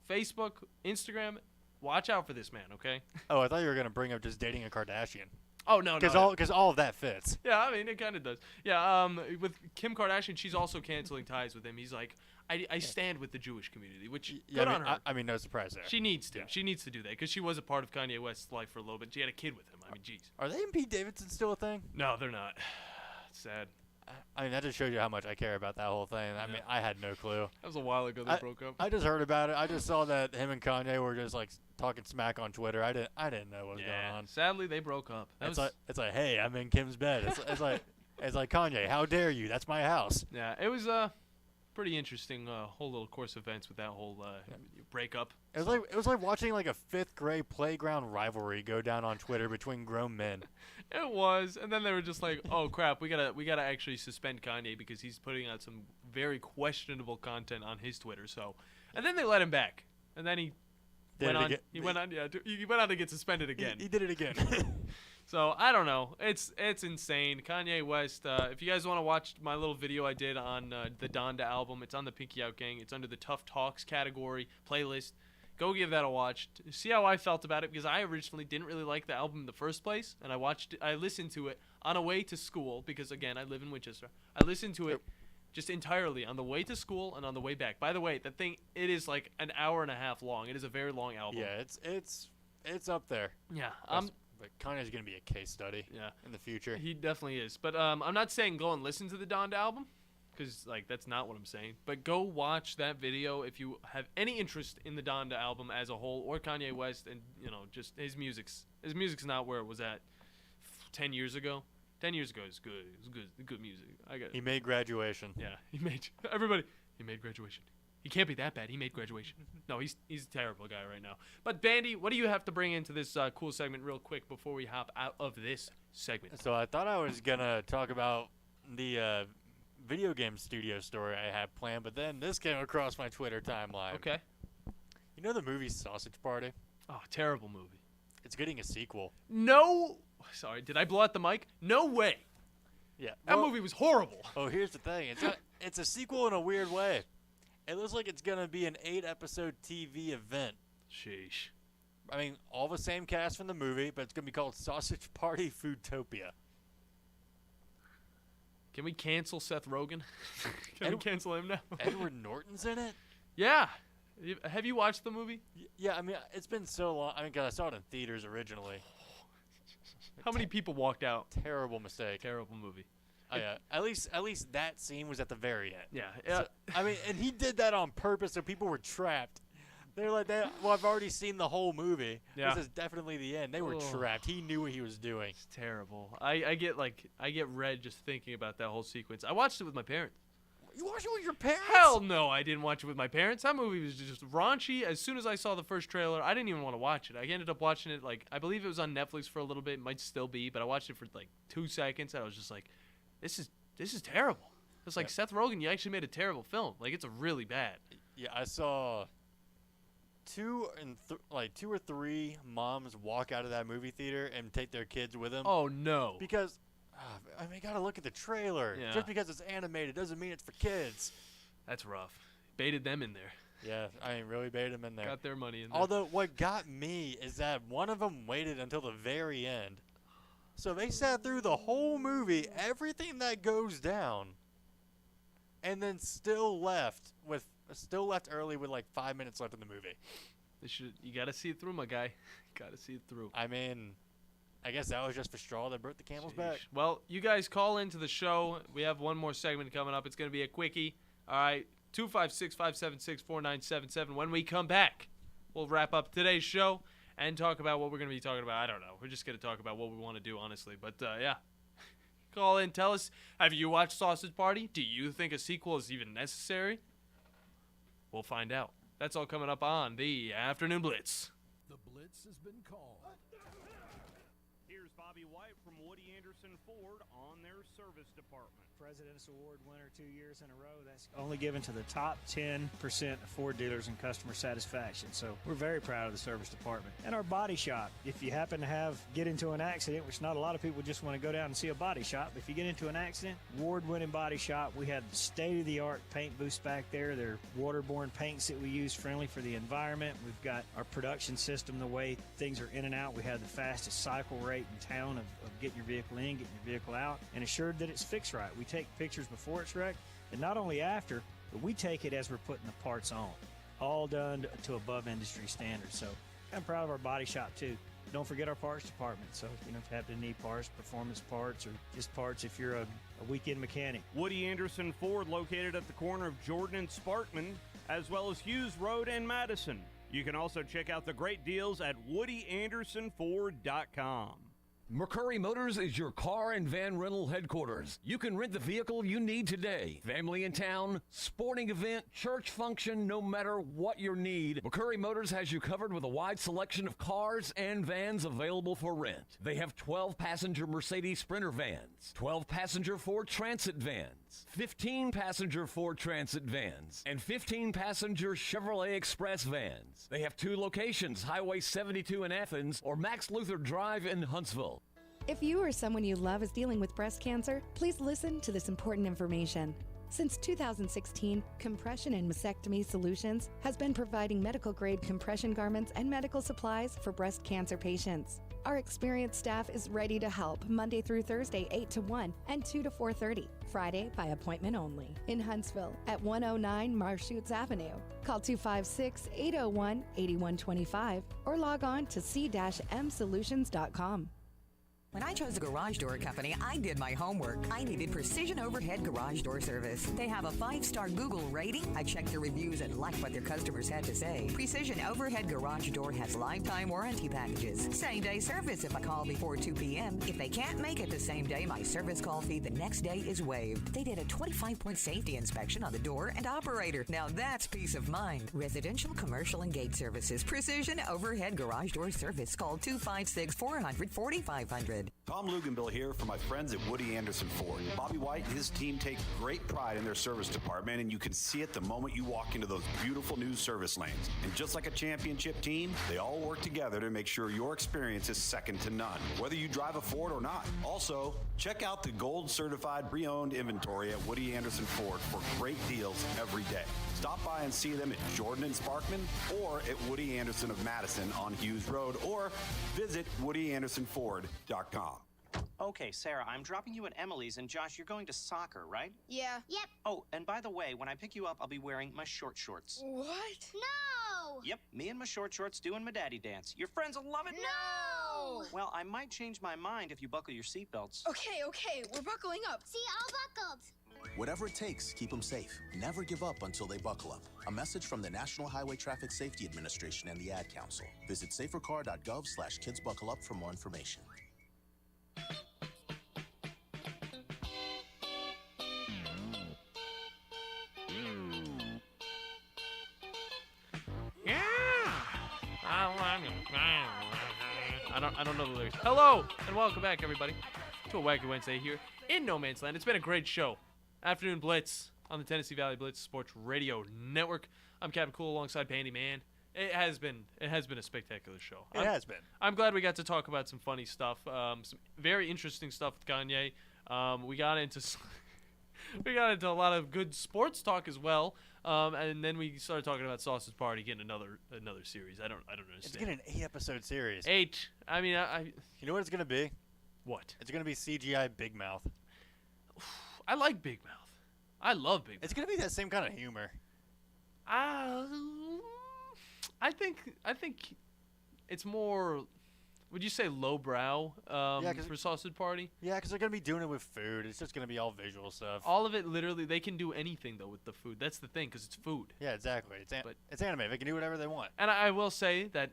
Facebook, Instagram, watch out for this man, okay? Oh, I thought you were going to bring up just dating a Kardashian. Oh, no. Because all of that fits. Yeah, I mean, it kind of does. Yeah, with Kim Kardashian, she's also canceling ties with him. He's like, I stand with the Jewish community, which, good on her. I mean, no surprise there. She needs to. Yeah. She needs to do that because she was a part of Kanye West's life for a little bit. She had a kid with him. I mean, jeez. Are they and Pete Davidson still a thing? No, they're not. It's sad. I mean, that just shows you how much I care about that whole thing. I mean, I had no clue. That was a while ago they broke up. I just heard about it. I just saw that him and Kanye were just like talking smack on Twitter. I didn't know what was going on. Sadly, they broke up. It's like, hey, I'm in Kim's bed. It's like, It's like, Kanye, how dare you? That's my house. Yeah, it was pretty interesting whole little course of events with that whole breakup. It was like watching like a 5th grade playground rivalry go down on Twitter between grown men. It was, and then they were just like, "Oh crap, we gotta actually suspend Kanye because he's putting out some very questionable content on his Twitter." So, and then they let him back, and then he went on to get suspended again. He did it again. So I don't know. It's insane. Kanye West. If you guys want to watch my little video I did on the Donda album, it's on the Pinky Out Gang. It's under the Tough Talks category playlist. Go give that a watch. See how I felt about it, because I originally didn't really like the album in the first place, and I listened to it on a way to school because again I live in Winchester. I listened to it just entirely on the way to school and on the way back. By the way, that thing, it is like an hour and a half long. It is a very long album. Yeah, it's up there. Yeah. But Kanye's going to be a case study in the future. He definitely is. But I'm not saying go and listen to the Donda album, because like that's not what I'm saying. But go watch that video if you have any interest in the Donda album as a whole, or Kanye West, and just his music's not where it was at 10 years ago. 10 years ago is good. It was good music. He made Graduation. Yeah, he made Graduation. He can't be that bad. He made Graduation. No, he's a terrible guy right now. But Bandi, what do you have to bring into this cool segment real quick before we hop out of this segment? So I thought I was gonna talk about the video game studio story I had planned, but then this came across my Twitter timeline. Okay. You know the movie Sausage Party? Oh, terrible movie. It's getting a sequel. No. Sorry, did I blow out the mic? No way. Yeah. That movie was horrible. Oh, here's the thing. It's a sequel in a weird way. It looks like it's going to be an 8-episode TV event. Sheesh. I mean, all the same cast from the movie, but it's going to be called Sausage Party Foodtopia. Can we cancel Seth Rogen? Can we cancel him now? Edward Norton's in it? Yeah. Have you watched the movie? Yeah, I mean, it's been so long. I mean, because I saw it in theaters originally. How many people walked out? Terrible mistake. Terrible movie. Oh, yeah. At least that scene was at the very end. Yeah. So, I mean, and he did that on purpose so people were trapped. They're like, well, I've already seen the whole movie. Yeah. This is definitely the end. They were trapped. He knew what he was doing. It's terrible. I get red just thinking about that whole sequence. I watched it with my parents. You watched it with your parents? Hell no, I didn't watch it with my parents. That movie was just raunchy. As soon as I saw the first trailer, I didn't even want to watch it. I ended up watching it, I believe it was on Netflix for a little bit. It might still be, but I watched it for 2 seconds. And I was just like, this is terrible. It's like, Seth Rogen, you actually made a terrible film. It's really bad. Yeah, I saw two or three moms walk out of that movie theater and take their kids with them. Oh, no. Because, I mean, you got to look at the trailer. Yeah. Just because it's animated doesn't mean it's for kids. That's rough. Baited them in there. Yeah, I mean, really baited them in there. Got their money in there. Although, what got me is that one of them waited until the very end. So they sat through the whole movie, everything that goes down, and then still left early with 5 minutes left in the movie. You got to see it through, my guy. Got to see it through. I mean, I guess that was just the straw that broke the camel's back. Well, you guys call into the show. We have one more segment coming up. It's going to be a quickie. All right, 256-576-4977. When we come back, we'll wrap up today's show and talk about what we're going to be talking about. I don't know. We're just going to talk about what we want to do, honestly. But, yeah. Call in. Tell us, have you watched Sausage Party? Do you think a sequel is even necessary? We'll find out. That's all coming up on the Afternoon Blitz. The Blitz has been called. Here's Bobby White from Woody Anderson Ford on their service department. President's Award winner 2 years in a row. That's only given to the top 10% of Ford dealers in customer satisfaction. So we're very proud of the service department. And our body shop. If you happen to get into an accident, which not a lot of people just want to go down and see a body shop. If you get into an accident, award-winning body shop. We have state-of-the-art paint booths back there. They're waterborne paints that we use, friendly for the environment. We've got our production system, the way things are in and out. We have the fastest cycle rate in town of getting your vehicle in, getting your vehicle out, and assured that it's fixed right. We take pictures before it's wrecked, and not only after, but we take it as we're putting the parts on. All done to above industry standards. So I'm proud of our body shop, too. Don't forget our parts department. So, if you happen to need parts, performance parts, or just parts if you're a weekend mechanic. Woody Anderson Ford, located at the corner of Jordan and Sparkman, as well as Hughes Road and Madison. You can also check out the great deals at WoodyAndersonFord.com. McCurry Motors is your car and van rental headquarters. You can rent the vehicle you need today. Family in town, sporting event, church function, no matter what your need, McCurry Motors has you covered with a wide selection of cars and vans available for rent. They have 12-passenger Mercedes Sprinter vans, 12-passenger Ford Transit vans, 15-passenger Ford Transit vans, and 15-passenger Chevrolet Express vans. They have 2 locations, Highway 72 in Athens or Max Luther Drive in Huntsville. If you or someone you love is dealing with breast cancer, please listen to this important information. Since 2016, Compression and Mastectomy Solutions has been providing medical-grade compression garments and medical supplies for breast cancer patients. Our experienced staff is ready to help Monday through Thursday, 8 to 1 and 2 to 4:30. Friday by appointment only. In Huntsville at 109 Marshoots Avenue. Call 256-801-8125 or log on to c-msolutions.com. When I chose a garage door company, I did my homework. I needed Precision Overhead Garage Door Service. They have a 5-star Google rating. I checked the reviews and liked what their customers had to say. Precision Overhead Garage Door has lifetime warranty packages. Same-day service if I call before 2 p.m. If they can't make it the same day, my service call fee the next day is waived. They did a 25-point safety inspection on the door and operator. Now that's peace of mind. Residential, commercial, and gate services. Precision Overhead Garage Door Service. Call 256-400-4500. Tom Luganbill here for my friends at Woody Anderson Ford. Bobby White and his team take great pride in their service department, and you can see it the moment you walk into those beautiful new service lanes. And just like a championship team, they all work together to make sure your experience is second to none, whether you drive a Ford or not. Also, check out the gold certified pre-owned inventory at Woody Anderson Ford for great deals every day. Stop by and see them at Jordan and Sparkman or at Woody Anderson of Madison on Hughes Road, or visit WoodyAndersonFord.com. Okay, Sarah, I'm dropping you at Emily's, and Josh, you're going to soccer, right? Yeah. Yep. Oh, and by the way, when I pick you up, I'll be wearing my short shorts. What? No! Yep, me and my short shorts doing my daddy dance. Your friends will love it. No! Well, I might change my mind if you buckle your seatbelts. Okay, we're buckling up. See, all buckled. Whatever it takes, keep them safe. Never give up until they buckle up. A message from the National Highway Traffic Safety Administration and the Ad Council. Visit safercar.gov/kidsbuckleup for more information. I don't know the lyrics. Hello and welcome back, everybody, to a Wacky Wednesday here in No Man's Land. It's been a great show. Afternoon Blitz on the Tennessee Valley Blitz Sports Radio Network. I'm Captain Cool alongside Bandi Man. It has been a spectacular show. It has been. I'm glad we got to talk about some funny stuff, some very interesting stuff with Kanye. We got into a lot of good sports talk as well. And then we started talking about Sausage Party getting another series. I don't understand. It's getting an 8-episode series. 8. I mean, you know what it's gonna be? What? It's gonna be CGI Big Mouth. I like Big Mouth. I love Big Mouth. It's gonna be that same kind of humor. I think it's more. Would you say lowbrow for Sausage Party? Yeah, because they're going to be doing it with food. It's just going to be all visual stuff. All of it, literally, they can do anything, though, with the food. That's the thing, because it's food. Yeah, exactly. It's anime. They can do whatever they want. And I will say that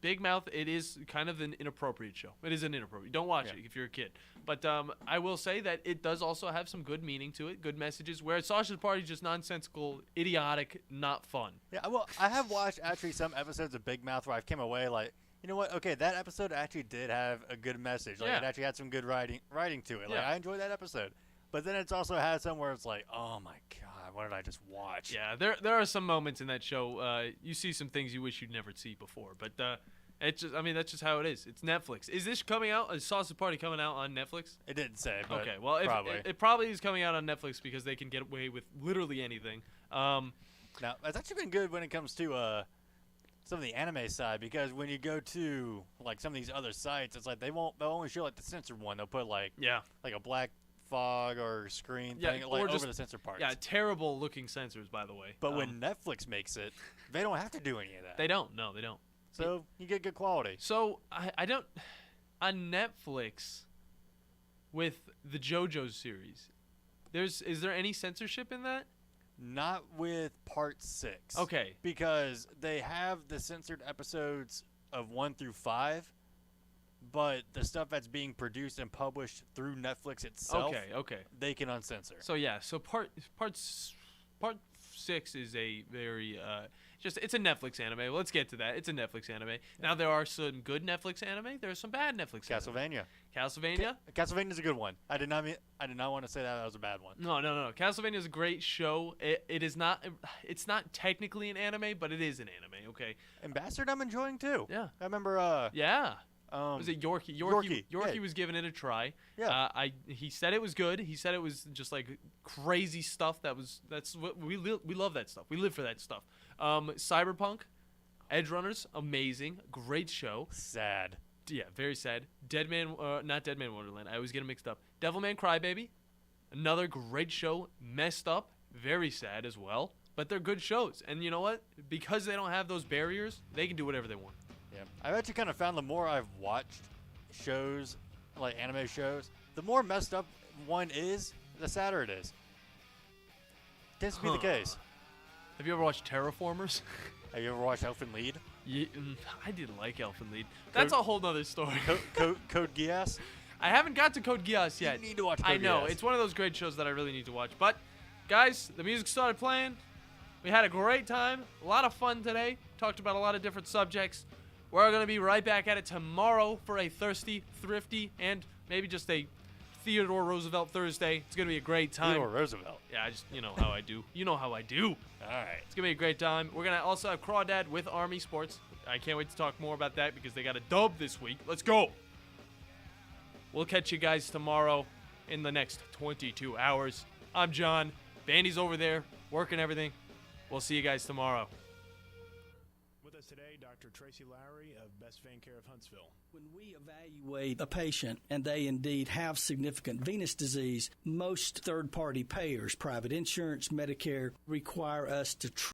Big Mouth, it is kind of an inappropriate show. It is an inappropriate. Don't watch it if you're a kid. But I will say that it does also have some good meaning to it, good messages, whereas Sausage Party is just nonsensical, idiotic, not fun. Yeah, well, I have watched actually some episodes of Big Mouth where I've came away like, you know what? Okay, that episode actually did have a good message. Like, it actually had some good writing to it. Like, I enjoyed that episode. But then it's also had some where it's like, oh my god, what did I just watch? Yeah, there are some moments in that show. You see some things you wish you'd never see before. But it's just, I mean, that's just how it is. It's Netflix. Is this coming out? Is Sausage Party coming out on Netflix? It didn't say. But okay, well, probably. It probably is coming out on Netflix because they can get away with literally anything. Now, it's actually been good when it comes to some of the anime side, because when you go to like some of these other sites, it's like they'll only show like the censored one. They'll put like a black fog or screen thing like over the censored parts. Yeah, terrible looking censors, by the way. But when Netflix makes it, they don't have to do any of that. They don't. No, they don't. So you get good quality. So I don't on Netflix with the JoJo series. Is there any censorship in that? Not with part 6. Okay. Because they have the censored episodes of 1 through 5, but the stuff that's being produced and published through Netflix itself, Okay. they can uncensor. So yeah, so part 6 is a very it's a Netflix anime. Let's get to that. It's a Netflix anime. Now there are some good Netflix anime. There are some bad Netflix. Castlevania. Castlevania is a good one. I did not want to say that was a bad one. No. Castlevania is a great show. It is not. It's not technically an anime, but it is an anime. Okay. And Bastard, I'm enjoying too. Yeah. I remember. Yeah. Was it Yorkie? Yorkie yeah. was giving it a try. Yeah. He said it was good. He said it was just like crazy stuff. That's what we love that stuff. We live for that stuff. Cyberpunk, Edge Runners, amazing, great show. Sad. Yeah, very sad. Not Dead Man Wonderland. I always get them mixed up. Devilman Crybaby, another great show. Messed up, very sad as well. But they're good shows. And you know what? Because they don't have those barriers, they can do whatever they want. Yeah, I've actually kind of found the more I've watched shows, like anime shows, the more messed up one is, the sadder it is. Tends to be the case. Have you ever watched Terraformers? Have you ever watched Elfen Lied? Yeah, I didn't like Elfen Lied. That's a whole nother story. Code Geass? I haven't got to Code Geass yet. You need to watch Code I know. Geass. It's one of those great shows that I really need to watch. But, guys, the music started playing. We had a great time. A lot of fun today. Talked about a lot of different subjects. We're going to be right back at it tomorrow for a thirsty, thrifty, and maybe just a Theodore Roosevelt Thursday. It's going to be a great time. Theodore Roosevelt. Yeah, you know how I do. You know how I do. All right. It's going to be a great time. We're going to also have Crawdad with Army Sports. I can't wait to talk more about that because they got a dub this week. Let's go. We'll catch you guys tomorrow in the next 22 hours. I'm John. Bandy's over there working everything. We'll see you guys tomorrow. With us today, Dr. Tracy Lowry of Best Vein Care of Huntsville. When we evaluate a patient and they indeed have significant venous disease, most third-party payers, private insurance, Medicare, require us to